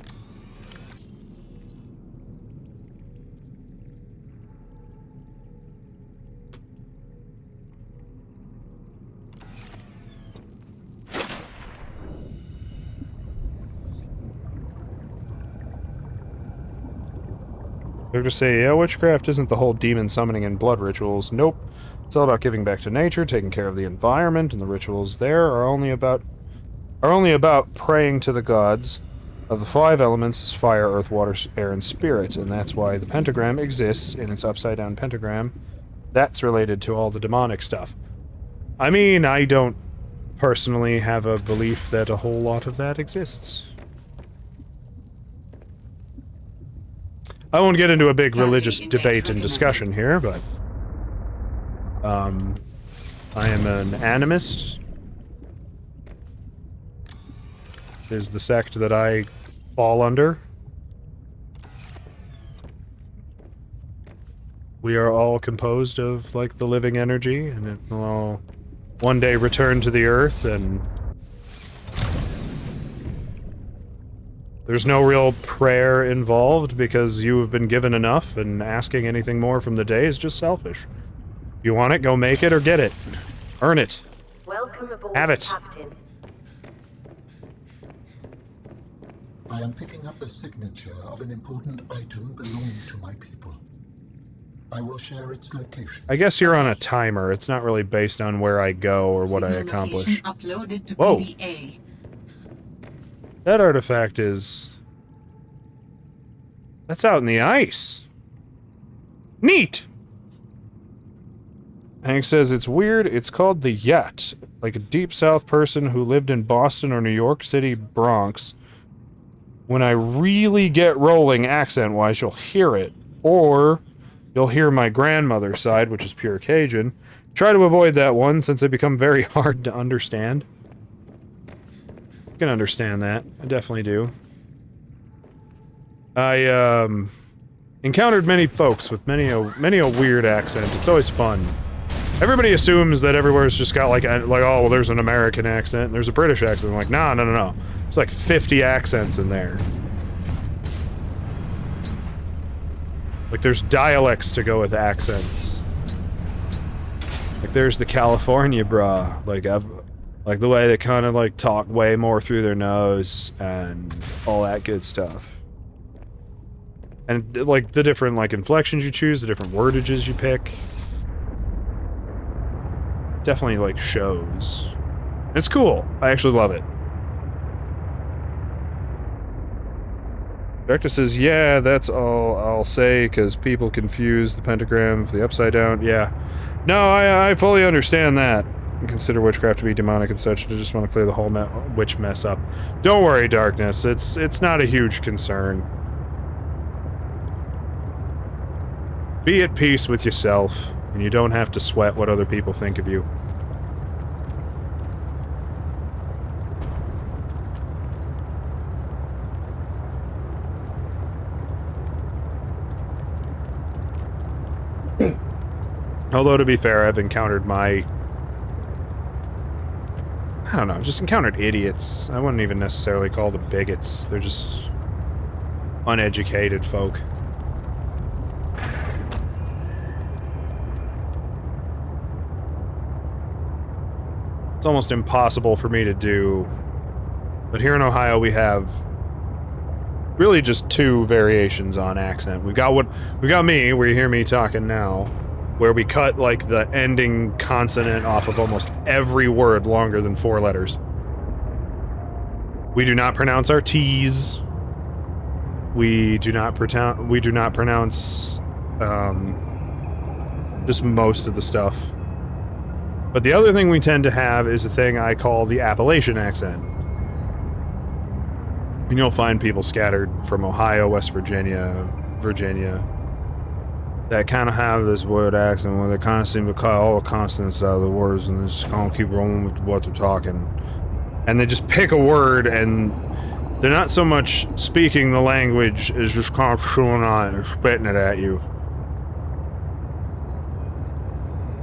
They're just say, yeah, witchcraft isn't the whole demon summoning and blood rituals. Nope. It's all about giving back to nature, taking care of the environment, and the rituals there are only about praying to the gods of the 5 elements as fire, earth, water, air, and spirit, and that's why the pentagram exists in its upside-down pentagram. That's related to all the demonic stuff. I mean, I don't personally have a belief that a whole lot of that exists. I won't get into a big Calorie religious intake debate and recommended. discussion here, but I am an animist. Is the sect that I fall under. We are all composed of, like, the living energy, and it will all one day return to the earth, and there's no real prayer involved because you have been given enough, and asking anything more from the day is just selfish. You want it, go make it or get it. Earn it. Welcome aboard, Have it. Captain. I am picking up the signature of an important item belonging to my people. I will share its location. I guess you're on a timer. It's not really based on where I go or what I Signal accomplish. location uploaded to Whoa. PDA. That artifact is... That's out in the ice. Neat! Hank says it's weird. It's called the Yet. Like a deep south person who lived in Boston or New York City, Bronx. When I really get rolling accent-wise, you'll hear it. Or you'll hear my grandmother's side, which is pure Cajun. Try to avoid that one since they become very hard to understand. I can understand that. I definitely do. I encountered many folks with many a weird accent. It's always fun. Everybody assumes that everywhere's just got like oh, well, there's an American accent, and there's a British accent. I'm like, no. There's like 50 accents in there. Like, there's dialects to go with accents. Like, there's the California brah. Like the way they kind of like talk way more through their nose and all that good stuff. And like the different like inflections you choose, the different wordages you pick. Definitely like shows. It's cool. I actually love it. Director says, yeah, that's all I'll say, because people confuse the pentagram for the upside down. Yeah. No, I fully understand that. Consider witchcraft to be demonic and such. I just want to clear the whole witch mess up. Don't worry, Darkness. It's not a huge concern. Be at peace with yourself, and you don't have to sweat what other people think of you. Although, to be fair, I've encountered I don't know, I've just encountered idiots. I wouldn't even necessarily call them bigots. They're just uneducated folk. It's almost impossible for me to do. But here in Ohio, we have really just two variations on accent. We got me, where you hear me talking now, where we cut like the ending consonant off of almost every word longer than 4 letters. We do not pronounce our T's. We do not pronounce just most of the stuff. But the other thing we tend to have is a thing I call the Appalachian accent. And you'll find people scattered from Ohio, West Virginia, that kind of have this weird accent where they kind of seem to cut all the consonants out of the words and they just kind of keep rolling with what they're talking. And they just pick a word and they're not so much speaking the language as just kind of chewing on it and spitting it at you.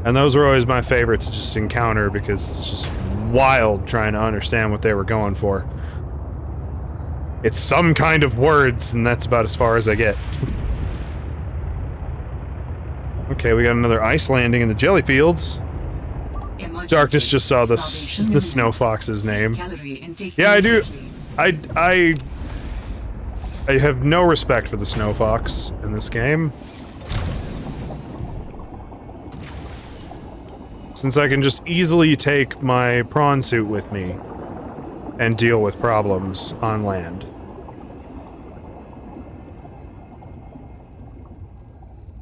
And those were always my favorite to just encounter because it's just wild trying to understand what they were going for. It's some kind of words, and that's about as far as I get. Okay, we got another ice landing in the jelly fields. Emergency. Darkness just saw the Starvation snow imminent. fox's name. Calorie intake Yeah, I do. immediately. I have no respect for the snow fox in this game. Since I can just easily take my prawn suit with me and deal with problems on land.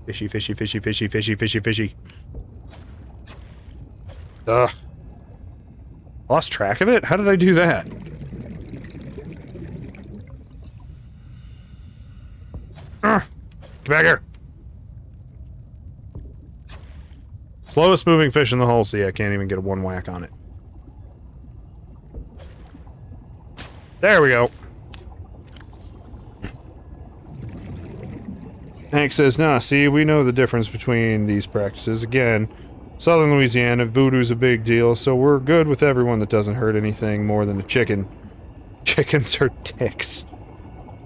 Fishy, fishy, fishy, fishy, fishy, fishy, fishy. Ugh. Lost track of it? How did I do that? Ugh. Get back here! Slowest moving fish in the whole sea. I can't even get a one whack on it. There we go. Hank says, nah, see, we know the difference between these practices. Again, Southern Louisiana, voodoo's a big deal, so we're good with everyone that doesn't hurt anything more than a chicken. Chickens are dicks.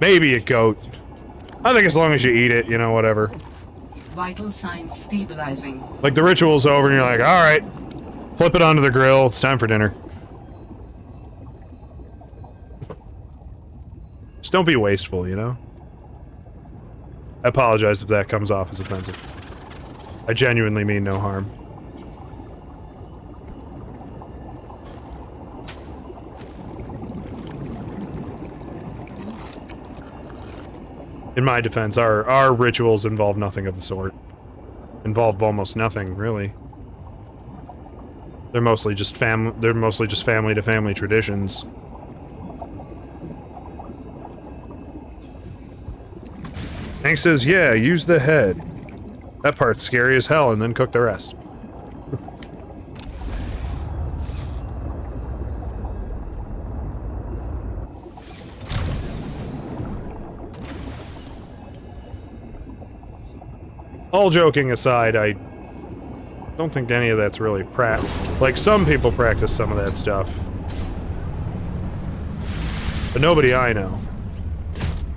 Maybe a goat. I think as long as you eat it, you know, whatever. Vital signs stabilizing. Like, the ritual's over and you're like, alright, flip it onto the grill, it's time for dinner. Just don't be wasteful, you know? I apologize if that comes off as offensive. I genuinely mean no harm. In my defense, our rituals involve nothing of the sort. Involve almost nothing, really. They're mostly just family to family traditions. Hank says, yeah, use the head. That part's scary as hell, and then cook the rest. All joking aside, I don't think any of that's really like, some people practice some of that stuff. But nobody I know.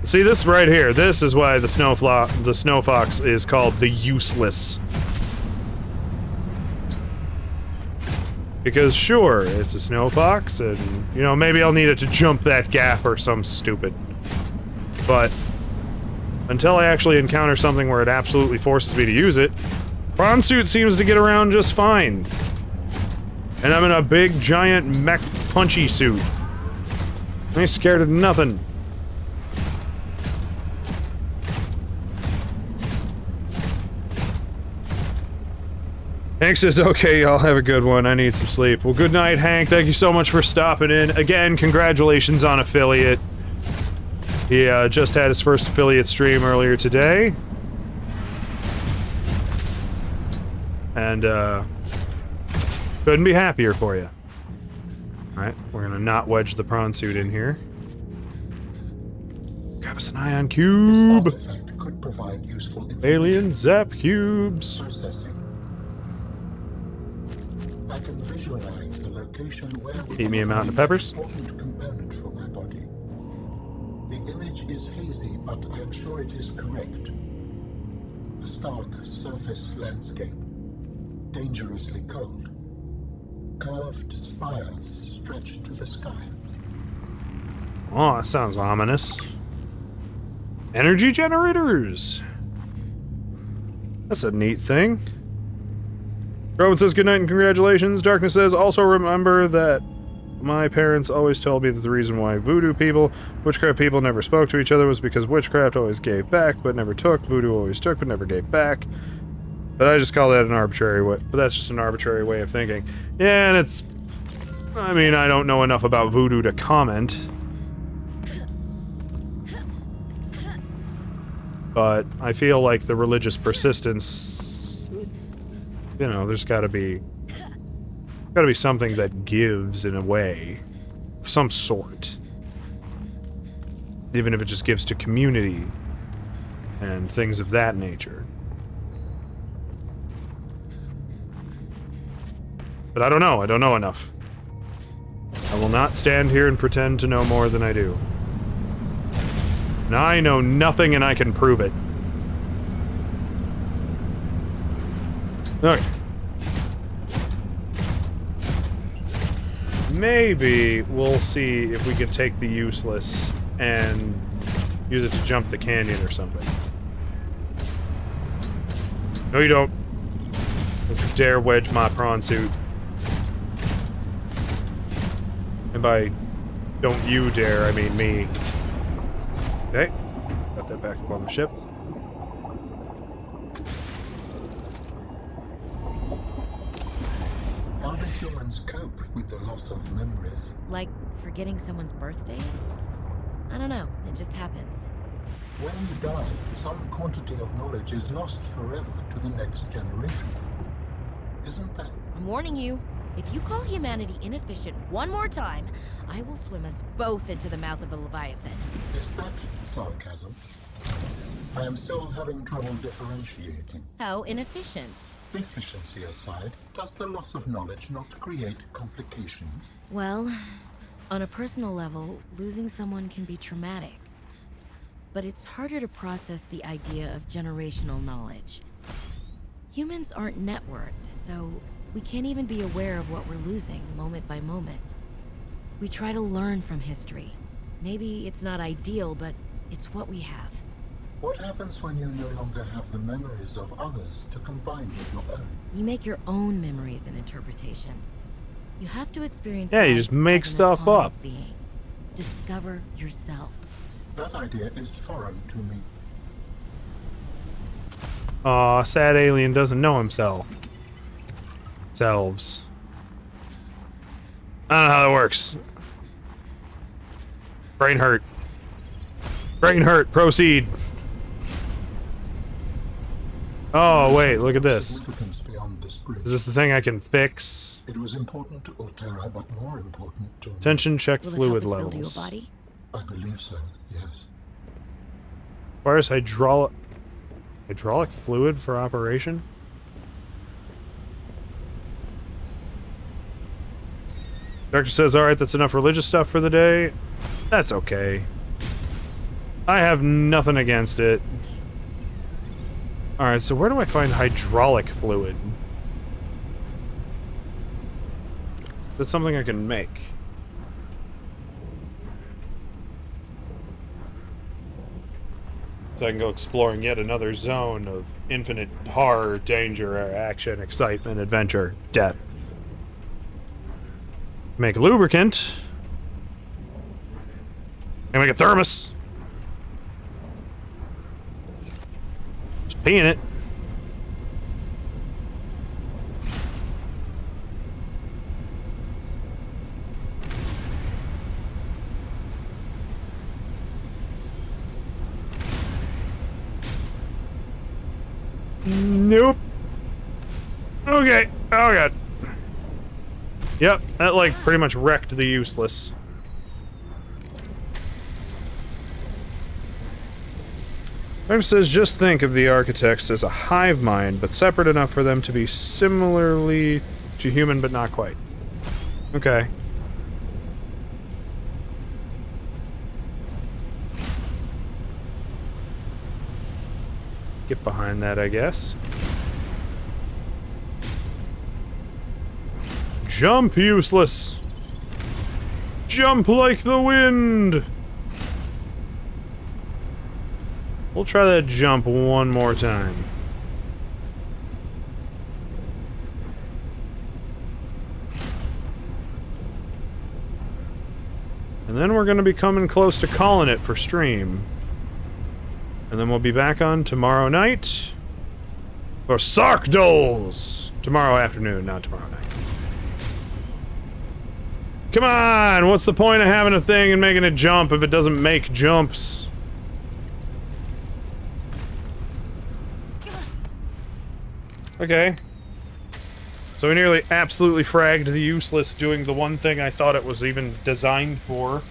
See, this right here, this is why the snow fox is called the useless. Because sure, it's a snow fox, and, you know, maybe I'll need it to jump that gap or some stupid. But until I actually encounter something where it absolutely forces me to use it, prawn suit seems to get around just fine. And I'm in a big, giant, mech punchy suit. I ain't scared of nothing. Hank says, okay, y'all have a good one. I need some sleep. Well, good night, Hank. Thank you so much for stopping in. Again, congratulations on affiliate. He just had his first affiliate stream earlier today. And, couldn't be happier for you. Alright, we're gonna not wedge the prawn suit in here. Grab us an ion cube! This artifact could provide useful information. Alien zap cubes! Processing. I can visualize the location where we Eat me a mountain of peppers. important component for my body. The image is hazy, but I'm sure it is correct. A stark surface landscape, dangerously cold. Curved spires stretch to the sky. Oh, that sounds ominous. Energy generators! That's a neat thing. Rowan says goodnight and congratulations. Darkness says, also remember that my parents always told me that the reason why voodoo people, witchcraft people never spoke to each other was because witchcraft always gave back but never took, voodoo always took but never gave back. But I just call that an arbitrary way, but that's just an arbitrary way of thinking. Yeah, and it's, I mean, I don't know enough about voodoo to comment. But I feel like the religious persistence, you know, there's gotta be something that gives in a way, of some sort. Even if it just gives to community and things of that nature. But I don't know enough. I will not stand here and pretend to know more than I do. And I know nothing and I can prove it. Okay. Maybe we'll see if we can take the useless and use it to jump the canyon or something. No, you don't. Don't you dare wedge my prawn suit. And by don't you dare, I mean me. Okay. Got that back up on the ship. How do humans cope with the loss of memories? Like forgetting someone's birthday? I don't know, it just happens. When you die, some quantity of knowledge is lost forever to the next generation. Isn't that... I'm warning you. If you call humanity inefficient one more time, I will swim us both into the mouth of a leviathan. is that sarcasm? I am still having trouble differentiating. How inefficient? Efficiency aside, does the loss of knowledge not create complications? Well, on a personal level, losing someone can be traumatic. But it's harder to process the idea of generational knowledge. Humans aren't networked, so we can't even be aware of what we're losing moment by moment. We try to learn from history. Maybe it's not ideal, but it's what we have. What happens when you no longer have the memories of others to combine with your own? You make your own memories and interpretations. You have to experience Yeah, you life just make as an stuff autonomous up. being. Discover yourself. That idea is foreign to me. Aw, sad alien doesn't know himself. Selves. I don't know how that works. Brain hurt. Brain hurt. Proceed. Oh, wait, look at this. Significance beyond this bridge. Is this the thing I can fix? It was important to Altera, but more important to me. Tension check Will fluid it help us build you a levels. body? I believe so, yes. Requires hydraulic fluid for operation? Doctor says, alright, that's enough religious stuff for the day. That's okay. I have nothing against it. Alright, so where do I find hydraulic fluid? That's something I can make. So I can go exploring yet another zone of infinite horror, danger, action, excitement, adventure, death. Make lubricant. And make a thermos. Just pee in it. Nope. Okay. Oh god. Yep, that like pretty much wrecked the useless. Doctor says, just think of the architects as a hive mind, but separate enough for them to be similarly to human, but not quite. Okay. Get behind that, I guess. Jump, useless! Jump like the wind! We'll try that jump one more time. And then we're going to be coming close to calling it for stream. And then we'll be back on tomorrow night for Sark Doles! Tomorrow afternoon, not tomorrow night. Come on! What's the point of having a thing and making it jump if it doesn't make jumps? Okay. So we nearly absolutely fragged the useless doing the one thing I thought it was even designed for.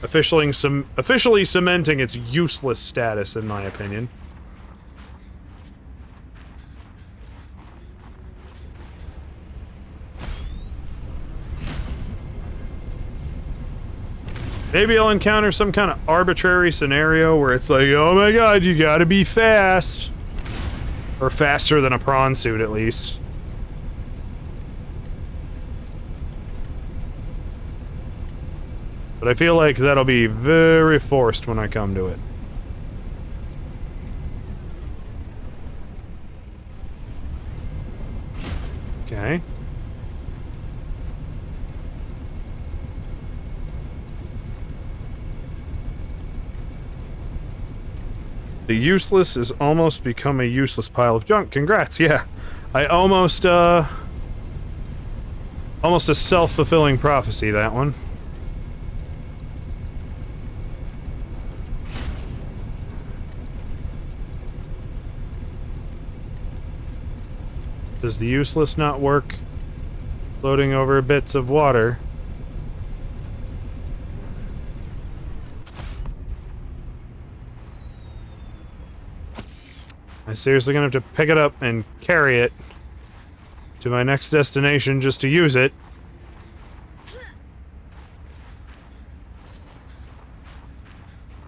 Officially cementing its useless status, in my opinion. Maybe I'll encounter some kind of arbitrary scenario where it's like, oh my god, you gotta be fast. Or faster than a prawn suit, at least. But I feel like that'll be very forced when I come to it. Okay. The useless is almost become a useless pile of junk. Congrats, yeah. I almost a self-fulfilling prophecy, that one. Does the useless not work? Floating over bits of water. I'm seriously gonna have to pick it up and carry it to my next destination just to use it.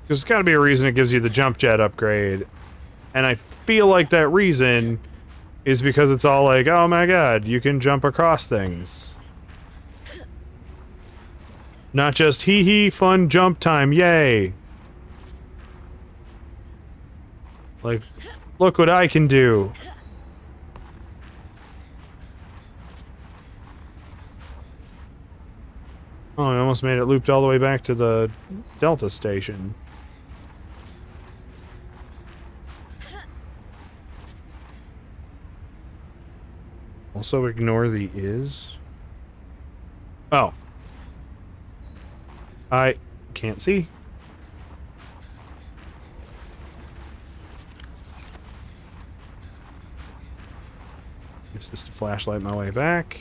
There's gotta be a reason it gives you the jump jet upgrade. And I feel like that reason is because it's all like, oh my god, you can jump across things. Not just hee hee, fun jump time, yay! Like, look what I can do. Oh, I almost made it looped all the way back to the Delta station. Also ignore the is. Oh. I can't see. Use this to flashlight my way back.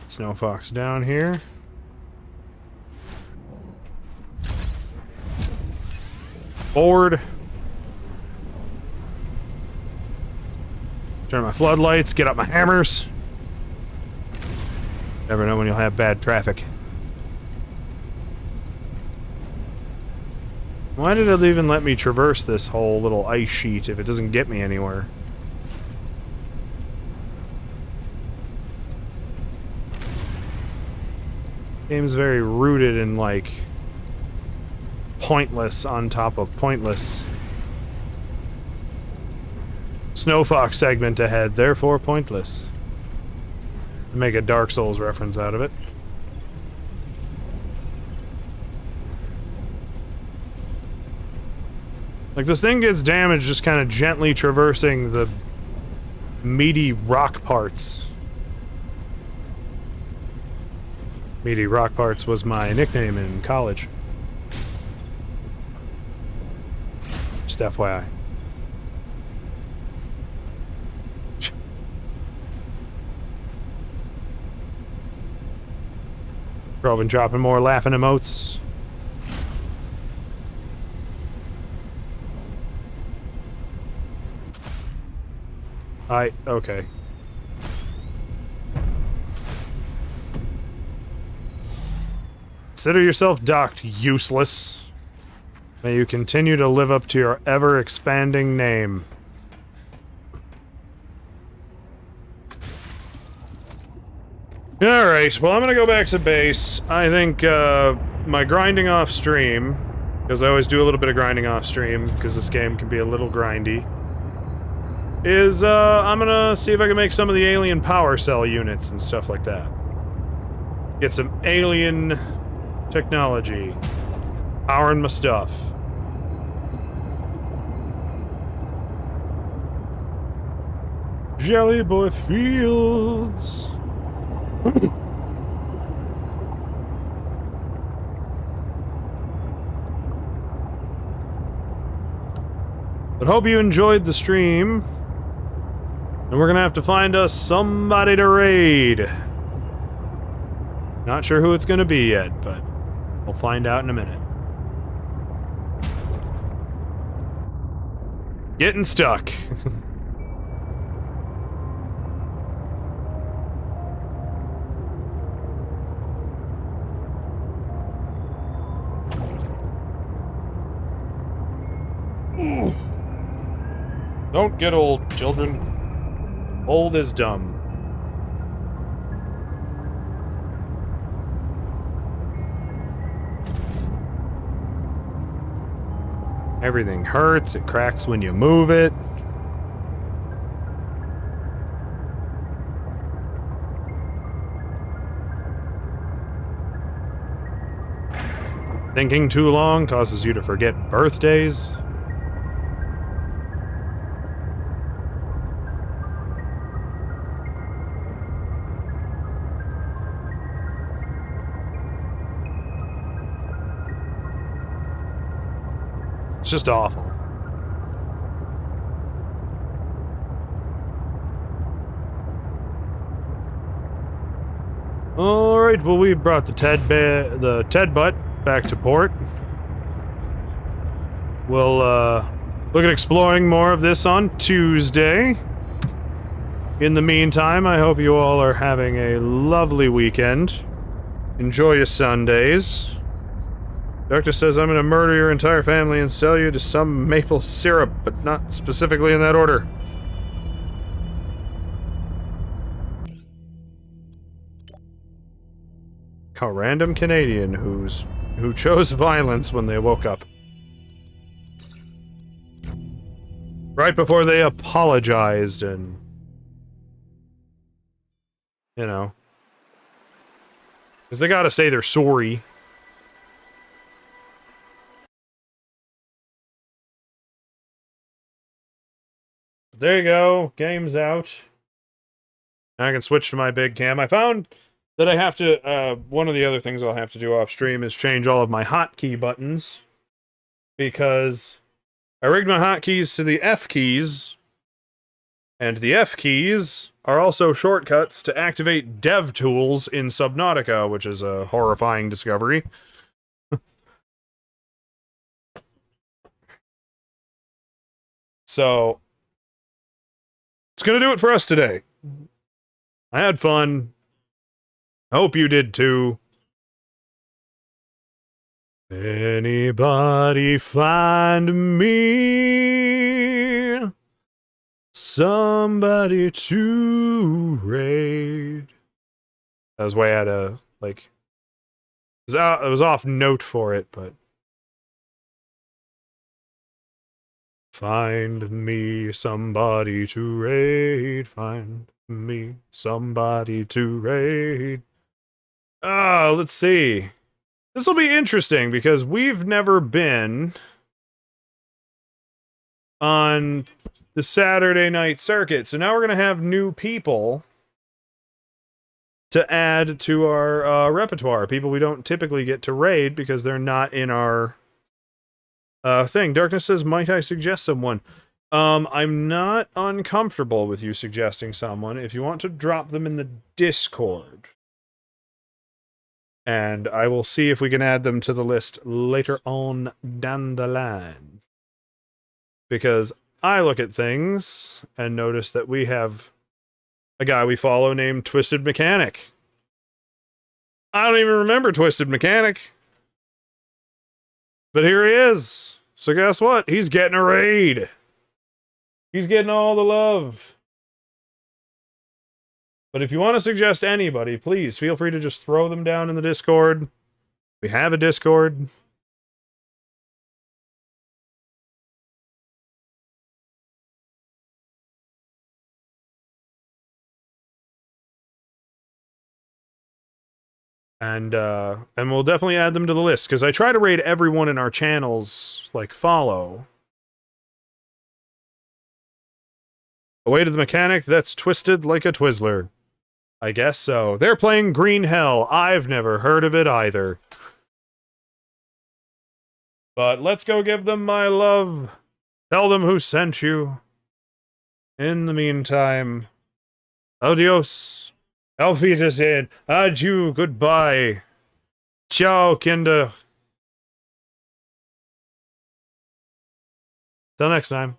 Snow Fox down here. Forward. Turn my floodlights, get up my hammers. Never know when you'll have bad traffic. Why did it even let me traverse this whole little ice sheet if it doesn't get me anywhere? Game's very rooted in, like, pointless on top of pointless. Snow Fox segment ahead, therefore pointless. Make a Dark Souls reference out of it. Like, this thing gets damaged just kind of gently traversing the meaty rock parts. Meaty rock parts was my nickname in college. Just FYI. Probably been dropping more laughing emotes. Okay. Consider yourself docked, useless. May you continue to live up to your ever-expanding name. Alright, well, I'm gonna go back to base. I think, my grinding off stream, because I always do a little bit of grinding off stream, because this game can be a little grindy, is, I'm gonna see if I can make some of the alien power cell units and stuff like that. Get some alien technology. Powering my stuff. Jelly Boy Fields. But hope you enjoyed the stream. And we're gonna have to find us somebody to raid. Not sure who it's gonna be yet, but we'll find out in a minute. Getting stuck. Don't get old, children. Old is dumb. Everything hurts, it cracks when you move it. Thinking too long causes you to forget birthdays. It's just awful. right, well, we brought the Ted butt back to port. We'll look at exploring more of this on Tuesday. In the meantime, I hope you all are having a lovely weekend. Enjoy your Sundays. Doctor says I'm gonna murder your entire family and sell you to some maple syrup, but not specifically in that order. A random Canadian who chose violence when they woke up. Right before they apologized and... you know. Because they gotta say they're sorry. There you go. Game's out. Now I can switch to my big cam. I found that I have to... one of the other things I'll have to do off stream is change all of my hotkey buttons. Because I rigged my hotkeys to the F keys. And the F keys are also shortcuts to activate dev tools in Subnautica, which is a horrifying discovery. So, it's gonna do it for us today. I had fun. I hope you did too. Anybody find me somebody to raid? That was way out of, like... it was off note for it, but... Find me somebody to raid. Find me somebody to raid. Let's see. This will be interesting because we've never been on the Saturday night circuit. So now we're going to have new people to add to our repertoire. People we don't typically get to raid because they're not in our thing. Darkness says, might I suggest someone? I'm not uncomfortable with you suggesting someone. If you want to drop them in the Discord. And I will see if we can add them to the list later on down the line. Because I look at things and notice that we have a guy we follow named Twisted Mechanic. I don't even remember Twisted Mechanic. But here he is. So guess what? He's getting a raid. He's getting all the love. But if you want to suggest anybody, please feel free to just throw them down in the Discord. We have a Discord. And we'll definitely add them to the list, because I try to raid everyone in our channels, like, follow. Away to the mechanic that's twisted like a Twizzler. I guess so. They're playing Green Hell. I've never heard of it either. But let's go give them my love. Tell them who sent you. In the meantime, adios. Auf Wiedersehen. Adieu. Goodbye. Ciao, Kinder. Till next time.